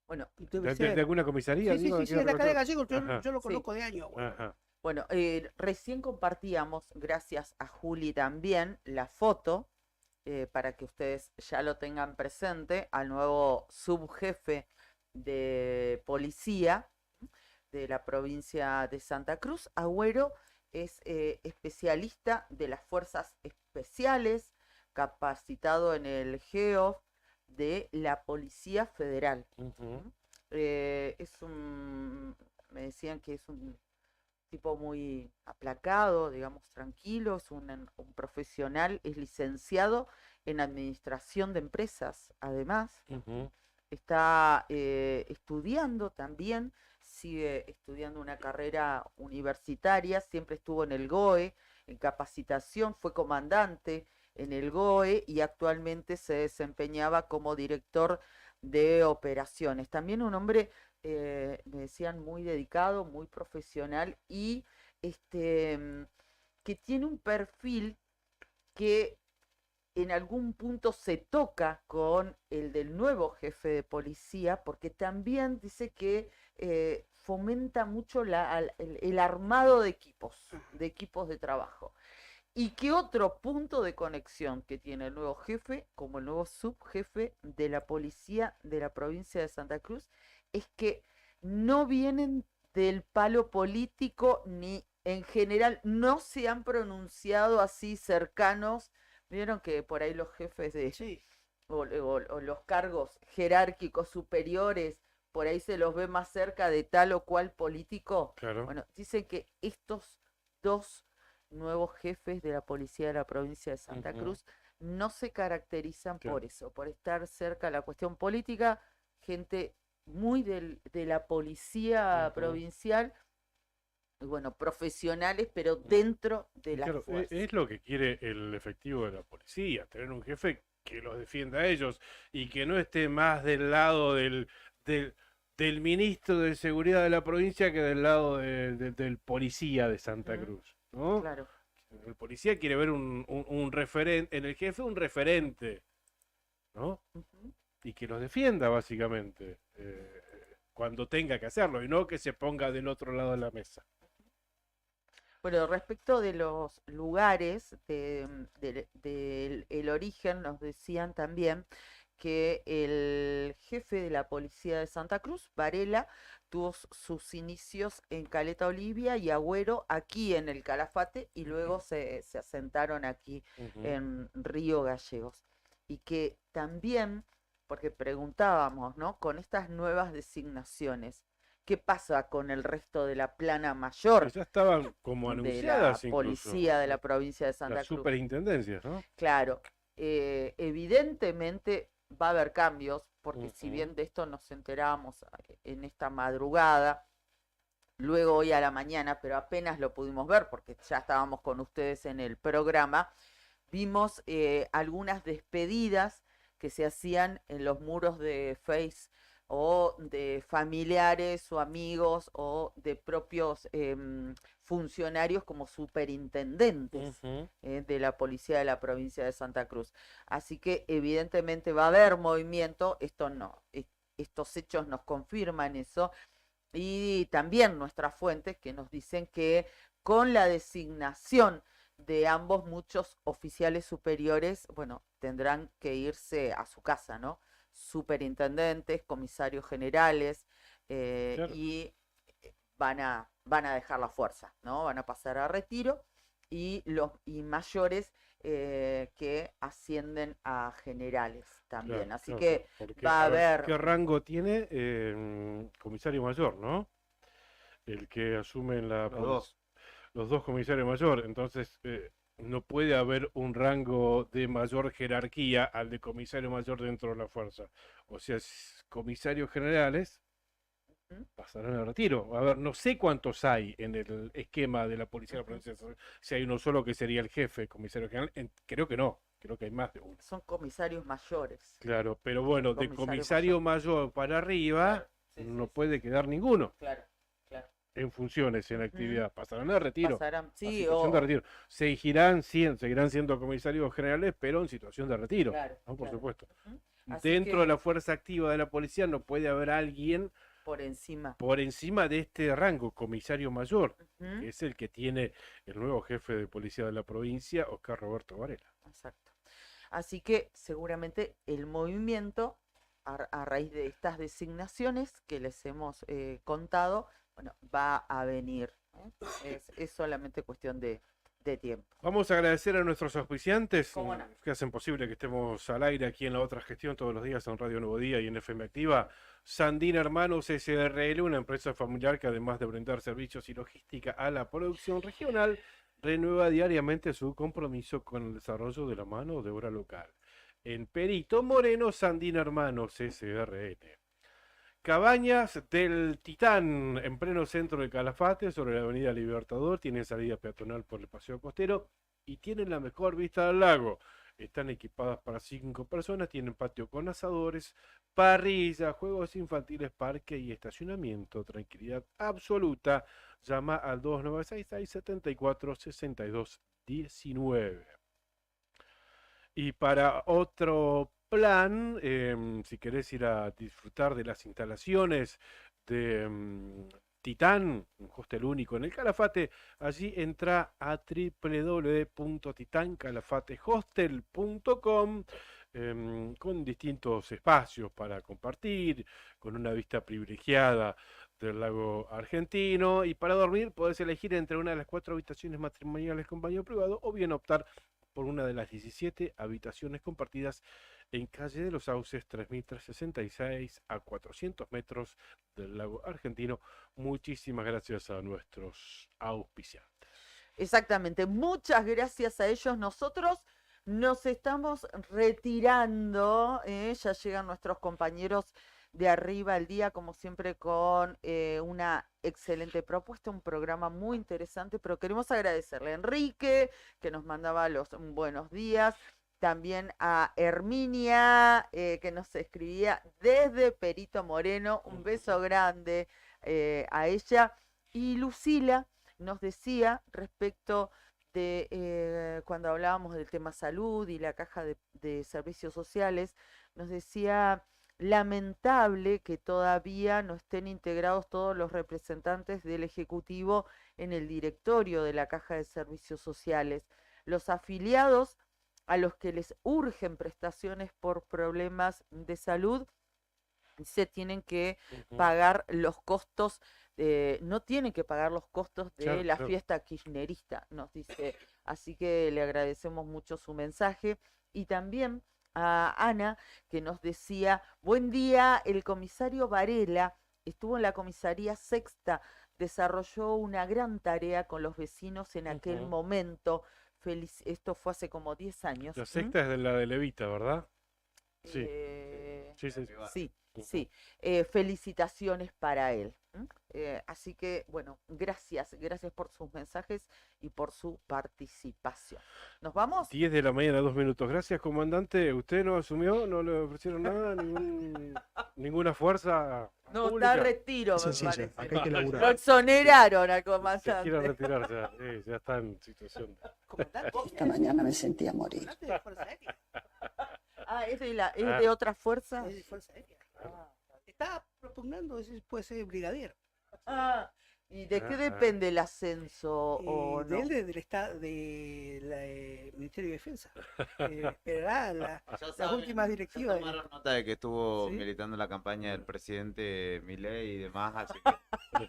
Bueno, Debe ¿De ser. alguna comisaría? Sí, sí, digo, sí, aquí sí, de de Río acá de Gallegos? Gallegos, Ajá, yo lo Sí. conozco de años. Agüero. ajá. Bueno, recién compartíamos, gracias a Juli también, la foto para que ustedes ya lo tengan presente, al nuevo subjefe de policía de la provincia de Santa Cruz. Agüero es especialista de las fuerzas especiales, capacitado en el GEOF de la Policía Federal. Ujú. Me decían que es un tipo muy aplacado, digamos, tranquilo, es un profesional, es licenciado en administración de empresas, además, Ujú. está estudiando también, sigue estudiando una carrera universitaria, siempre estuvo en el GOE, en capacitación, fue comandante en el GOE y actualmente se desempeñaba como director de operaciones. También un hombre, me decían, muy dedicado, muy profesional y que tiene un perfil que en algún punto se toca con el del nuevo jefe de policía, porque también dice que fomenta mucho el armado de equipos de trabajo. Y que otro punto de conexión que tiene el nuevo jefe, como el nuevo subjefe de la policía de la provincia de Santa Cruz, es que no vienen del palo político ni en general no se han pronunciado así cercanos. Vieron que por ahí los jefes Sí, o los cargos jerárquicos superiores, por ahí se los ve más cerca de tal o cual político. Claro. Bueno, dicen que estos dos nuevos jefes de la policía de la provincia de Santa Ujú. Cruz no se caracterizan Claro. por eso, por estar cerca de la cuestión política, gente muy de la policía Ujú. provincial, y bueno, profesionales, pero dentro de las Claro, fuerzas. es lo que quiere el efectivo de la policía, tener un jefe que los defienda a ellos y que no esté más del lado del ministro de Seguridad de la provincia que del lado del policía de Santa Ujú. Cruz, ¿no? Claro. El policía quiere ver un referente, en el jefe un referente, ¿no? Ujú. Y que los defienda, básicamente. cuando tenga que hacerlo y no que se ponga del otro lado de la mesa. Bueno, respecto de los lugares del el origen, nos decían también que el jefe de la policía de Santa Cruz, Varela, tuvo sus inicios en Caleta Olivia y Agüero aquí en el Calafate y luego se asentaron aquí Ujú. en Río Gallegos. Y que también, porque preguntábamos, ¿no? Con estas nuevas designaciones, ¿qué pasa con el resto de la plana Que mayor ya estaban como de la anunciadas incluso, policía de la provincia de Santa las Cruz? superintendencias, ¿no? Claro, evidentemente va a haber cambios, porque si Ujú. bien de esto nos enterábamos en esta madrugada, luego hoy a la mañana, pero apenas lo pudimos ver porque ya estábamos con ustedes en el programa, vimos algunas despedidas que se hacían en los muros de Face o de familiares o amigos o de propios funcionarios como superintendentes Ujú. de la policía de la provincia de Santa Cruz. Así que evidentemente va a haber movimiento, esto no, estos hechos nos confirman eso, y también nuestras fuentes que nos dicen que con la designación de ambos, muchos oficiales superiores, bueno, tendrán que irse a su casa, ¿no? Superintendentes, comisarios generales, Claro. y van a dejar la fuerza, ¿no? Van a pasar a retiro y los mayores que ascienden a generales también. Claro, Así claro, que porque, va a a ver, haber ¿qué rango tiene comisario mayor, no? El que asume en la Los dos. los dos comisarios mayor, entonces no puede haber un rango de mayor jerarquía al de comisario mayor dentro de la fuerza. O sea, comisarios generales ¿Mm? pasarán al retiro. A ver, no sé cuántos hay en el esquema de la policía de la provincia. Si hay uno solo que sería el jefe, comisario general, creo que no, creo que hay más de uno. son comisarios mayores. Claro, pero bueno, de Comisario comisario mayor para arriba Sí, no sí, puede quedar ninguno claro, claro. en funciones, en Ujú. actividad. Pasarán al retiro. Pasarán, A sí, situación de retiro. Seguirán siendo comisarios generales, pero en situación de retiro, claro, ¿no? Por claro. supuesto. Ujú. Así Dentro de que la fuerza activa de la policía no puede haber alguien por encima. por encima de este rango, comisario mayor, Ujú. que es el que tiene el nuevo jefe de policía de la provincia, Oscar Roberto Varela. Exacto. Así que seguramente el movimiento, a raíz de estas designaciones que les hemos contado, bueno, va a venir. Es solamente cuestión de tiempo. Vamos a agradecer a nuestros auspiciantes ¿Cómo no? que hacen posible que estemos al aire aquí en La Otra Gestión todos los días en Radio Nuevo Día y en FM Activa. Sandín Hermanos SRL, una empresa familiar que además de brindar servicios y logística a la producción regional, renueva diariamente su compromiso con el desarrollo de la mano de obra local. En Perito Moreno, Sandín Hermanos SRL. Cabañas del Titán, en pleno centro de Calafate, sobre la avenida Libertador, tienen salida peatonal por el paseo costero y tienen la mejor vista al lago. Están equipadas para 5 personas, tienen patio con asadores, parrilla, juegos infantiles, parque y estacionamiento. Tranquilidad absoluta. Llama al 2966-746219. Y para otro plan, si querés ir a disfrutar de las instalaciones de Titán, un hostel único en el Calafate, allí entra a www.titancalafatehostel.com con distintos espacios para compartir, con una vista privilegiada del lago argentino, y para dormir podés elegir entre una de las 4 habitaciones matrimoniales con baño privado o bien optar por una de las 17 habitaciones compartidas en calle de los Sauces 3366 a 400 metros del lago argentino. Muchísimas gracias a nuestros auspiciantes. Exactamente, muchas gracias a ellos. Nosotros nos estamos retirando, ya llegan nuestros compañeros de Arriba al Día, como siempre, con una excelente propuesta, un programa muy interesante, pero queremos agradecerle a Enrique, que nos mandaba los buenos días, también a Herminia, que nos escribía desde Perito Moreno, un beso grande a ella, y Lucila nos decía respecto de cuando hablábamos del tema salud y la caja de servicios sociales, nos decía lamentable que todavía no estén integrados todos los representantes del Ejecutivo en el directorio de la Caja de Servicios Sociales. Los afiliados a los que les urgen prestaciones por problemas de salud se tienen que pagar los costos, no tienen que pagar los costos de Claro, la claro. fiesta kirchnerista, nos dice. Así que le agradecemos mucho su mensaje. Y también a Ana, que nos decía, buen día, el comisario Varela estuvo en la comisaría sexta, desarrolló una gran tarea con los vecinos en aquel Ujú. momento. Esto fue hace como 10 años. La secta es de la de Levita, ¿verdad? Sí. Eh, Sí, sí. sí, Ujú. sí. Felicitaciones para él. Así que, bueno, gracias por sus mensajes y por su participación. ¿Nos vamos? 10 de la mañana, 2 minutos. Gracias, comandante. ¿Usted no asumió? ¿No le ofrecieron nada? ¿Ninguna fuerza No, pública? está retiro, me Sencillo, parece. acá hay que Lo laburar. exoneraron al Se quiere comandante. retirar ya. Sí, ya está en situación. Comandante, Esta mañana me sentía morir. comandante de Fuerza Aérea. Ah, ¿es de otra fuerza? Es de Fuerza Aérea. Ah, Está propugnando, puede ser brigadier. Ah, ¿y de qué Ah, depende el ascenso o De no? él, del Estado, del Ministerio de Defensa. Esperará las últimas directivas. Tomaron nota de que estuvo ¿Sí? militando en la campaña del presidente Milei y demás, así que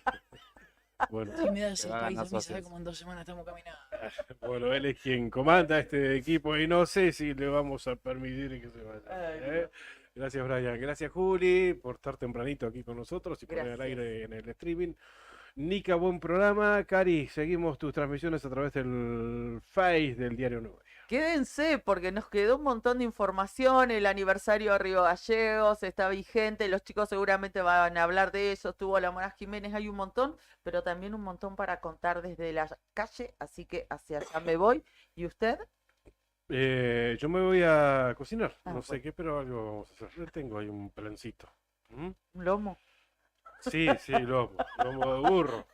Bueno, Si me da ese Que va a país, ganar a su mí sabe ascenso. cómo en 2 semanas estamos caminando. bueno, él es quien comanda este equipo y no sé si le vamos a permitir que se vaya. Ay, ¿eh? Gracias, Brian. Gracias, Juli, por estar tempranito aquí con nosotros y poner al Gracias. aire en el streaming. Nica, buen programa. Cari, seguimos tus transmisiones a través del Face del Diario Nuevo Día. Quédense porque nos quedó un montón de información, el aniversario de Río Gallegos está vigente, los chicos seguramente van a hablar de eso, estuvo la Mora Jiménez, hay un montón, pero también un montón para contar desde la calle, así que hacia allá me voy. ¿Y usted? Yo me voy a cocinar, Ah, no sé bueno. qué, pero algo vamos a hacer. Tengo ahí un plancito. ¿Mm? ¿Un lomo? Sí, lomo de burro.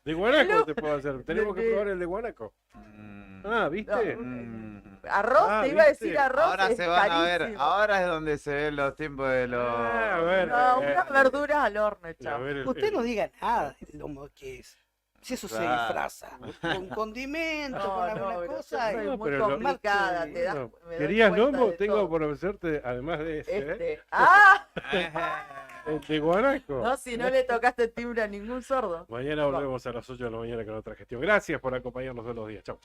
De guanaco te puedo hacer. Tenemos que de- probar el de guanaco. Ah, ¿viste? Arroz, Ah, te iba a ¿viste? decir arroz, ahora es se van a ver, carísimo. ahora es donde se ven los tiempos de los... A ver, No, unas verduras al horno, a chao. ver Usted no diga nada del lomo que es. Si eso se Claro. disfraza con condimentos, No, con no, alguna pero cosa. yo soy No, muy pero lo- complicada, no, te das, no. me doy ¿Querías cuenta lomo? de Tengo todo. por ofrecerte, además de ese, ¿eh? Este. ¡Ah! El de guanaco. No, si no le tocaste timbre a ningún sordo. Mañana volvemos a las 8 de la mañana con otra gestión. Gracias por acompañarnos todos los días. Chao.